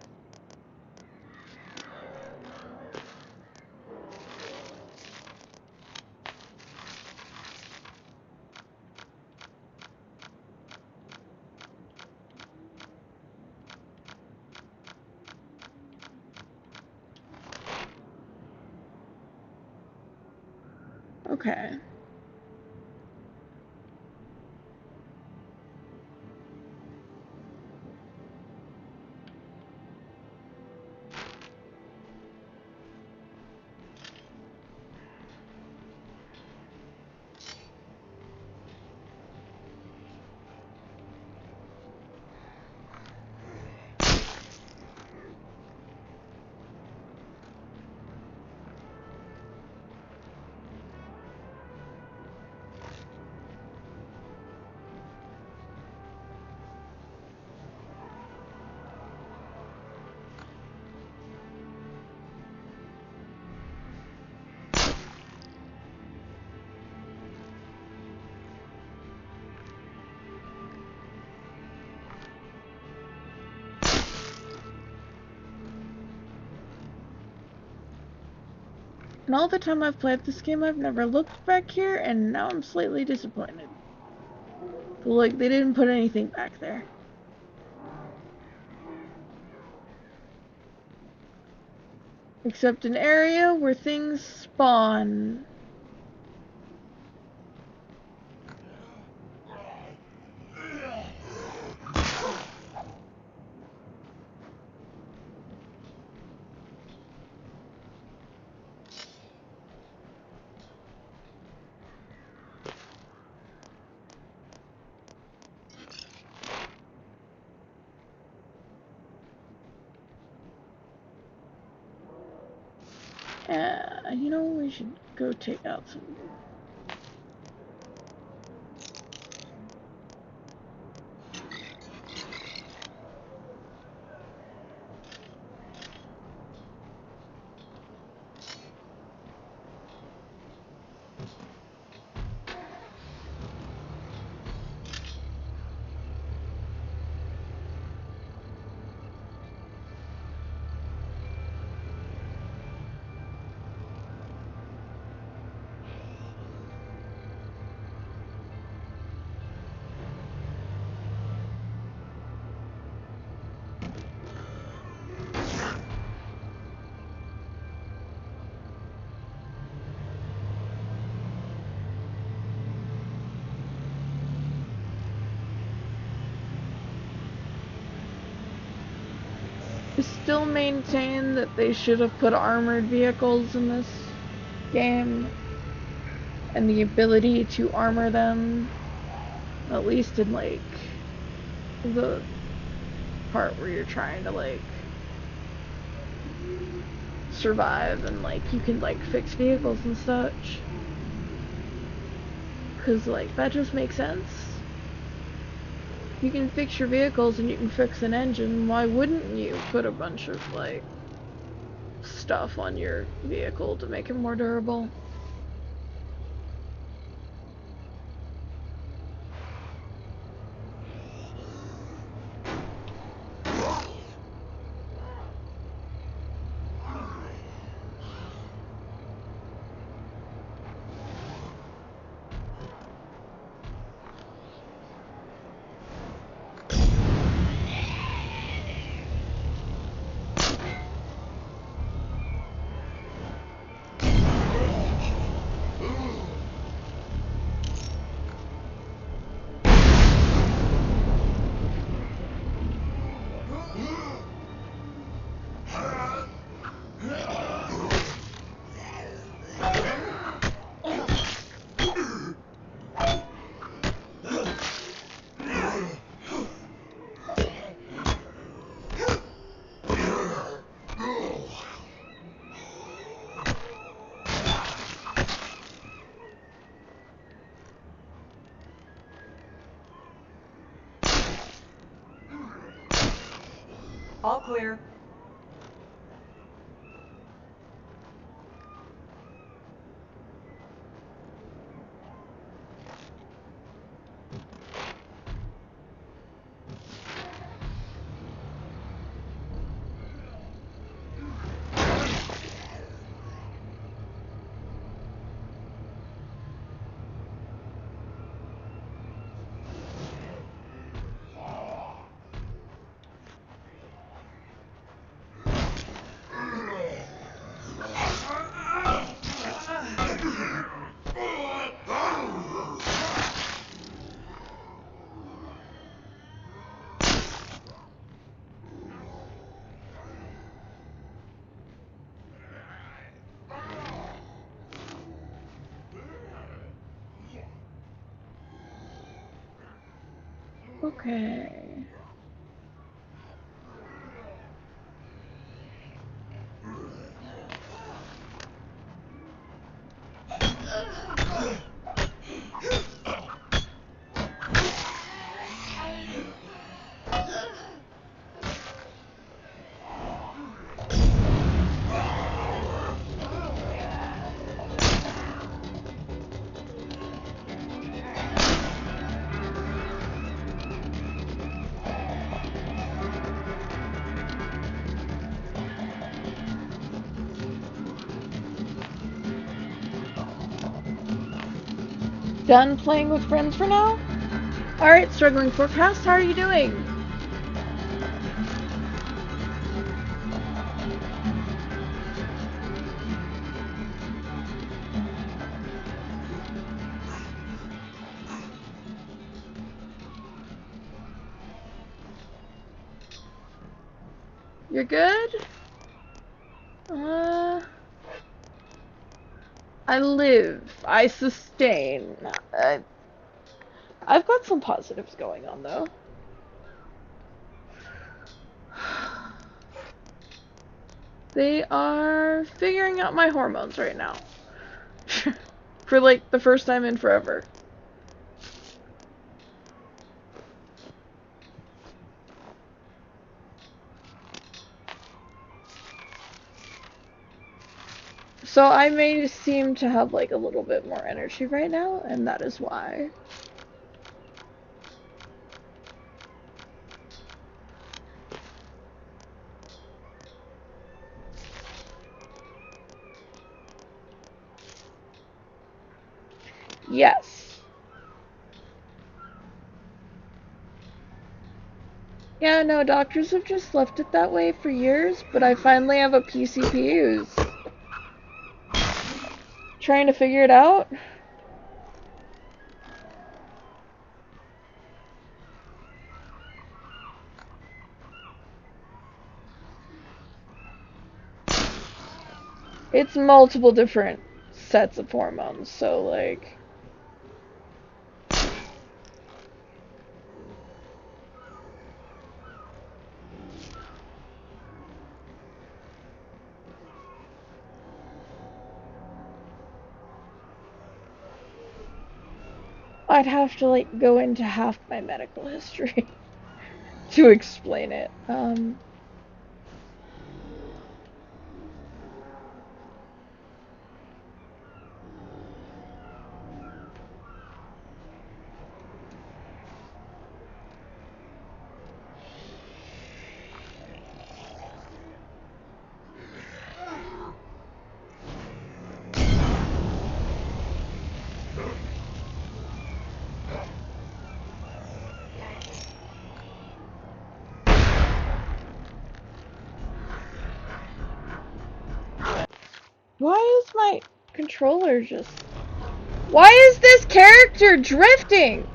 Okay. And all the time I've played this game, I've never looked back here, and now I'm slightly disappointed. But like, they didn't put anything back there. Except an area where things spawn. You know, we should go take out some. I still maintain that they should have put armored vehicles in this game and the ability to armor them, at least in like the part where you're trying to like survive and like you can like fix vehicles and such, because like that just makes sense. You can fix your vehicles and you can fix an engine. Why wouldn't you put a bunch of like stuff on your vehicle to make it more durable? All clear. Okay. Done playing with friends for now? Alright, Struggling Forecast, how are you doing? You're good? I live. I sustain. I've got some positives going on, though. They are figuring out my hormones right now. For like the first time in forever. So I may seem to have like a little bit more energy right now, and that is why. Yes. Yeah, no, doctors have just left it that way for years, but I finally have a PCP who's trying to figure it out. It's multiple different sets of hormones, so like... I'd have to like go into half my medical history to explain it. Why is my controller just... Why is this character drifting?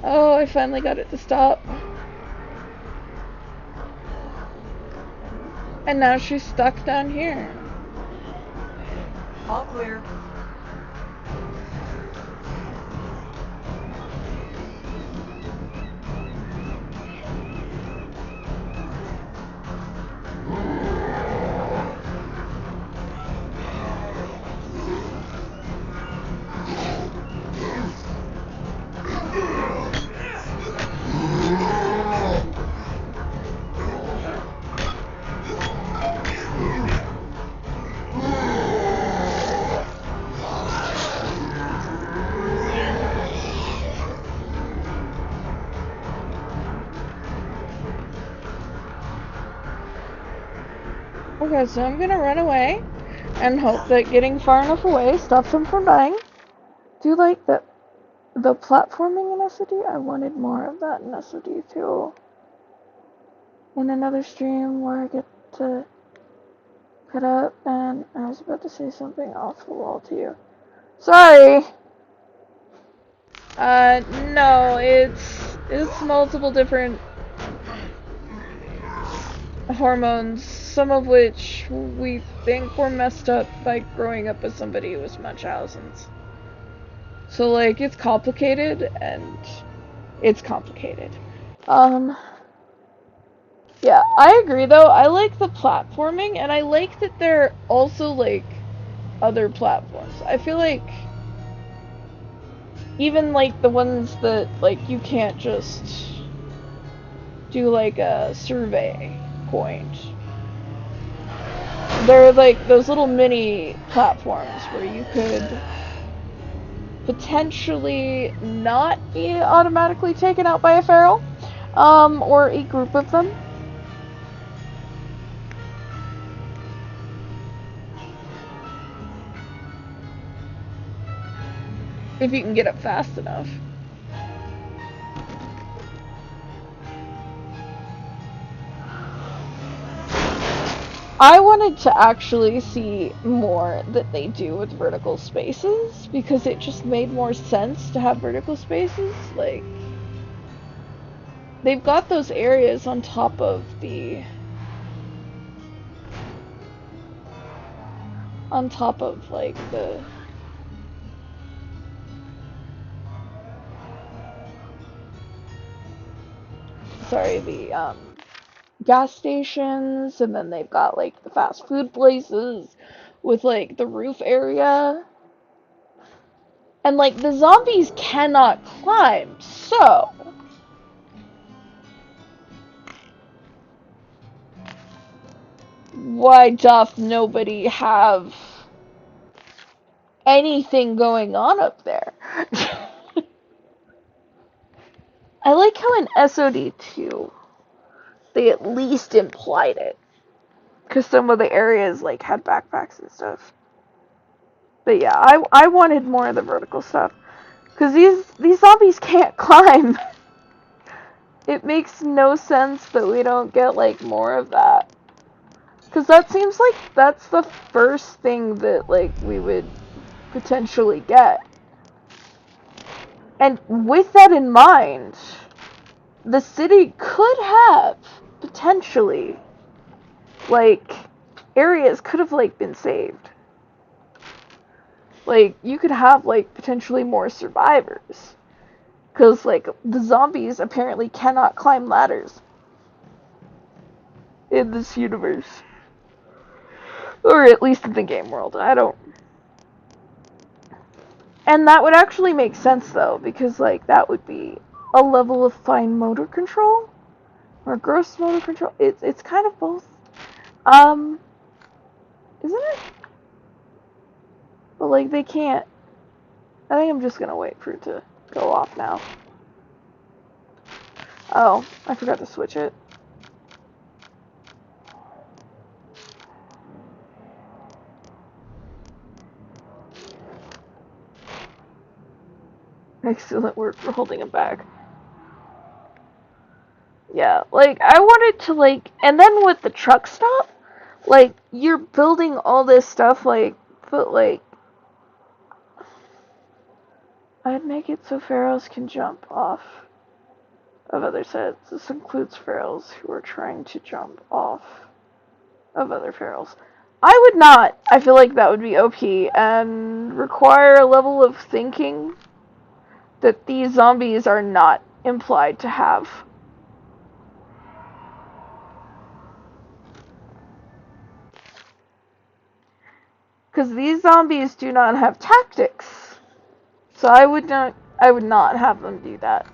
Oh, I finally got it to stop. And now she's stuck down here. All clear. Okay, so I'm gonna run away and hope that getting far enough away stops him from dying. Do you like the platforming in SOD? I wanted more of that in SOD too. In another stream where I get to cut up, and I was about to say something off the wall to you. Sorry! No, it's multiple different hormones, some of which we think were messed up by growing up with somebody who was Munchausen's. So, like, it's complicated, and it's complicated. Yeah, I agree, though. I like the platforming, and I like that they're also, like, other platforms. I feel like even, like, the ones that, like, you can't just do, like, a survey point. They're, like, those little mini platforms where you could potentially not be automatically taken out by a feral, or a group of them. If you can get up fast enough. I wanted to actually see more that they do with vertical spaces, because it just made more sense to have vertical spaces. Like, they've got those areas on top of the... on top of, like, the... sorry, the, gas stations, and then they've got like the fast food places with like the roof area. And like the zombies cannot climb, so why doth nobody have anything going on up there? I like how in SOD2 they at least implied it, because some of the areas like had backpacks and stuff. But yeah, I wanted more of the vertical stuff, because these zombies can't climb. It makes no sense that we don't get like more of that, because that seems like that's the first thing that like we would potentially get. And with that in mind, the city could have potentially like areas could have like been saved. Like you could have like potentially more survivors, because like the zombies apparently cannot climb ladders in this universe, or at least in the game world. I don't. And that would actually make sense though, because like that would be a level of fine motor control or gross motor control. It's kind of both. Isn't it? But like they can't. I think I'm just gonna wait for it to go off now. Oh, I forgot to switch it. Excellent work for holding him back. Yeah, like, I wanted to, like, and then with the truck stop, like, you're building all this stuff, like, but, like, I'd make it so pharaohs can jump off of other sets. This includes pharaohs who are trying to jump off of other pharaohs. I would not. I feel like that would be OP and require a level of thinking that these zombies are not implied to have. Because these zombies do not have tactics. So I would not have them do that.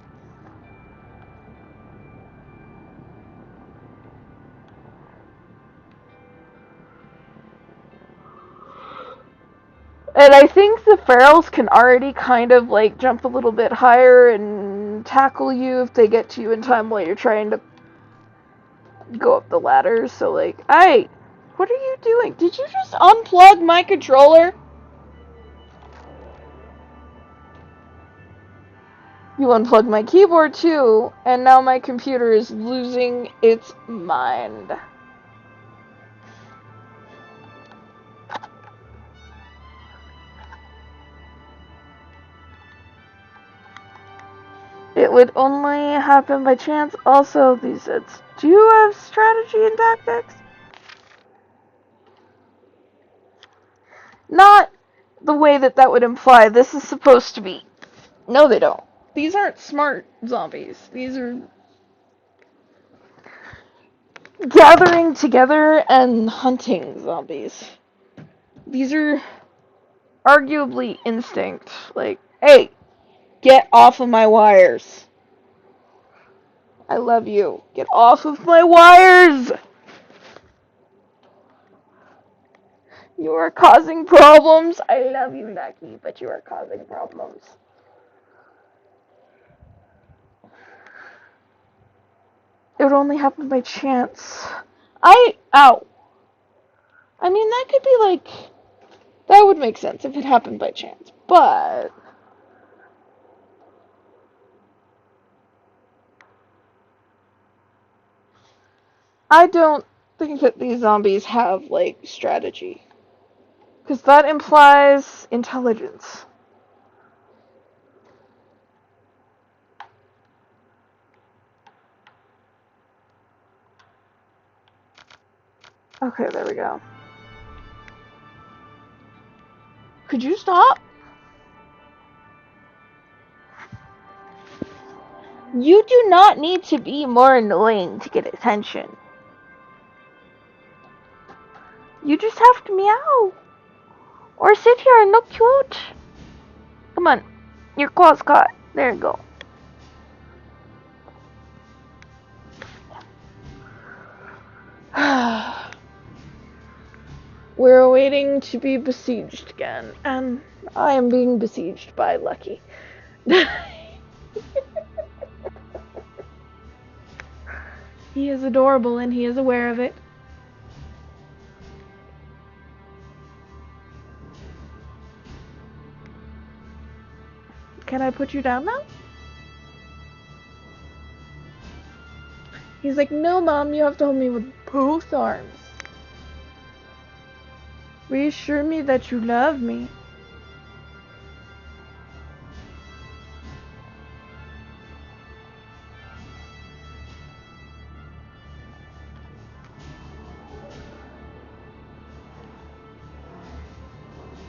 And I think the pharaohs can already kind of like jump a little bit higher and tackle you if they get to you in time while you're trying to go up the ladder. So like, hey, what are you doing? Did you just unplug my controller? You unplugged my keyboard too, and now my computer is losing its mind. It would only happen by chance. Also, these sets do have strategy and tactics. Not the way that would imply this is supposed to be. No, they don't. These aren't smart zombies. These are gathering together and hunting zombies. These are arguably instinct. Like, hey, get off of my wires. I love you. Get off of my wires! You are causing problems. I love you, Lucky, but you are causing problems. It would only happen by chance. Ow. I mean, that could be like, that would make sense if it happened by chance, but I don't think that these zombies have, like, strategy. Because that implies intelligence. Okay, there we go. Could you stop? You do not need to be more annoying to get attention. You just have to meow. Or sit here and look cute. Come on. Your claw's caught. There you go. We're waiting to be besieged again, and I am being besieged by Lucky. He is adorable and he is aware of it. Can I put you down now? He's like, no, Mom, you have to hold me with both arms. Reassure me that you love me.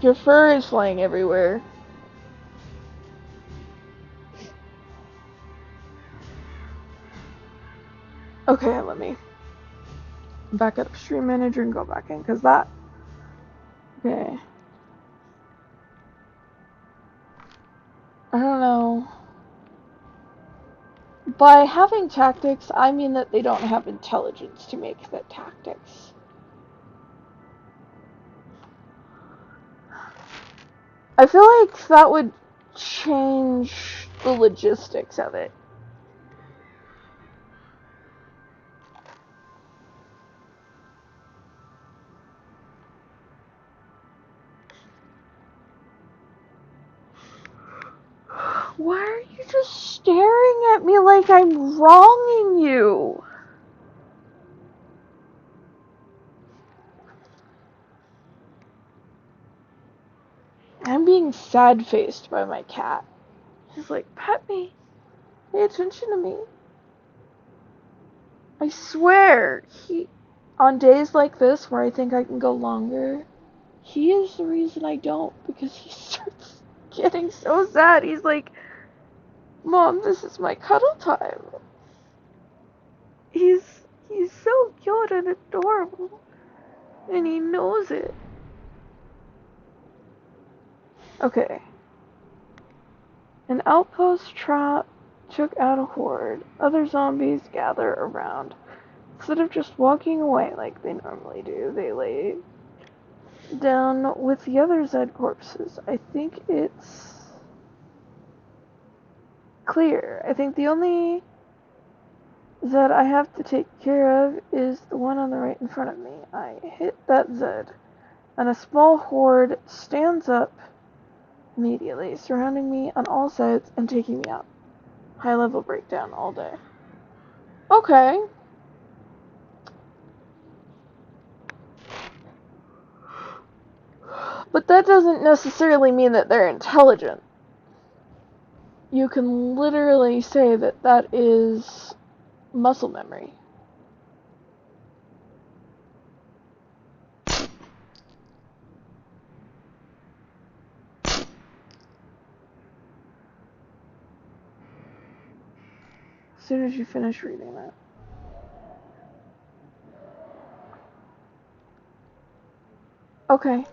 Your fur is flying everywhere. Okay, let me back up Stream Manager and go back in, because that... Okay. I don't know. By having tactics, I mean that they don't have intelligence to make the tactics. I feel like that would change the logistics of it. Why are you just staring at me like I'm wronging you? I'm being sad-faced by my cat. He's like, pet me. Pay attention to me. I swear, on days like this where I think I can go longer, he is the reason I don't, because he starts getting so sad. He's like, Mom, this is my cuddle time. He's so cute and adorable, and he knows it. Okay. An outpost trap took out a horde. Other zombies gather around. Instead of just walking away like they normally do, they lay down with the other Zed corpses. I think it's clear. I think the only Zed I have to take care of is the one on the right in front of me. I hit that Zed, and a small horde stands up immediately, surrounding me on all sides and taking me out. High level breakdown all day. Okay. But that doesn't necessarily mean that they're intelligent. You can literally say that that is muscle memory. As soon as you finish reading that. Okay.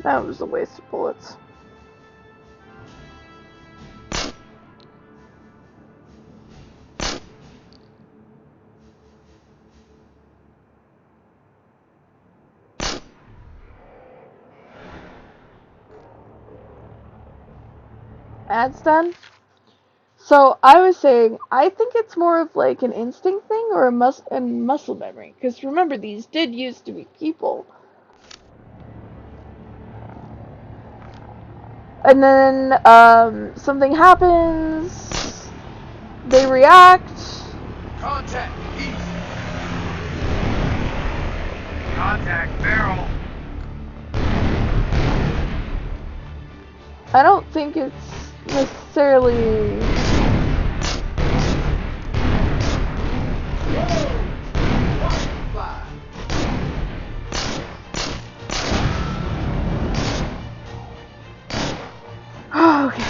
That was a waste of bullets. Ads done? So I was saying, I think it's more of like an instinct thing or a muscle memory. Because remember, these did used to be people. And then something happens, they react. Contact east. Contact barrel. I don't think it's necessarily... Oh, okay.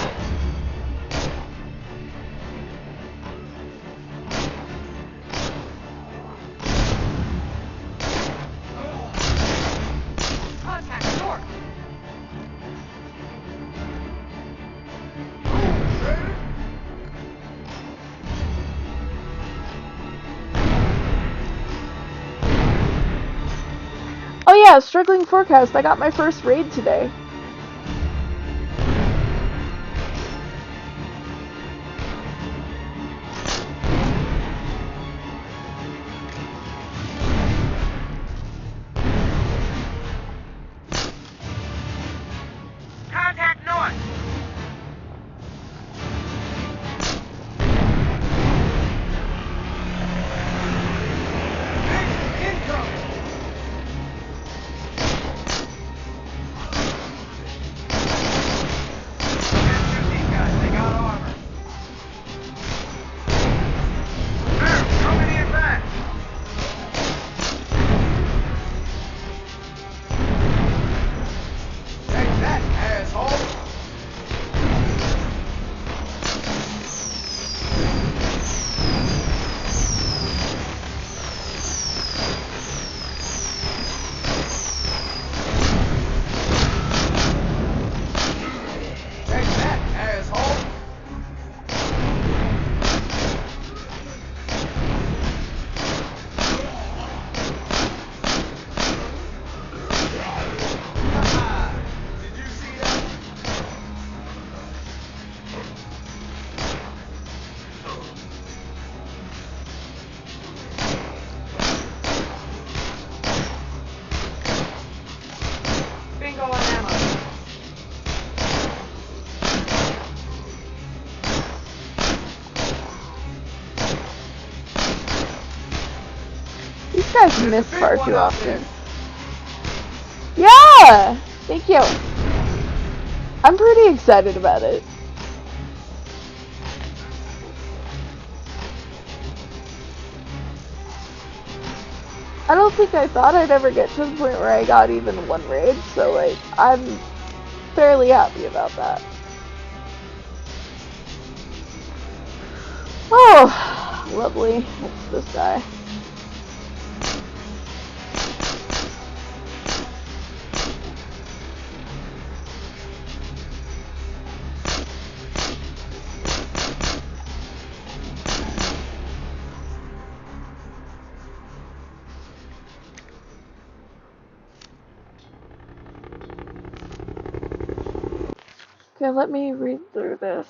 Contact north. Oh yeah, struggling forecast. I got my first raid today. Contact north. Bingo on ammo. These guys miss far too often. Yeah! Thank you. I'm pretty excited about it. I don't think I thought I'd ever get to the point where I got even one raid, so like, I'm fairly happy about that. Oh, lovely. It's this guy. Okay, let me read through this.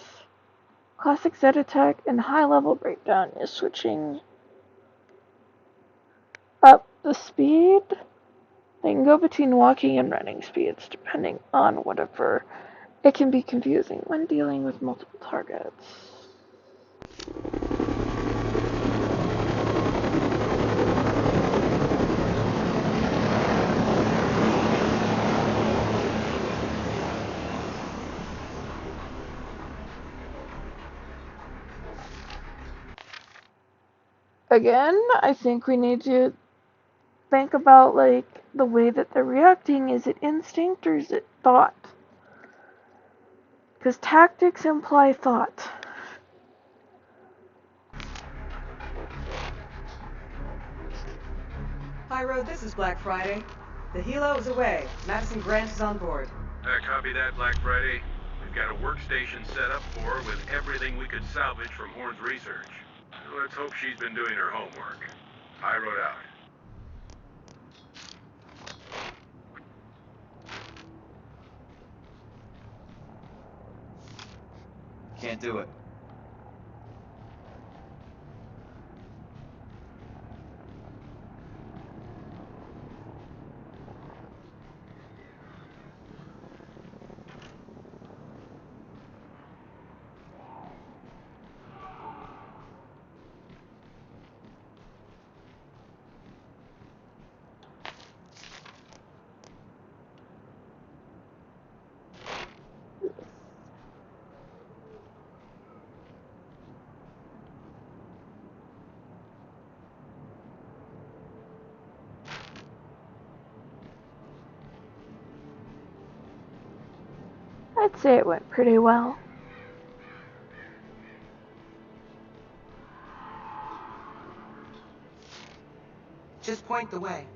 Classic Z attack and high level breakdown is switching up the speed. They can go between walking and running speeds depending on whatever. It can be confusing when dealing with multiple targets. Again, I think we need to think about like the way that they're reacting. Is it instinct or is it thought? Because tactics imply thought. Hi Road, this is Black Friday. The helo is away. Madison Grant is on board. Copy that, Black Friday. We've got a workstation set up for her with everything we could salvage from Horn's research. Let's hope she's been doing her homework. I wrote out. Can't do it. I'd say it went pretty well. Just point the way.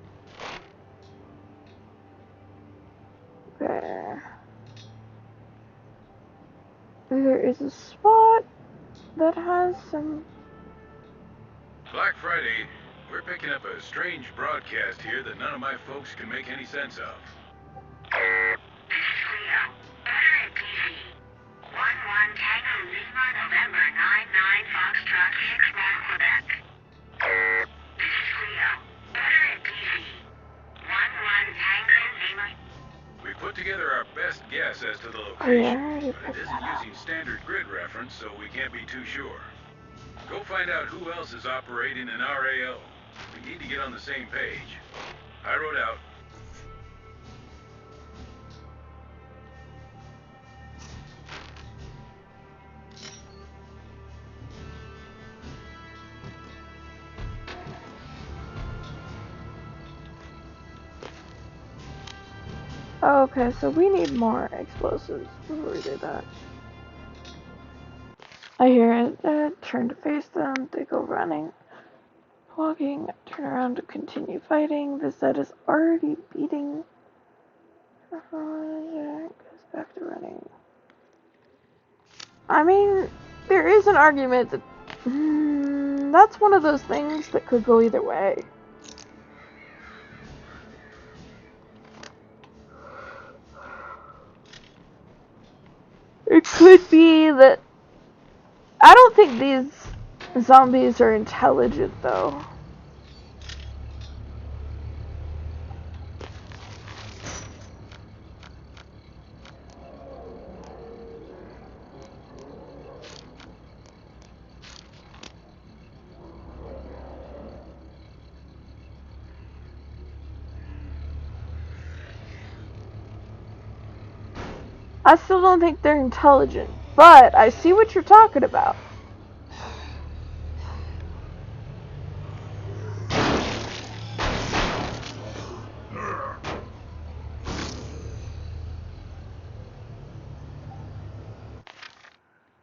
There is a spot that has some... Black Friday, we're picking up a strange broadcast here that none of my folks can make any sense of. We put together our best guess as to the location, but it isn't using standard grid reference, so we can't be too sure. Go find out who else is operating in RAO. We need to get on the same page. I wrote out. Oh, okay, so we need more explosives before we do that. I hear it. Turn to face them. They go running. Walking. Turn around to continue fighting. The Zed is already beating. Goes back to running. I mean, there is an argument that that's one of those things that could go either way. It could be that... I don't think these zombies are intelligent, though. I still don't think they're intelligent, but I see what you're talking about.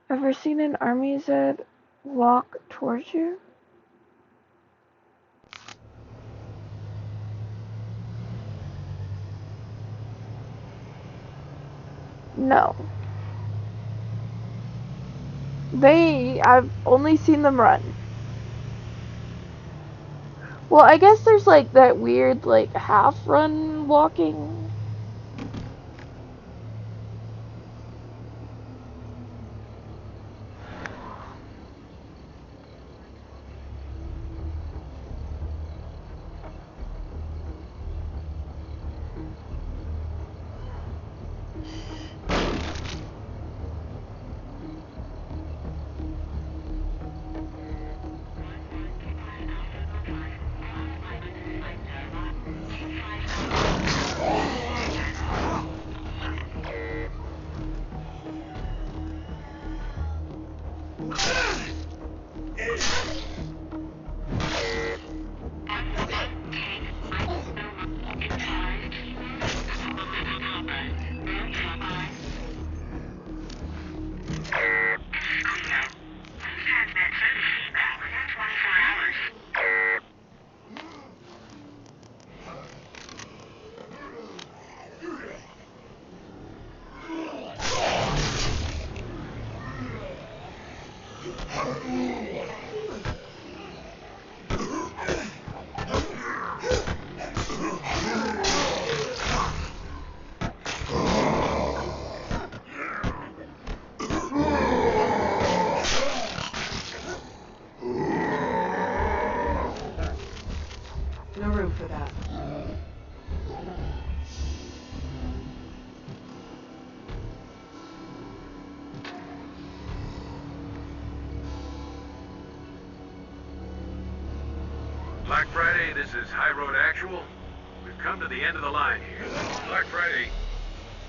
Ever seen an army Zed walk towards you? No. I've only seen them run. Well, I guess there's like that weird like half run walking. is High Road Actual. We've come to the end of the line here. Black Friday.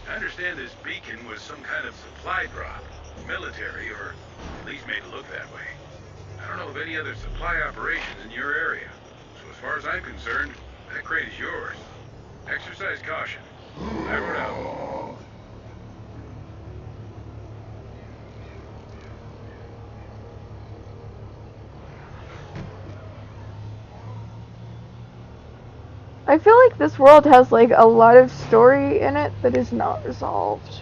I understand this beacon was some kind of supply drop. Military, or at least made it look that way. I don't know of any other supply operations in your area. So as far as I'm concerned, that crate is yours. Exercise caution. High Road out. I feel like this world has like a lot of story in it that is not resolved.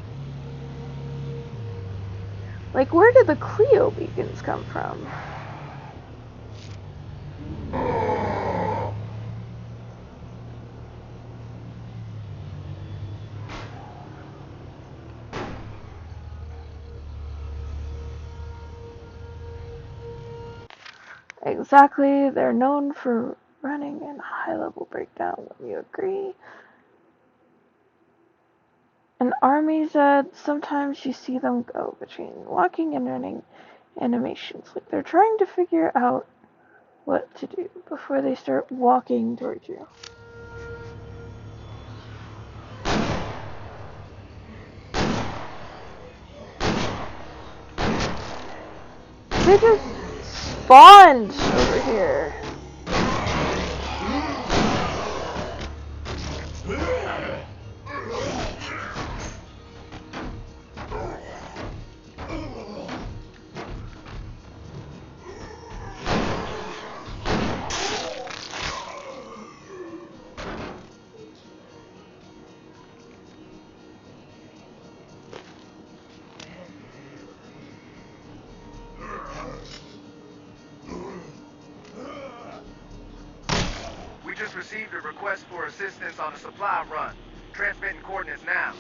Like, where did the Cleo beacons come from? Exactly, they're known for running in high-level breakdown, would you agree? An army said sometimes you see them go between walking and running animations, like they're trying to figure out what to do before they start walking towards you. They just spawned over here. We just received a request for assistance on a supply run. Transmitting coordinates now.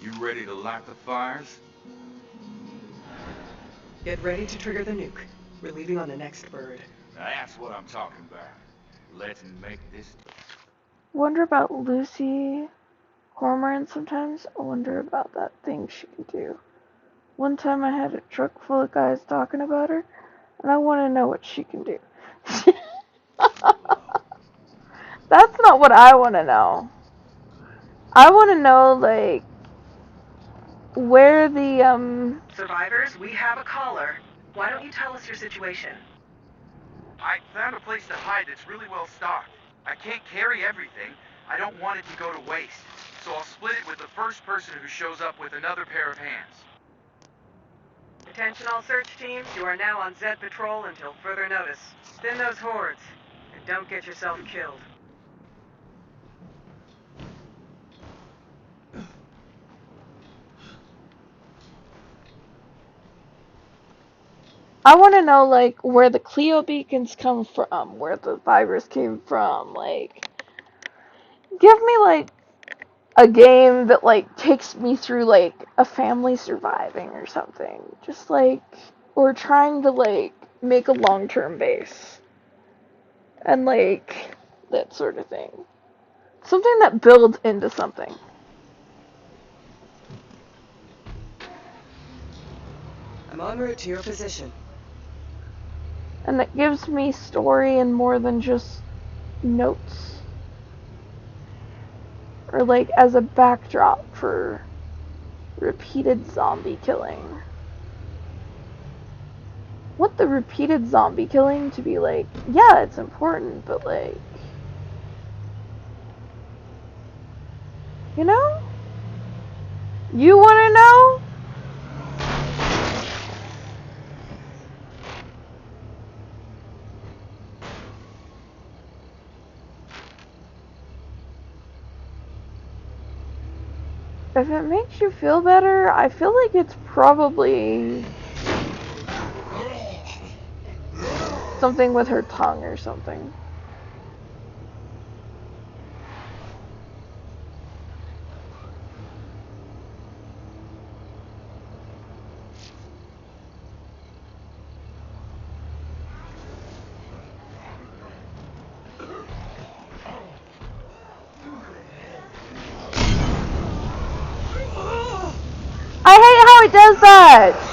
You ready to light the fires? Get ready to trigger the nuke. We're leaving on the next bird. That's what I'm talking about. Let's make this. Wonder about Lucy Cormoran sometimes. I wonder about that thing she can do. One time I had a truck full of guys talking about her, and I want to know what she can do. That's not what I want to know. I want to know, like, where the, Survivors, we have a caller. Why don't you tell us your situation? I found a place to hide that's really well stocked. I can't carry everything. I don't want it to go to waste. So I'll split it with the first person who shows up with another pair of hands. Attention all search teams, you are now on Zed Patrol until further notice. Thin those hordes, and don't get yourself killed. I want to know, like, where the Cleo beacons come from, where the virus came from, like, give me, like, a game that, like, takes me through, like, a family surviving or something. Just, like, or trying to, like, make a long-term base. And, like, that sort of thing. Something that builds into something. I'm en route to your position. And that gives me story and more than just notes. Or, like, as a backdrop for repeated zombie killing. Want the repeated zombie killing to be like, yeah, it's important, but like, you know? You wanna know? If it makes you feel better, I feel like it's probably something with her tongue or something. I hate how it does that!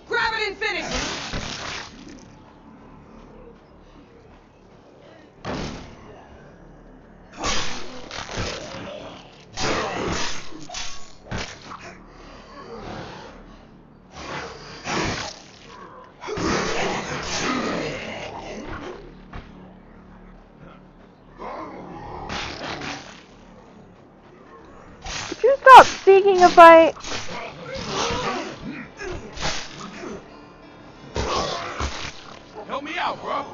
Grab it and finish it! Could you stop seeking a fight? Help me out, bro.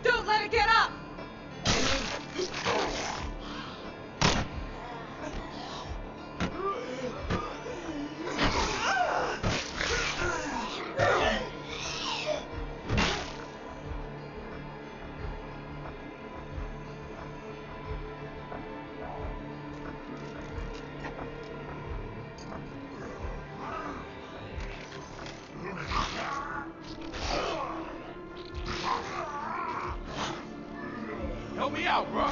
Don't let it get up! Help me out, bro.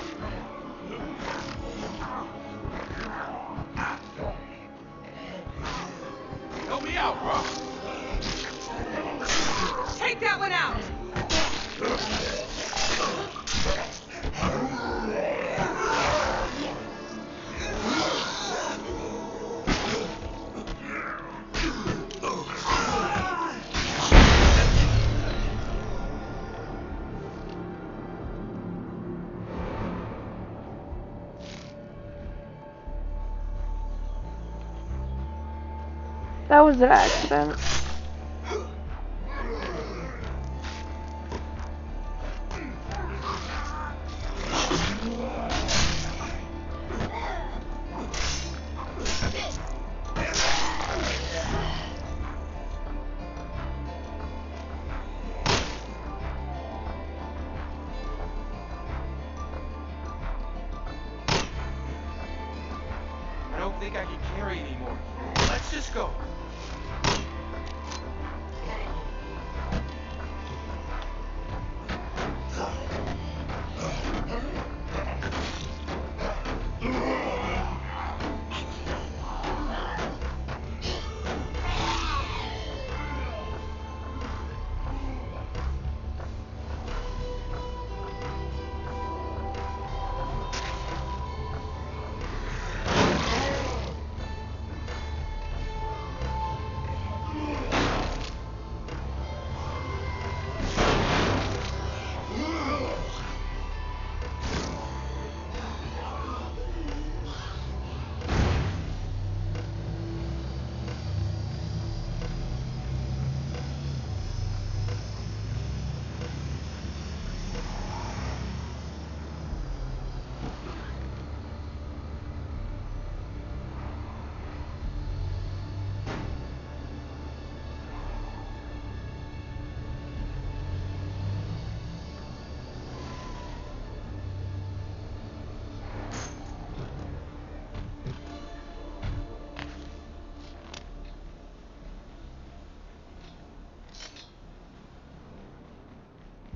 Help me out, bro. Take that one out! That was an accident. I don't think I can carry anymore. Let's just go.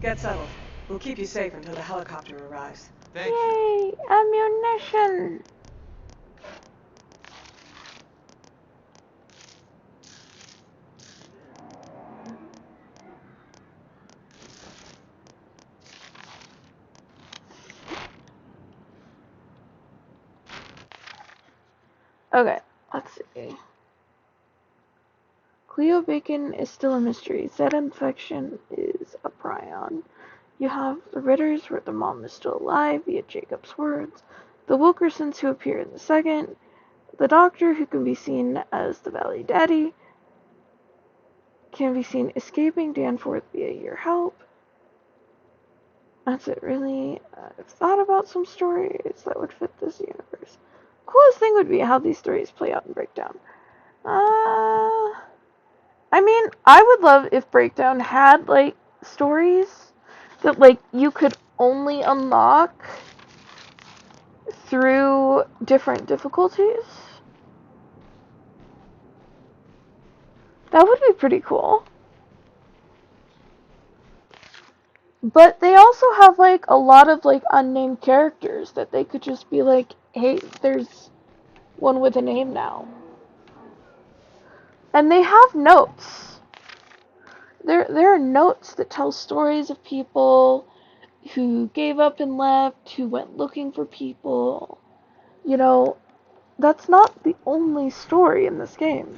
Get settled. We'll keep you safe until the helicopter arrives. Thank you. Yay! Ammunition! Okay, let's see. Cleo Bacon is still a mystery. Said infection is a prion. You have the Ritters, where the mom is still alive via Jacob's words. The Wilkersons, who appear in the second. The Doctor, who can be seen as the Valley Daddy, can be seen escaping Danforth via your help. That's it, really. I've thought about some stories that would fit this universe. Coolest thing would be how these stories play out in Breakdown. I mean, I would love if Breakdown had, like, stories that, like, you could only unlock through different difficulties. That would be pretty cool. But they also have, like, a lot of, like, unnamed characters that they could just be like, hey, there's one with a name now. And they have notes. There are notes that tell stories of people who gave up and left, who went looking for people. You know, that's not the only story in this game.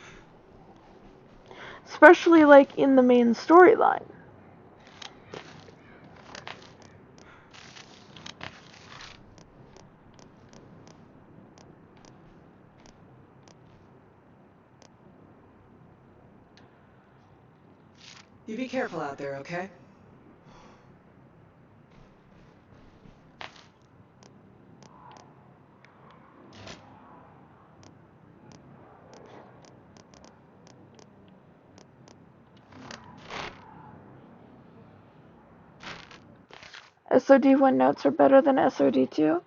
Especially, like, in the main storyline. You be careful out there, okay? SOD1 notes are better than SOD2?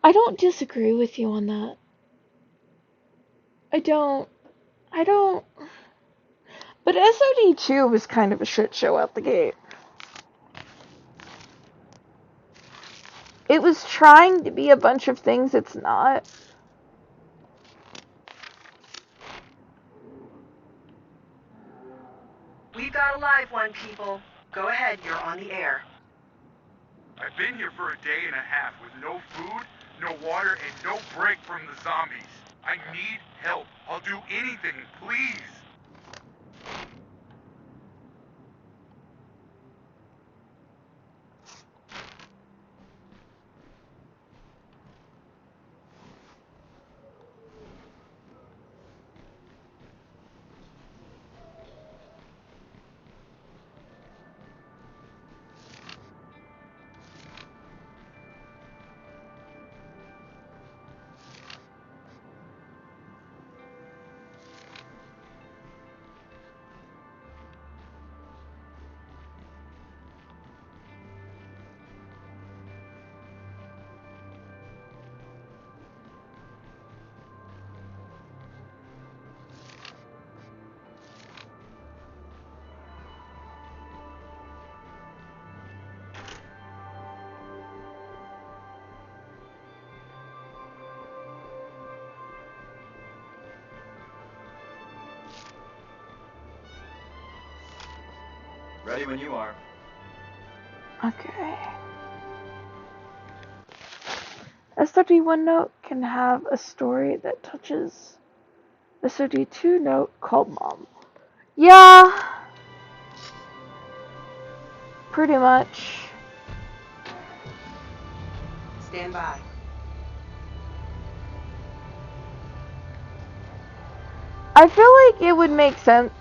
I don't disagree with you on that. I don't. But SOD2 was kind of a shit show out the gate. It was trying to be a bunch of things it's not. We've got a live one, people. Go ahead, you're on the air. I've been here for a day and a half with no food, no water, and no break from the zombies. I need help. I'll do anything, please. Ready when you are. Okay. SOD1 note can have a story that touches SOD2 note called Mom. Yeah. Pretty much. Stand by. I feel like it would make sense.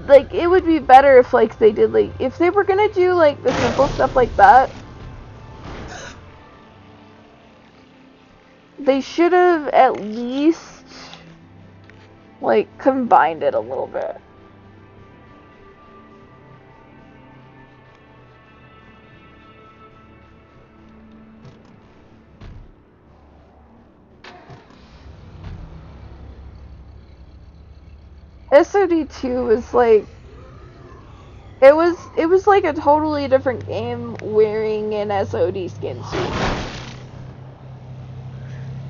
Like, it would be better if, like, they did, like, if they were gonna do, like, the simple stuff like that, they should have at least, like, combined it a little bit. SOD2 is, like, It was like a totally different game wearing an SOD skin suit.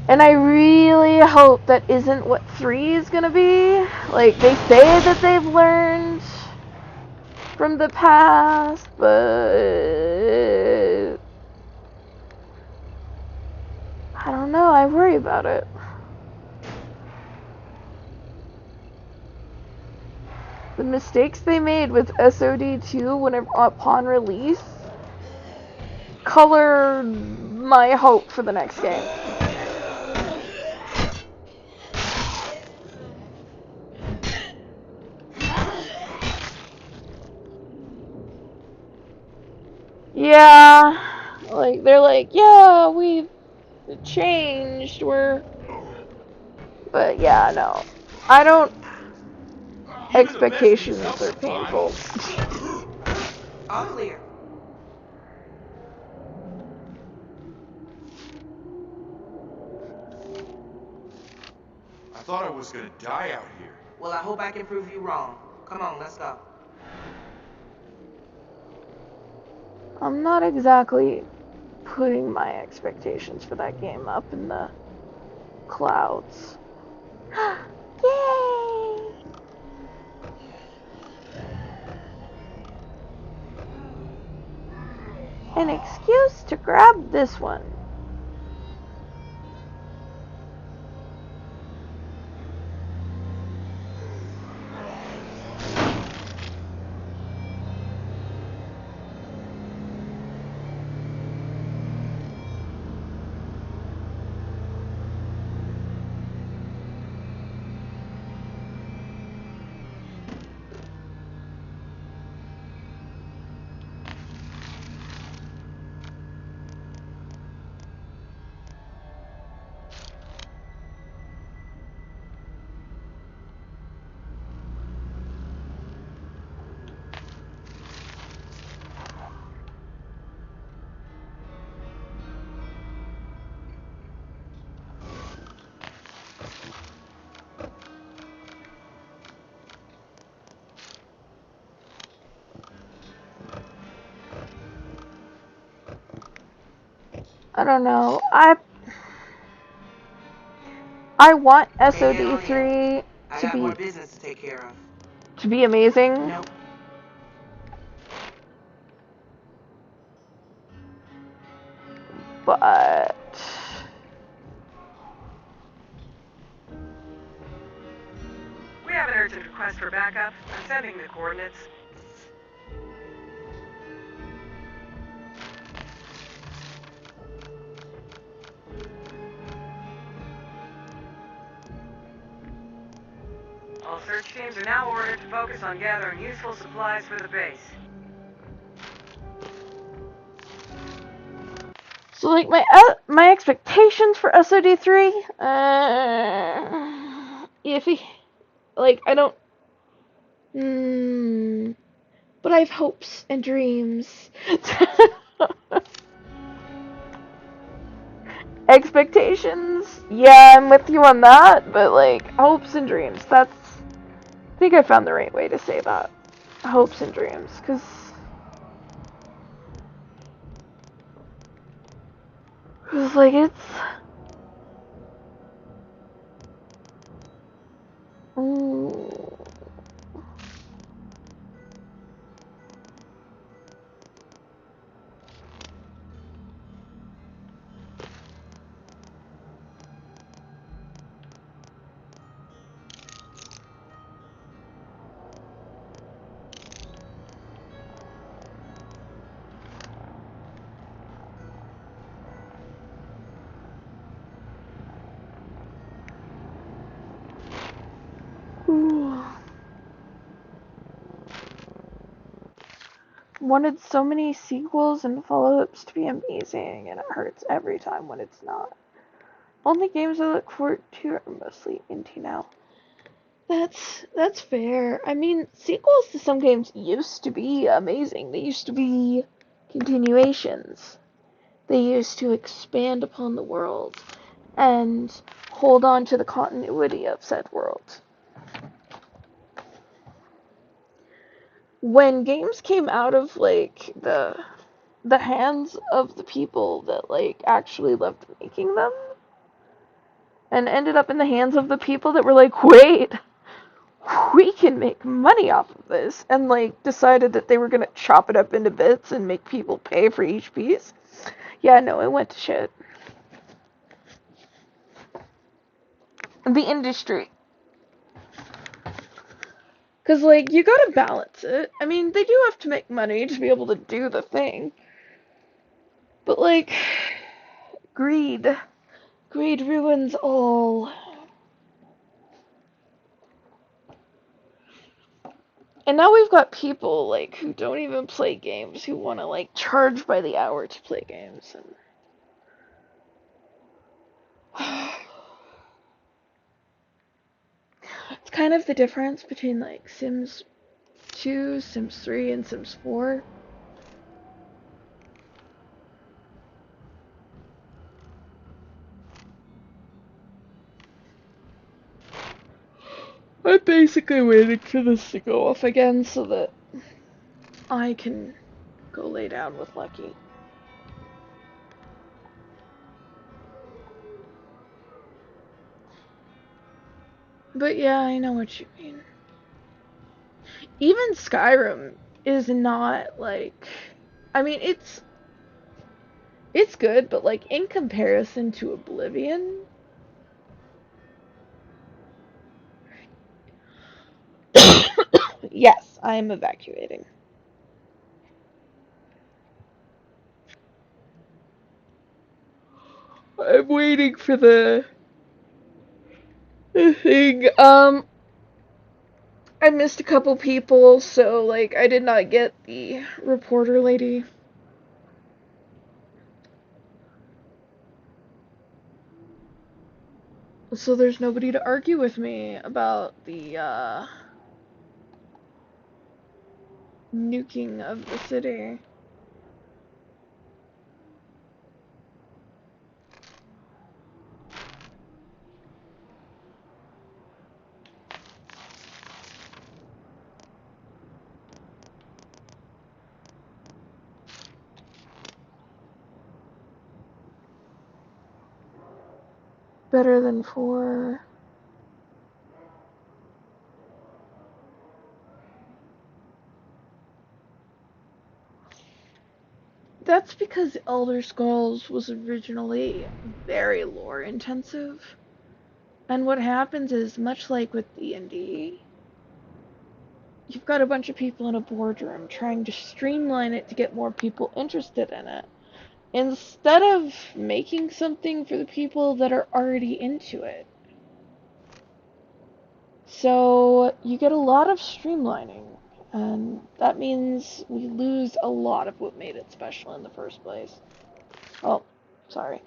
And I really hope that isn't what 3 is gonna be. Like, they say that they've learned from the past, but I don't know, I worry about it. The mistakes they made with SOD2 whenever upon release color my hope for the next game. Yeah, like they're like, yeah, we've changed, but yeah, no. I don't. Expectations are painful. All clear. I thought I was gonna die out here. Well, I hope I can prove you wrong. Come on, let's go. I'm not exactly putting my expectations for that game up in the clouds. Yay! An excuse to grab this one. I don't know. I want SOD3 to be more business to take care of. To be amazing. Nope. But We have an urgent request for backup. I'm sending the coordinates. All search teams are now ordered to focus on gathering useful supplies for the base. so like my expectations for SOD3 iffy. Like I don't but I have hopes and dreams. Expectations, yeah, I'm with you on that, but like hopes and dreams, I think I found the right way to say that. Hopes and dreams, because like it's wanted so many sequels and follow-ups to be amazing, and it hurts every time when it's not. Only games I look forward to are mostly indie now. That's fair. I mean, sequels to some games used to be amazing. They used to be continuations. They used to expand upon the world and hold on to the continuity of said world. when games came out of, like, the hands of the people that, like, actually loved making them, and ended up in the hands of the people that were like, wait, we can make money off of this, and, like, decided that they were gonna chop it up into bits and make people pay for each piece. Yeah, no, it went to shit. The industry. Because, like, you gotta balance it. I mean, they do have to make money to be able to do the thing. But, like, greed. Greed ruins all. And now we've got people, like, who don't even play games, who want to, like, charge by the hour to play games. And it's kind of the difference between, like, Sims 2, Sims 3, and Sims 4. I'm basically waiting for this to go off again so that I can go lay down with Lucky. But yeah, I know what you mean. Even Skyrim is not, like... I mean, it's good, but, like, in comparison to Oblivion... Yes, I am evacuating. I'm waiting for the thing. I missed a couple people, so, like, I did not get the reporter lady. So there's nobody to argue with me about the, nuking of the city. Better than 4. That's because Elder Scrolls was originally very lore intensive. And what happens is, much like with D&D, you've got a bunch of people in a boardroom trying to streamline it to get more people interested in it, instead of making something for the people that are already into it. So you get a lot of streamlining, and that means we lose a lot of what made it special in the first place. Oh, sorry.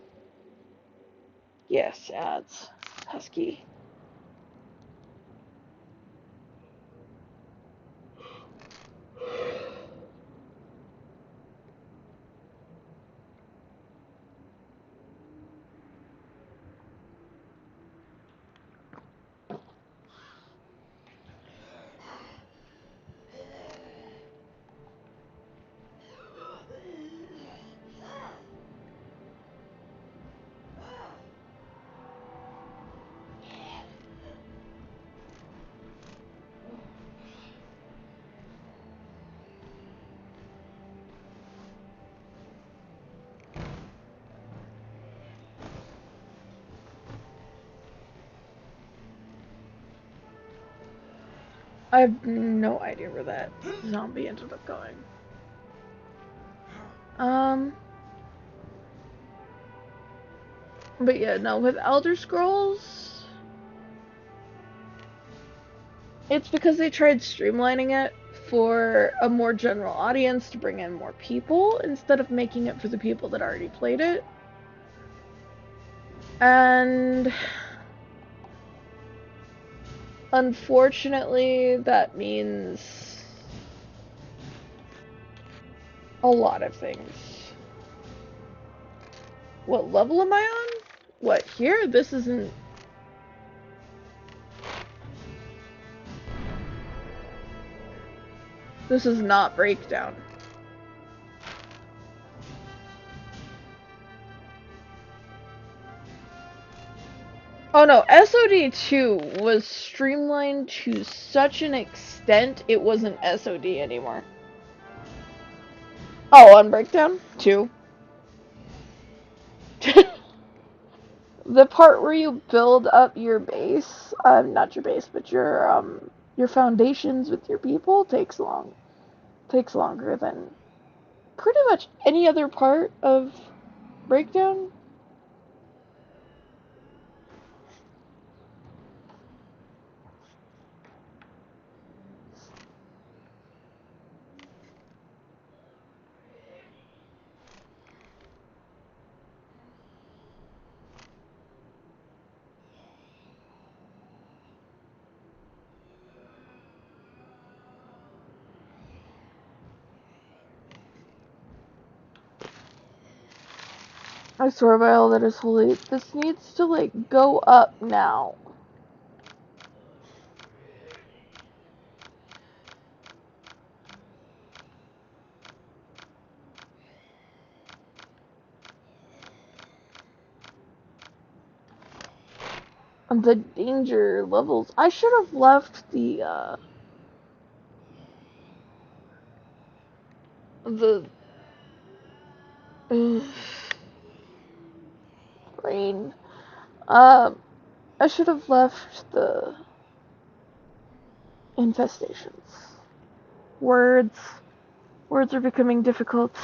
Yes, ads. Husky. I have no idea where that zombie ended up going. But yeah, no, with Elder Scrolls, it's because they tried streamlining it for a more general audience to bring in more people, instead of making it for the people that already played it. And unfortunately, that means a lot of things. What level am I on? What, here? This isn't... This is not Breakdown. Oh no, SOD2 was streamlined to such an extent it wasn't SOD anymore. Oh, on Breakdown? 2. The part where you build up your base, not your base, but your foundations with your people takes longer than pretty much any other part of Breakdown. I swear by all that is holy, this needs to, like, go up now. The danger levels. I should have left the brain. I should have left the infestations. Words are becoming difficult.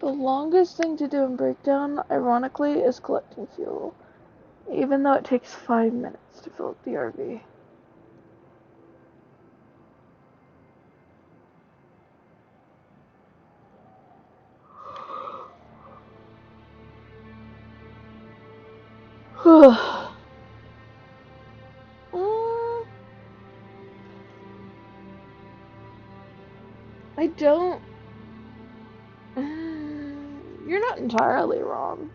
The longest thing to do in Breakdown, ironically, is collecting fuel. Even though it takes 5 minutes to fill up the RV. I don't... You're not entirely wrong.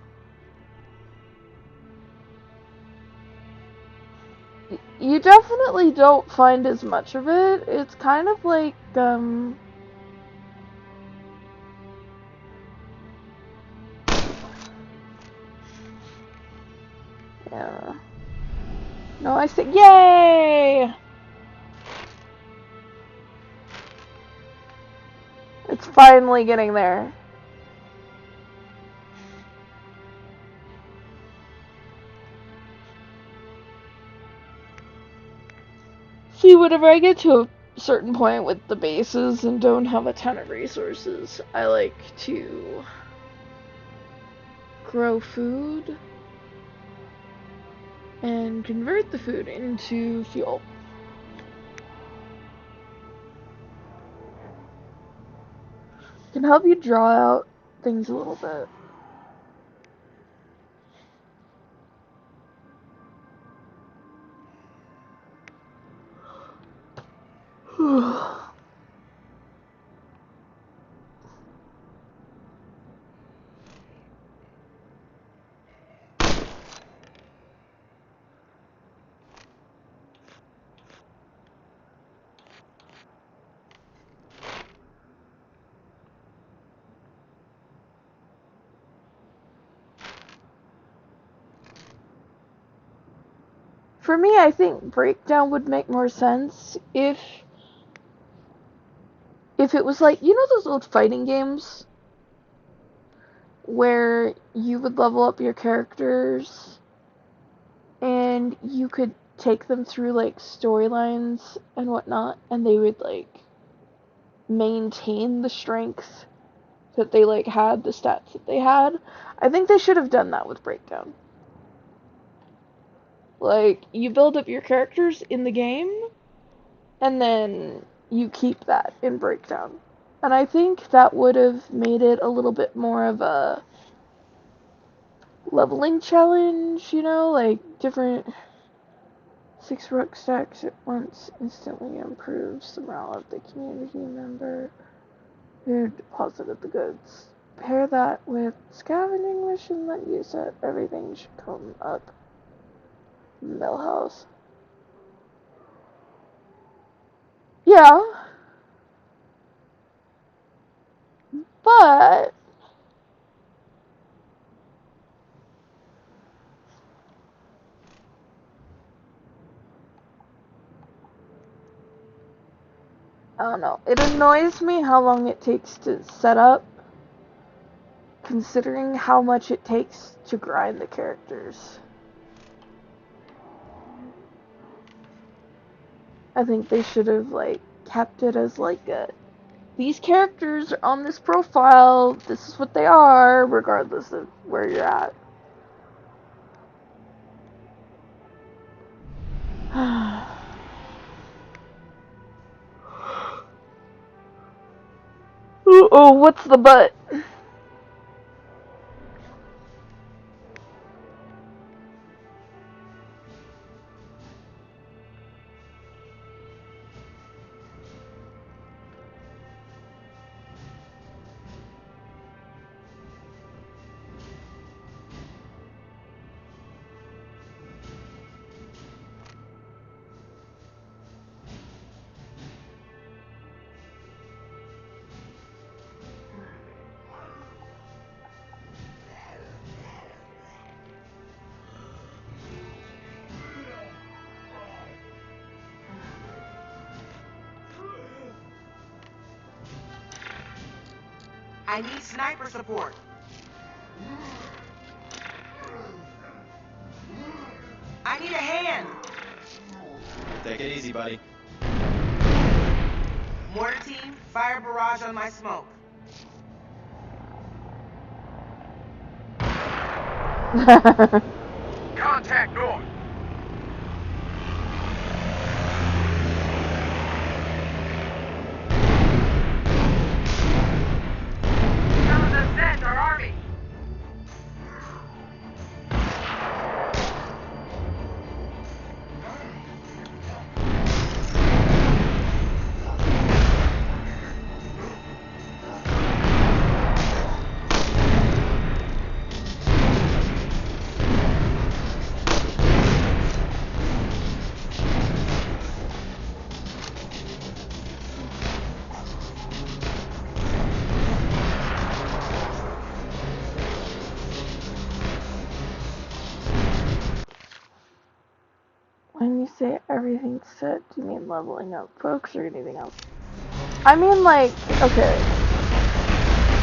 You definitely don't find as much of it. It's kind of like, yeah. No, I say, yay! It's finally getting there. See, whenever I get to a certain point with the bases and don't have a ton of resources, I like to grow food and convert the food into fuel. Can help you draw out things a little bit. For me, I think Breakdown would make more sense if it was like, you know those old fighting games where you would level up your characters and you could take them through like storylines and whatnot, and they would like maintain the strength that they like had, the stats that they had. I think they should have done that with Breakdown. Like, you build up your characters in the game, and then you keep that in Breakdown. And I think that would have made it a little bit more of a leveling challenge, you know, like different 6 rock stacks at once instantly improves the morale of the community member who deposited the goods. pair that with scavenging mission that you said everything should come up. Millhouse. Yeah. But I don't know. It annoys me how long it takes to set up, considering how much it takes to grind the characters. I think they should have, like, kept it as, like, these characters are on this profile, this is what they are, regardless of where you're at. Oh, what's the but? I need sniper support. I need a hand. Take it easy, buddy. Mortar team, fire barrage on my smoke. Contact north. Some of the Zeds are army. When you say everything's set, do you mean leveling up folks or anything else? I mean, like, okay.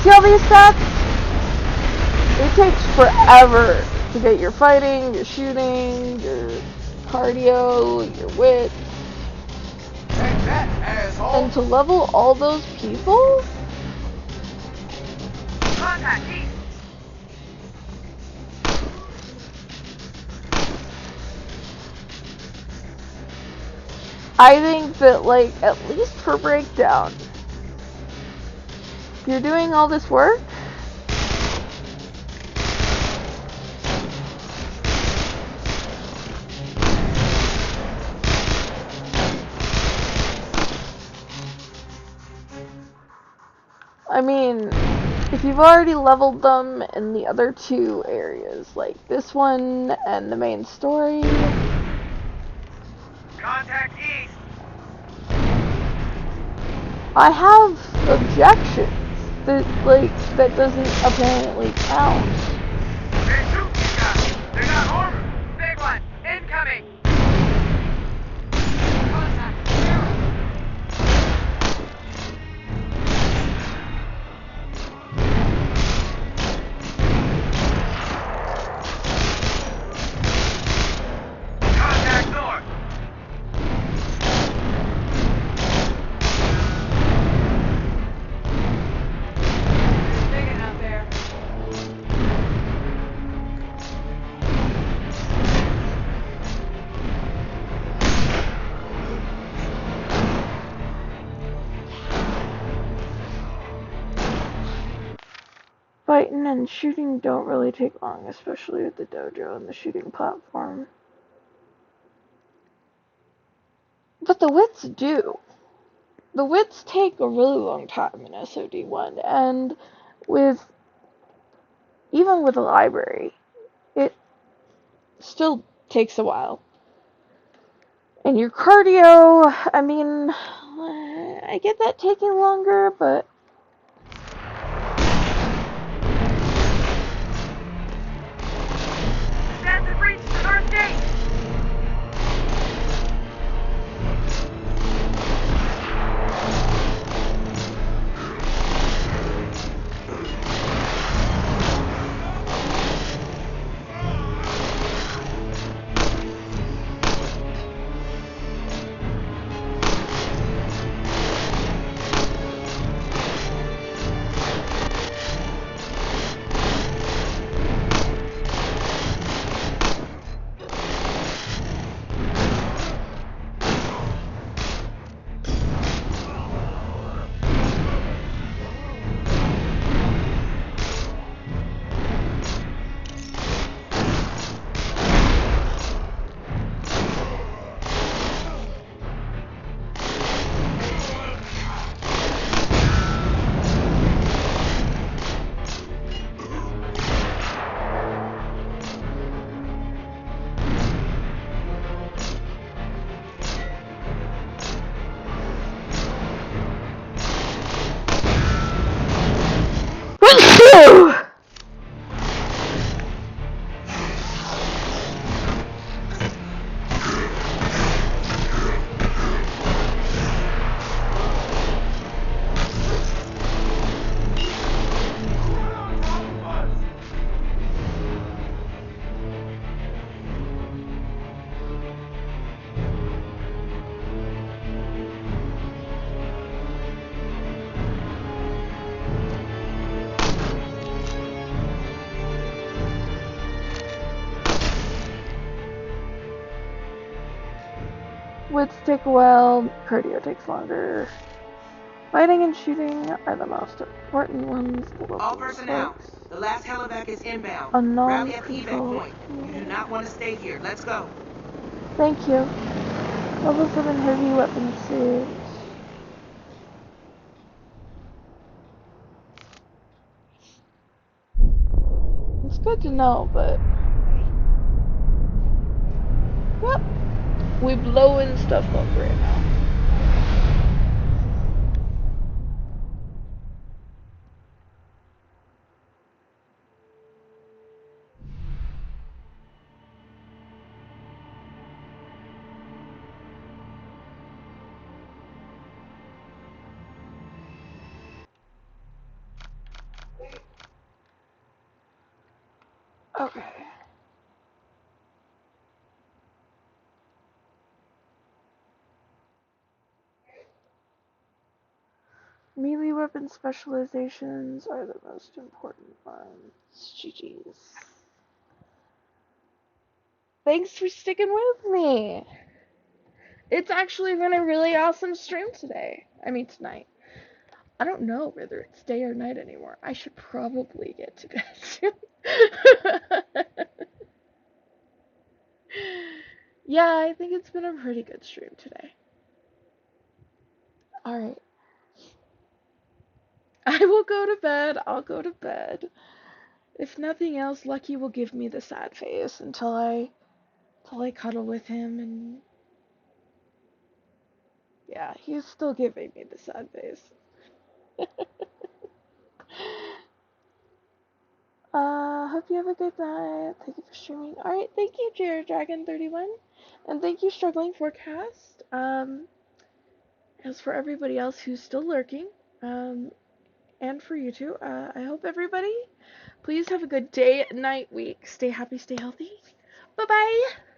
See all these stats? It takes forever to get your fighting, your shooting, your cardio, your wit. Take that, asshole. And to level all those people? Contact east. I think that, like, at least for Breakdown, if you're doing all this work, I mean, if you've already leveled them in the other two areas, like this one and the main story, Contact east. I have objections that, like, that doesn't apparently count. Hey, shoot these guys. They got armor. Big one. Incoming. Contact north. Digging out there. Fighting and shooting don't really take long, especially with the dojo and the shooting platform. But the wits do. The wits take a really long time in SOD1, and with even with a library, it still takes a while. And your cardio, I mean, I get that taking longer, but Stats have reached the north gate. wits take a while, cardio takes longer. Fighting and shooting are the most important ones. All personnel, the last helivac is inbound. A Rally at the evac non-control. point. You do not want to stay here. Let's go. Thank you. Level 7 heavy weapon suit. It's good to know, but... Well, we blowing stuff up right now. Okay. Melee weapon specializations are the most important ones. GG's. Thanks for sticking with me. It's actually been a really awesome stream today. I mean, tonight. I don't know whether it's day or night anymore. I should probably get to bed soon. Yeah, I think it's been a pretty good stream today. Alright. I will go to bed. I'll go to bed. If nothing else, Lucky will give me the sad face until I cuddle with him, and yeah, he's still giving me the sad face. Hope you have a good night. Thank you for streaming. Alright, thank you, Jared Dragon 31. And thank you, Struggling Forecast. As for everybody else who's still lurking, and for you two, I hope everybody, please have a good day, night, week. Stay happy, stay healthy. Bye-bye!